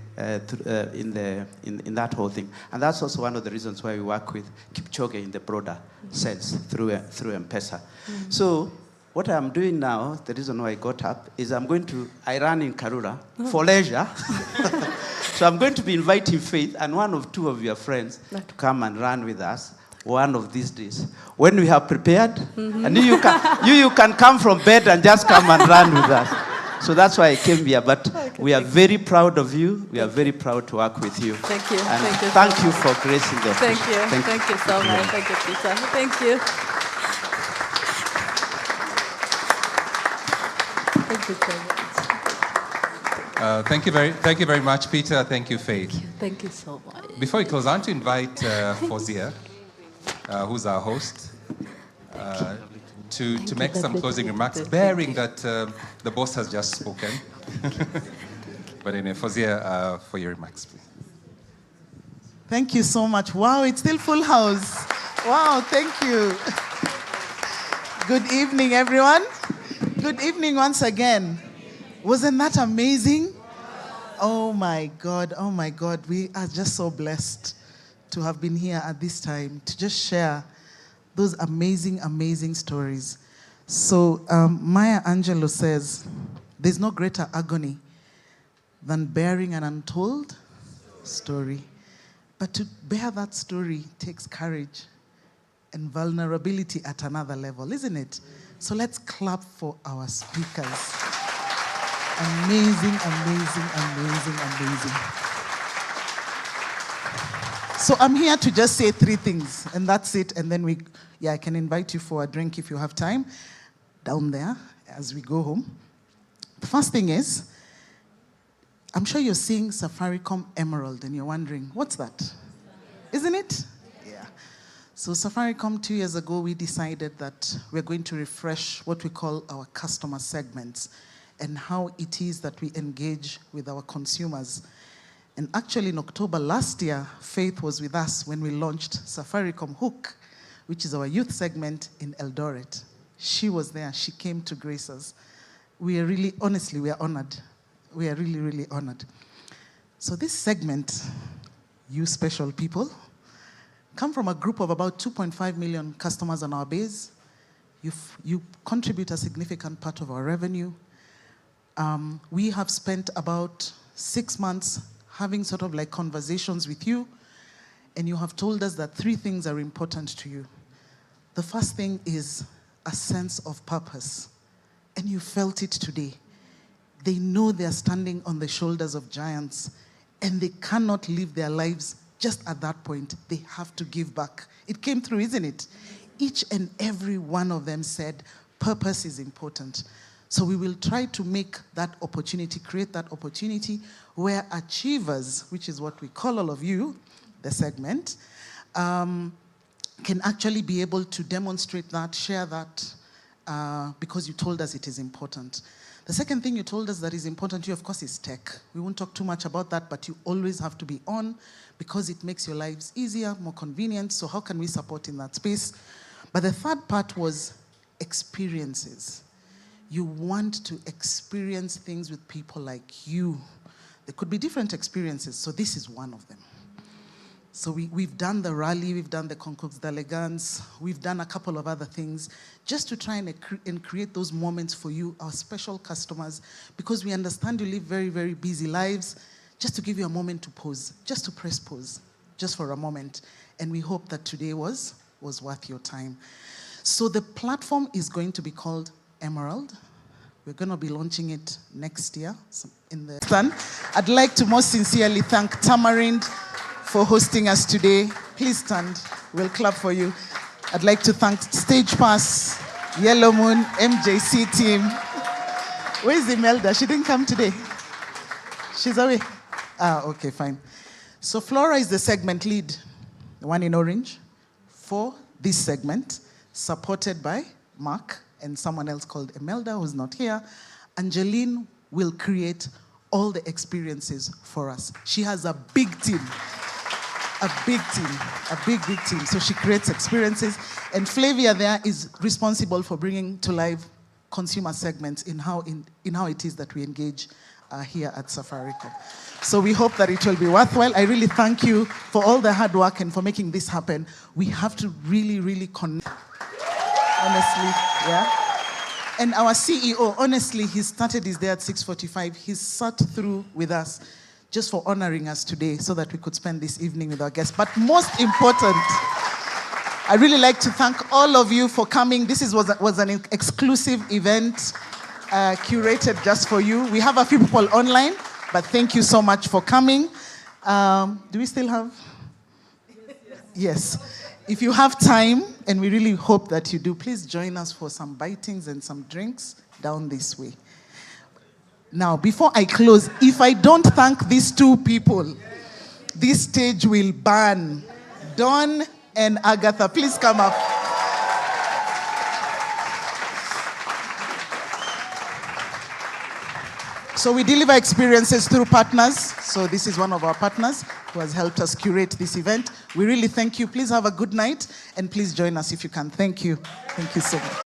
whole thing. And that's also one of the reasons why we work with Kipchoge in the broader sense through M-Pesa. So what I'm doing now, the reason why I got up, is I ran in Karura for leisure. So I'm going to be inviting Faith and one of two of your friends to come and run with us one of these days. When we have prepared, and you can come from bed and just come and run with us. So that's why I came here. But we are very proud of you. We are very proud to work with you. Thank you. And Thank you for gracing the occasion. Thank you. Thank you so much. Thank you, Peter. Thank you. Thank you so much. Thank you very much, Peter. Thank you, Faith. Thank you so much. Before we close, I want to invite Fozia, who's our host, to make some closing remarks, bearing that the boss has just spoken. But anyway, Fozia, for your remarks, please. Thank you so much. Wow, it's still full house. Wow, thank you. Good evening, everyone. Good evening once again. Wasn't that amazing? Oh my God, oh my God. We are just so blessed to have been here at this time to just share those amazing, amazing stories. So Maya Angelou says, there's no greater agony than bearing an untold story. But to bear that story takes courage and vulnerability at another level, isn't it? So let's clap for our speakers. Amazing, amazing, amazing, amazing. So I'm here to just say 3 things, and that's it. And then I can invite you for a drink if you have time, down there as we go home. The first thing is, I'm sure you're seeing Safaricom Emerald, and you're wondering, what's that? Isn't it? Yeah. So Safaricom, 2 years ago, we decided that we're going to refresh what we call our customer segments and how it is that we engage with our consumers. And actually, in October last year, Faith was with us when we launched Safaricom Hook, which is our youth segment in Eldoret. She was there. She came to grace us. We are really, honestly, we are honored. We are really, really honored. So this segment, you special people, come from a group of about 2.5 million customers on our base. You contribute a significant part of our revenue. We have spent about 6 months having sort of like conversations with you, and you have told us that 3 things are important to you. The first thing is a sense of purpose, and you felt it today. They know they're standing on the shoulders of giants, and they cannot live their lives just at that point. They have to give back. It came through, isn't it? Each and every one of them said, purpose is important. So we will try to make that opportunity, create that opportunity where achievers, which is what we call all of you, the segment, can actually be able to demonstrate that, share that, because you told us it is important. The second thing you told us that is important to you, of course, is tech. We won't talk too much about that, but you always have to be on because it makes your lives easier, more convenient. So how can we support in that space? But the third part was experiences. You want to experience things with people like you. There could be different experiences, so this is one of them. So we've done the rally, we've done the Concours d'Elegance, we've done a couple of other things just to try and create those moments for you, our special customers, because we understand you live very, very busy lives, just to give you a moment to pause, just to press pause, just for a moment. And we hope that today was worth your time. So the platform is going to be called Emerald. We're going to be launching it next year in the sun. I'd like to most sincerely thank Tamarind for hosting us today. Please stand. We'll clap for you. I'd like to thank Stage Pass, Yellow Moon, MJC team. Where's Imelda? She didn't come today. She's away. Okay, fine. So Flora is the segment lead, the one in orange, for this segment, supported by Mark and someone else called Imelda, who's not here. Angeline will create all the experiences for us. She has a big team. A big team. So she creates experiences. And Flavia there is responsible for bringing to life consumer segments in how it is that we engage here at Safaricom. So we hope that it will be worthwhile. I really thank you for all the hard work and for making this happen. We have to really, really connect. Honestly, yeah. And our CEO, honestly, he started his day at 6:45. He sat through with us just for honoring us today so that we could spend this evening with our guests. But most important, I really like to thank all of you for coming. This was an exclusive event curated just for you. We have a few people online, but thank you so much for coming. Do we still have? Yes. If you have time, and we really hope that you do, please join us for some bitings and some drinks down this way. Now, before I close, if I don't thank these two people, this stage will burn. Dawn and Agatha, please come up. So we deliver experiences through partners. So this is one of our partners who has helped us curate this event. We really thank you. Please have a good night, and please join us if you can. Thank you. Thank you so much.